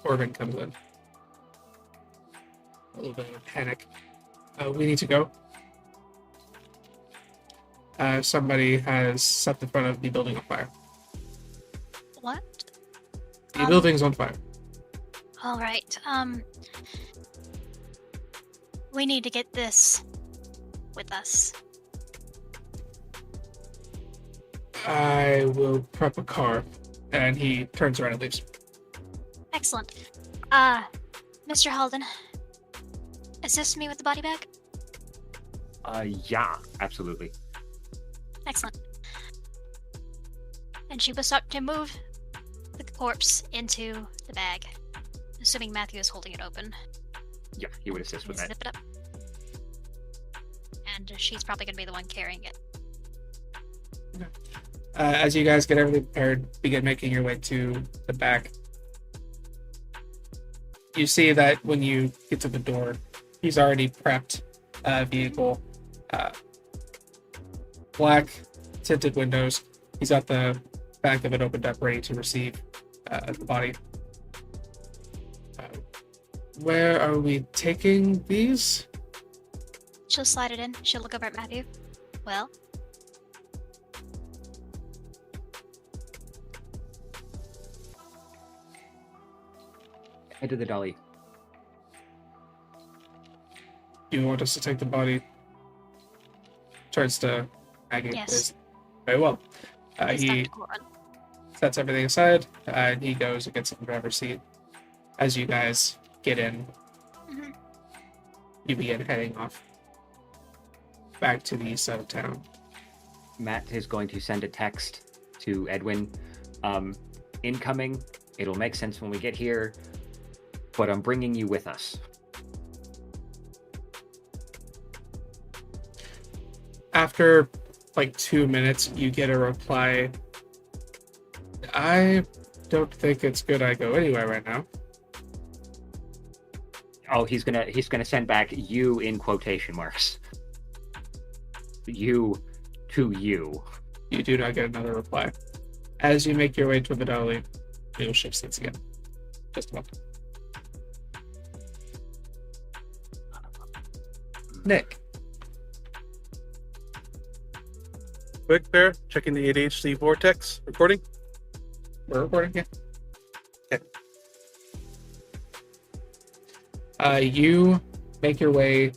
Orban comes in. A little bit of a panic. We need to go. Somebody has set the front of the building on fire. What? The building's on fire. Alright, we need to get this with us. I will prep a car. And he turns around and leaves. Excellent. Mr. Halden, assist me with the body bag? Yeah, absolutely. Excellent. And she will start to move the corpse into the bag, assuming Matthew is holding it open. Yeah, he would assist with that. Zip it up. And she's probably going to be the one carrying it. As you guys get everything prepared, begin making your way to the back. You see that when you get to the door, he's already prepped a vehicle. Black tinted windows. He's got the back of it opened up, ready to receive the body. Where are we taking these? She'll slide it in. She'll look over at Matthew. Well, Head to the dolly. You want us to take the body? Turns to Maggie. Yes. Very well. it's He Dr. Corin. sets everything aside, and he goes and gets in the driver's seat. As you guys get in, Mhm. you begin heading off back to the east side of town. Matt is going to send a text to Edwin. Incoming. It'll make sense when we get here, but I'm bringing you with us. After like 2 minutes, you get a reply. I don't think it's good I go anywhere right now. Oh, he's gonna send back you in quotation marks. You to you. You do not get another reply. As you make your way to the dolly, you'll shift seats again. Just about. Nick. Quick there, checking the ADHD vortex recording. We're recording, yeah. Okay. You make your way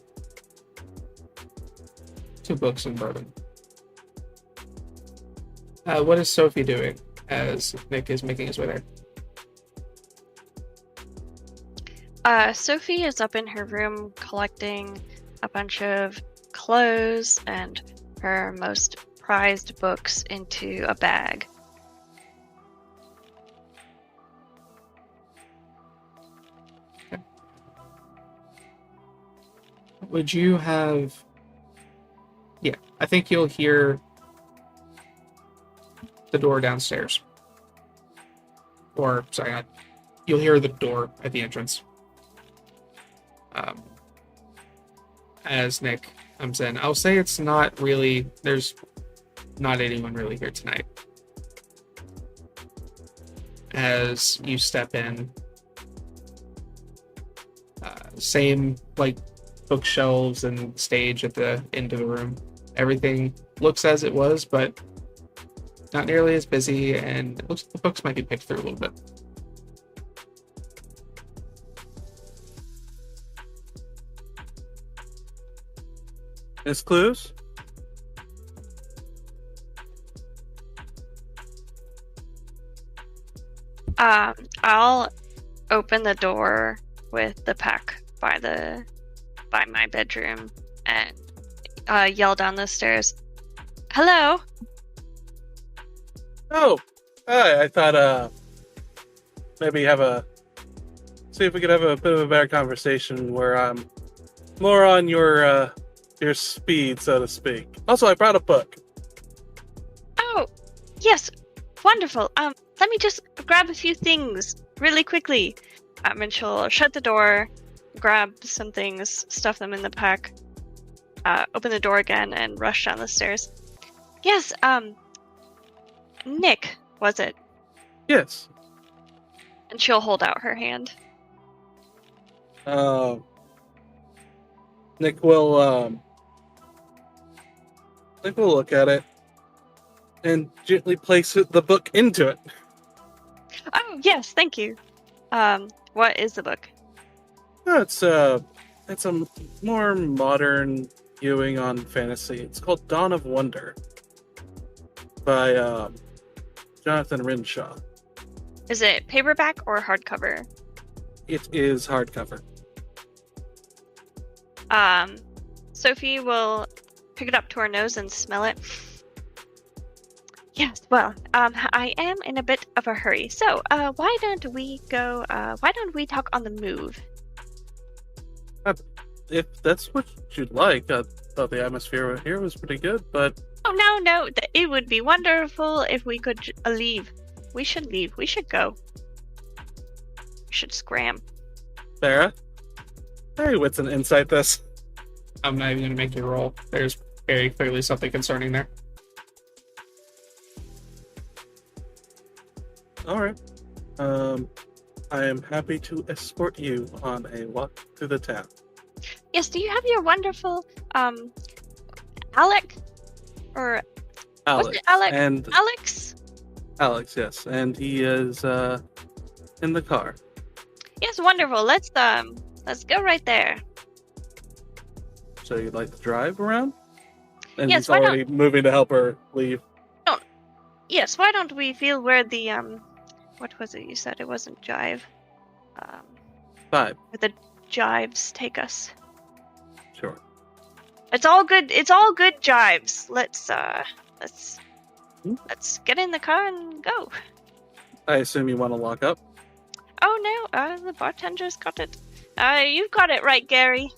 to Books and Bourbon. What is Sophie doing as Nick is making his way there? Sophie is up in her room collecting a bunch of clothes and her most prized books into a bag. Would you have... Yeah, I think you'll hear the door downstairs. Or, sorry, you'll hear the door at the entrance. As Nick comes in. I'll say it's not really... There's not anyone really here tonight. As you step in, same, like, bookshelves and stage at the end of the room. Everything looks as it was, but not nearly as busy, and it looks like the books might be picked through a little bit. Miss Clews? I'll open the door with the pack by my bedroom and yell down the stairs, "Hello!" Oh, hi. I thought maybe see if we could have a bit of a better conversation where I'm more on your speed, so to speak. Also, I brought a book. Oh, yes, wonderful. Let me just grab a few things really quickly. And she'll shut the door, grab some things, stuff them in the pack, open the door again, and rush down the stairs. Yes, Nick, was it? Yes. And she'll hold out her hand. Nick will look at it and gently place the book into it. Oh, yes, thank you. What is the book? No, it's a more modern viewing on fantasy. It's called Dawn of Wonder by Jonathan Renshaw. Is it paperback or hardcover? It is hardcover. Sophie will pick it up to her nose and smell it. Yes, well, I am in a bit of a hurry. So, why don't we talk on the move? If that's what you'd like, I thought the atmosphere here was pretty good, but... Oh, no, it would be wonderful if we could leave. We should leave. We should go. We should scram. Sarah? Hey, what's an insight this? I'm not even going to make you roll. There's very clearly something concerning there. Alright. I am happy to escort you on a walk through the town. Yes, do you have your wonderful, Alec? Or... Alex. Was it Alec? And Alex? Alex, yes. And he is, in the car. Yes, wonderful. Let's go right there. So you'd like to drive around? And Yes, he's why already moving to help her leave. Yes, why don't we feel where the, what was it you said? It wasn't jive. 5. Where the jives take us. Sure. It's all good jives. Let's get in the car and go. I assume you want to lock up? Oh no, the bartender's got it. You've got it right, Gary.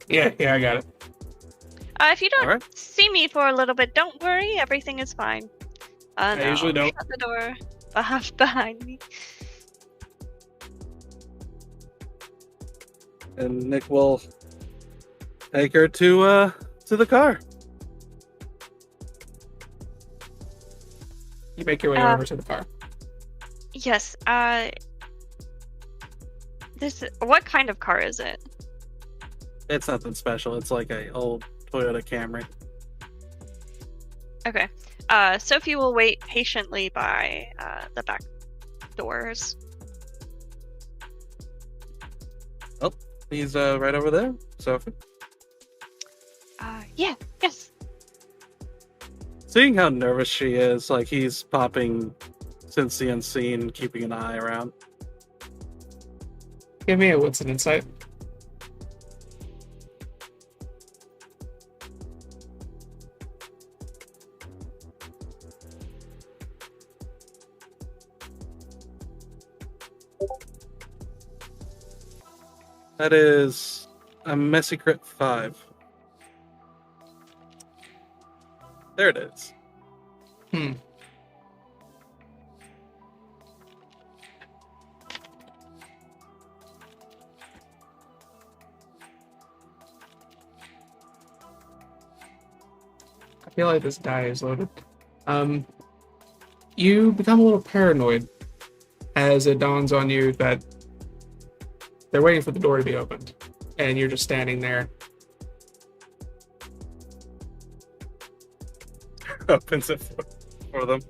Yeah, I got it. If you don't Alright. see me for a little bit, don't worry, everything is fine. I No, usually don't. Shut the door behind me. And Nick will take her to the car. You make your way over to the car. Yes, what kind of car is it? It's nothing special. It's like a old Toyota Camry. Okay. Sophie will wait patiently by the back doors. Oh, he's right over there, Sophie. Yes. Seeing how nervous she is, like he's popping since the unseen, keeping an eye around. Give me a what's an insight. That is a messy crit 5. There it is. I feel like this die is loaded. You become a little paranoid as it dawns on you that they're waiting for the door to be opened, and you're just standing there. Opens it for them.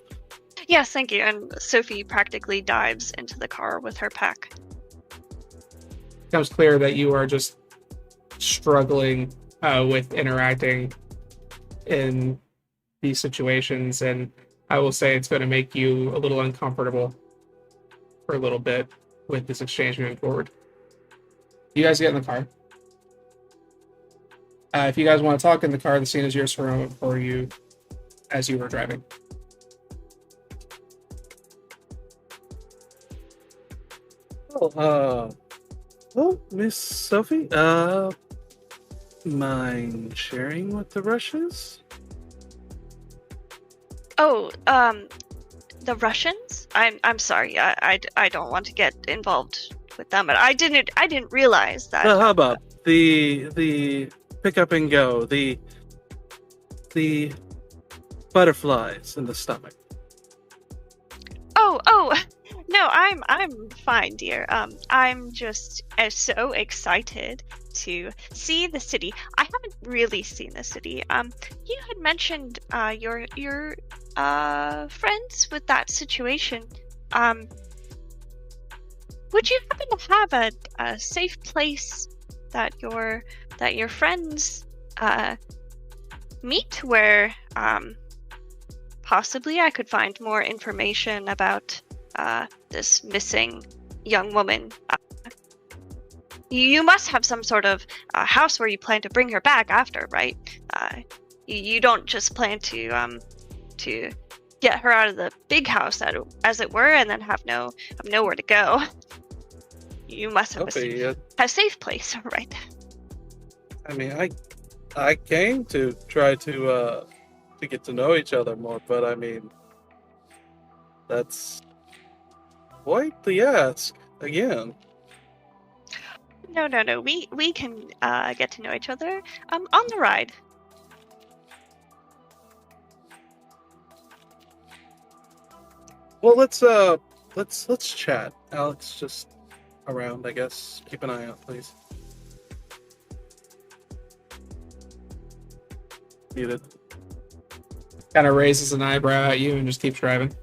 Yes, thank you. And Sophie practically dives into the car with her pack. It becomes clear that you are just struggling with interacting in these situations, and I will say it's going to make you a little uncomfortable for a little bit with this exchange moving forward. You guys get in the car. If you guys want to talk in the car, the scene is yours for you as you were driving. Well, Miss Sophie, mind sharing what the rush is? Oh, the Russians? I'm sorry. I don't want to get involved with them, but I didn't realize that. The hubbub, the pick up and go, the butterflies in the stomach. Oh, no, I'm fine, dear. I'm just so excited to see the city. I haven't really seen the city. You had mentioned your friends with that situation. Would you happen to have a safe place that your friends meet where possibly I could find more information about this missing young woman? You must have some sort of house where you plan to bring her back after, right? You don't just plan to get her out of the big house, as it were, and then have nowhere to go. You must have a safe place, right? I mean, I came to try to get to know each other more, but I mean, that's quite the ask again. No. We can get to know each other on the ride. Well, let's chat. Alex, just around, I guess. Keep an eye out, please. Muted. Kind of raises an eyebrow at you and just keeps driving.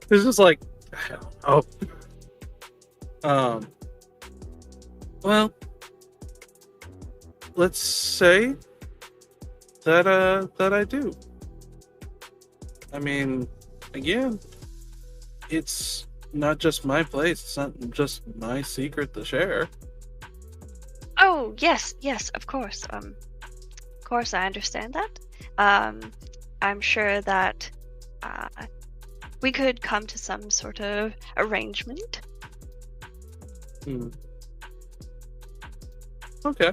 It's just like, I don't know. Well, let's say that I do. I mean, again, it's not just my place. It's not just my secret to share. Oh, yes, of course. Of course, I understand that. I'm sure that we could come to some sort of arrangement. Okay.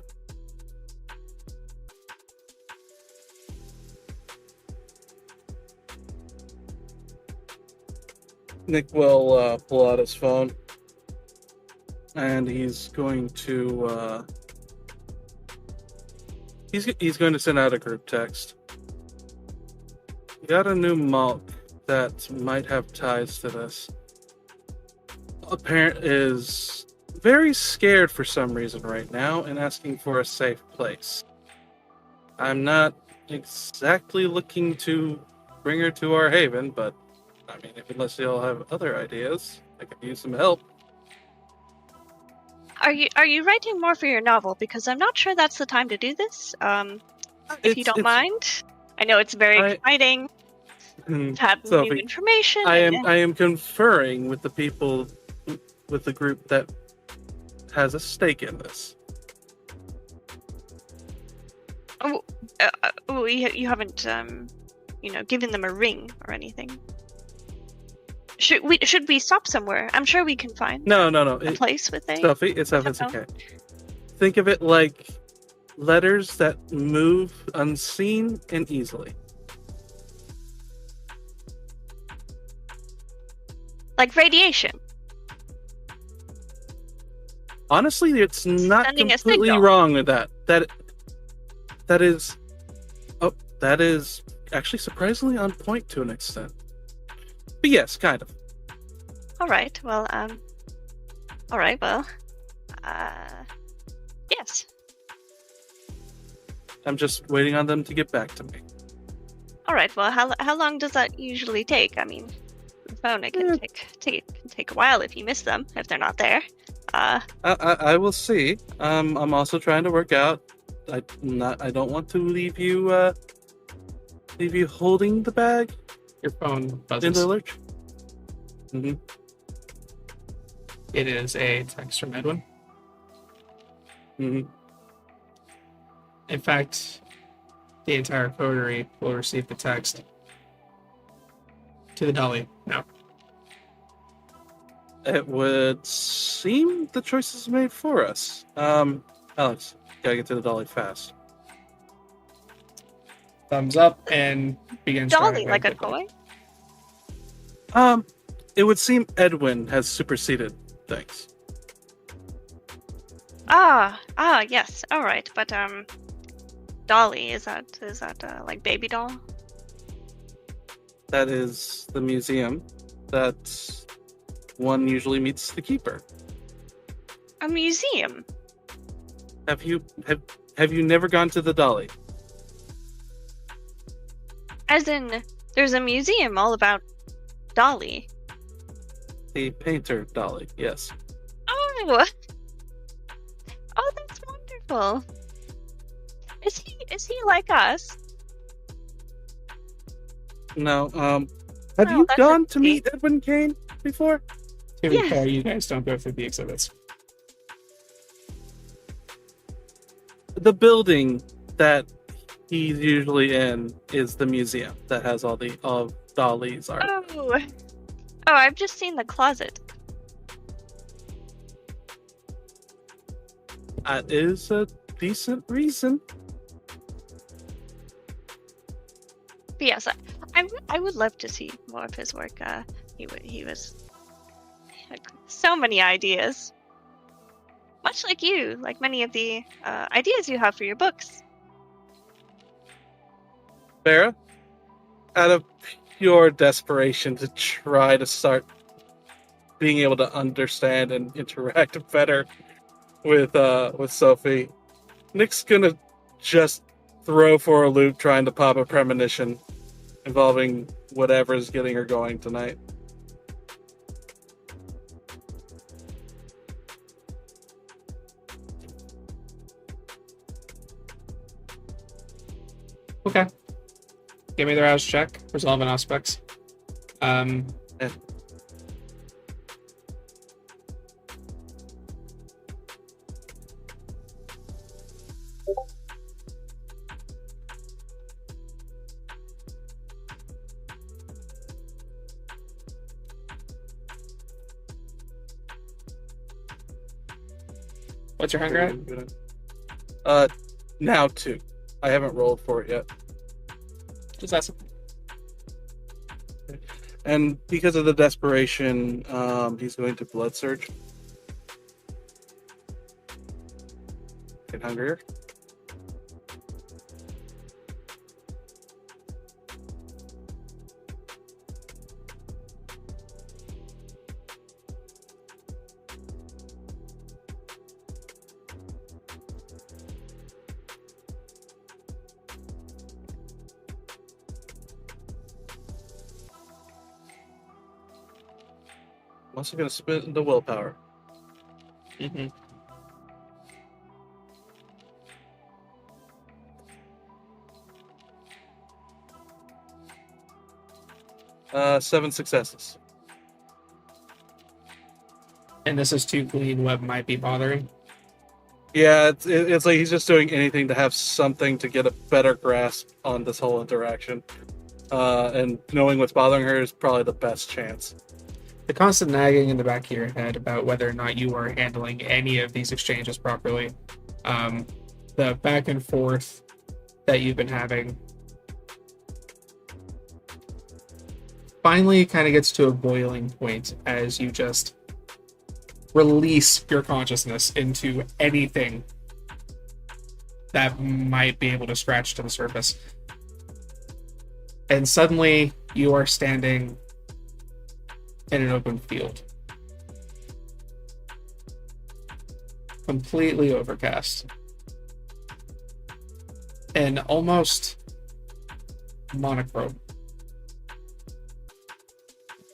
Nick will pull out his phone, and he's going to he's going to send out a group text. Got a new monk that might have ties to this. Apparent is very scared for some reason right now and asking for a safe place. I'm not exactly looking to bring her to our haven, but I mean, unless y'all have other ideas, I could use some help. Are you writing more for your novel? Because I'm not sure that's the time to do this. If you don't mind, I know it's very exciting to have Sophie, new information. I am conferring with the people, with the group that has a stake in this. You haven't, given them a ring or anything. Should we stop somewhere? I'm sure we can find No. a place with a... Sophie, it's okay. Think of it like letters that move unseen and easily. Like radiation. Honestly, it's not Sending a completely signal. wrong with that. That is actually surprisingly on point to an extent. But yes, kind of. Alright, well, yes. I'm just waiting on them to get back to me. Alright, well, how long does that usually take? I mean, the phone, it can take a while if you miss them, if they're not there. I will see. I'm also trying to work out. I don't want to leave you holding the bag. Your phone buzzes. In the lurch. Mm-hmm. It is a text from Edwin. Mm-hmm. In fact, the entire coterie will receive the text. To the dolly. No. It would seem the choice is made for us. Alex, gotta get to the dolly fast. Thumbs up and begins Dolly, driving like a quickly. toy? It would seem Edwin has superseded things. Yes, alright, but, Dolly, is that like baby doll? That is the museum that one usually meets the keeper. A museum? Have you never gone to the dolly? As in, there's a museum all about Dolly. The painter dolly, yes. Oh, that's wonderful. Is he like us? No, have you that's gone to okay. meet Edwin Kane before? To be Yes. fair, you guys don't go through the exhibits. The building that he's usually in is the museum that has all of Dali's art. Oh, I've just seen the closet. That is a decent reason. But yes, I would love to see more of his work. He was had so many ideas, much like you, like many of the ideas you have for your books. Farah, out of pure desperation to try to start being able to understand and interact better with Sophie, Nick's gonna just throw for a loop trying to pop a premonition involving whatever's getting her going tonight. Okay. Give me the rouse check. Resolve an aspects. Yeah. What's your hunger at? Now 2. I haven't rolled for it yet. Just ask. And because of the desperation, he's going to blood surge. Get hungrier. I'm also going to spit into willpower. Mm-hmm. 7 successes. And this is too clean. What might be bothering? Yeah, it's like he's just doing anything to have something to get a better grasp on this whole interaction. And knowing what's bothering her is probably the best chance. The constant nagging in the back of your head about whether or not you are handling any of these exchanges properly. The back and forth that you've been having finally kind of gets to a boiling point as you just release your consciousness into anything that might be able to scratch to the surface. And suddenly you are standing in an open field. Completely overcast. And almost monochrome.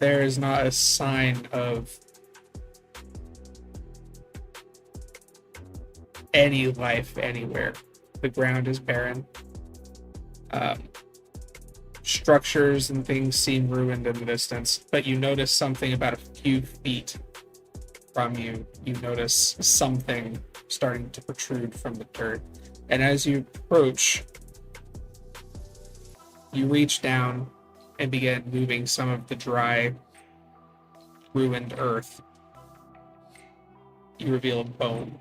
There is not a sign of any life anywhere. The ground is barren. Structures and things seem ruined in the distance, but you notice something about a few feet from you. You notice something starting to protrude from the dirt. And as you approach, you reach down and begin moving some of the dry, ruined earth. You reveal a bone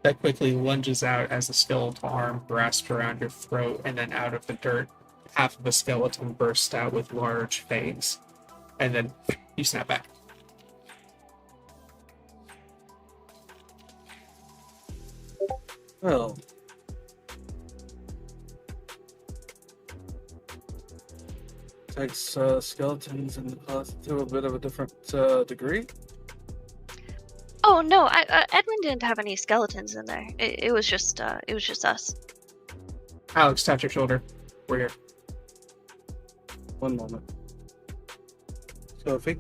that quickly lunges out as a skeletal arm grasps around your throat, and then out of the dirt, half of a skeleton bursts out with large fangs, and then you snap back. Well, takes skeletons and to a bit of a different degree. Oh no, Edwin didn't have any skeletons in there. It was just us. Alex, tap your shoulder. We're here. One moment. Sophie?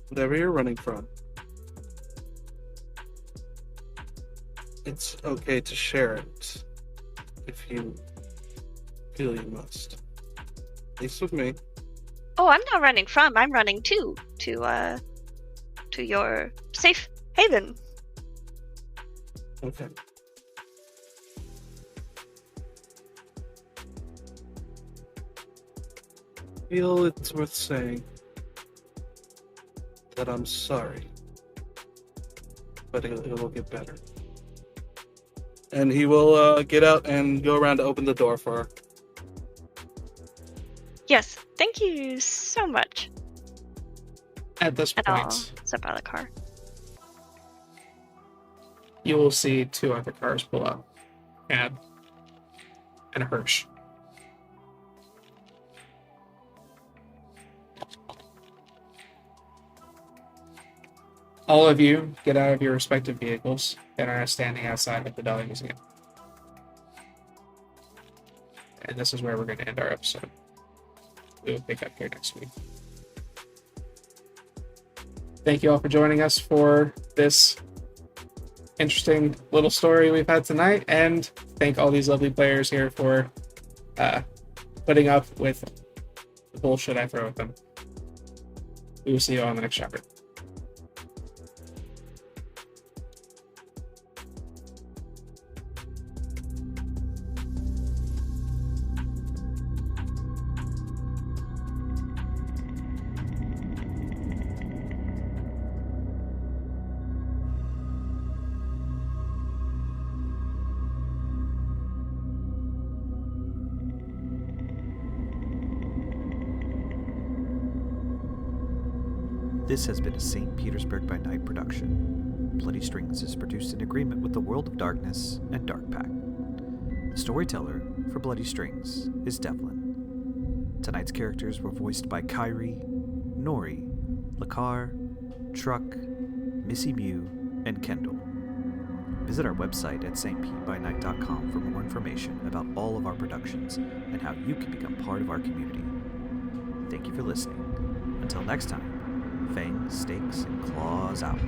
Whatever you're running from, it's okay to share it if you feel you must. least with me. Oh, I'm not running from. I'm running to your safe haven. Okay. Feel it's worth saying that I'm sorry, but it will get better. And he will get out and go around to open the door for her. Yes, thank you so much. At this And I'll point, step out of the car. you will see 2 other cars pull up. And a Hirsch. All of you get out of your respective vehicles and are standing outside of the Deli Museum. And this is where we're going to end our episode. We will pick up here next week. Thank you all for joining us for this interesting little story we've had tonight, and thank all these lovely players here for putting up with the bullshit I throw at them. We will see you all in the next chapter. This has been a St. Petersburg by Night production. Bloody Strings is produced in agreement with the World of Darkness and Dark Pact. The storyteller for Bloody Strings is Devlin. Tonight's characters were voiced by Kyrie, Noree, Lekar, Truckexe, MissyMew, and Kendall. Visit our website at stpbynight.com for more information about all of our productions and how you can become part of our community. Thank you for listening. Until next time, fangs, stakes, and claws out.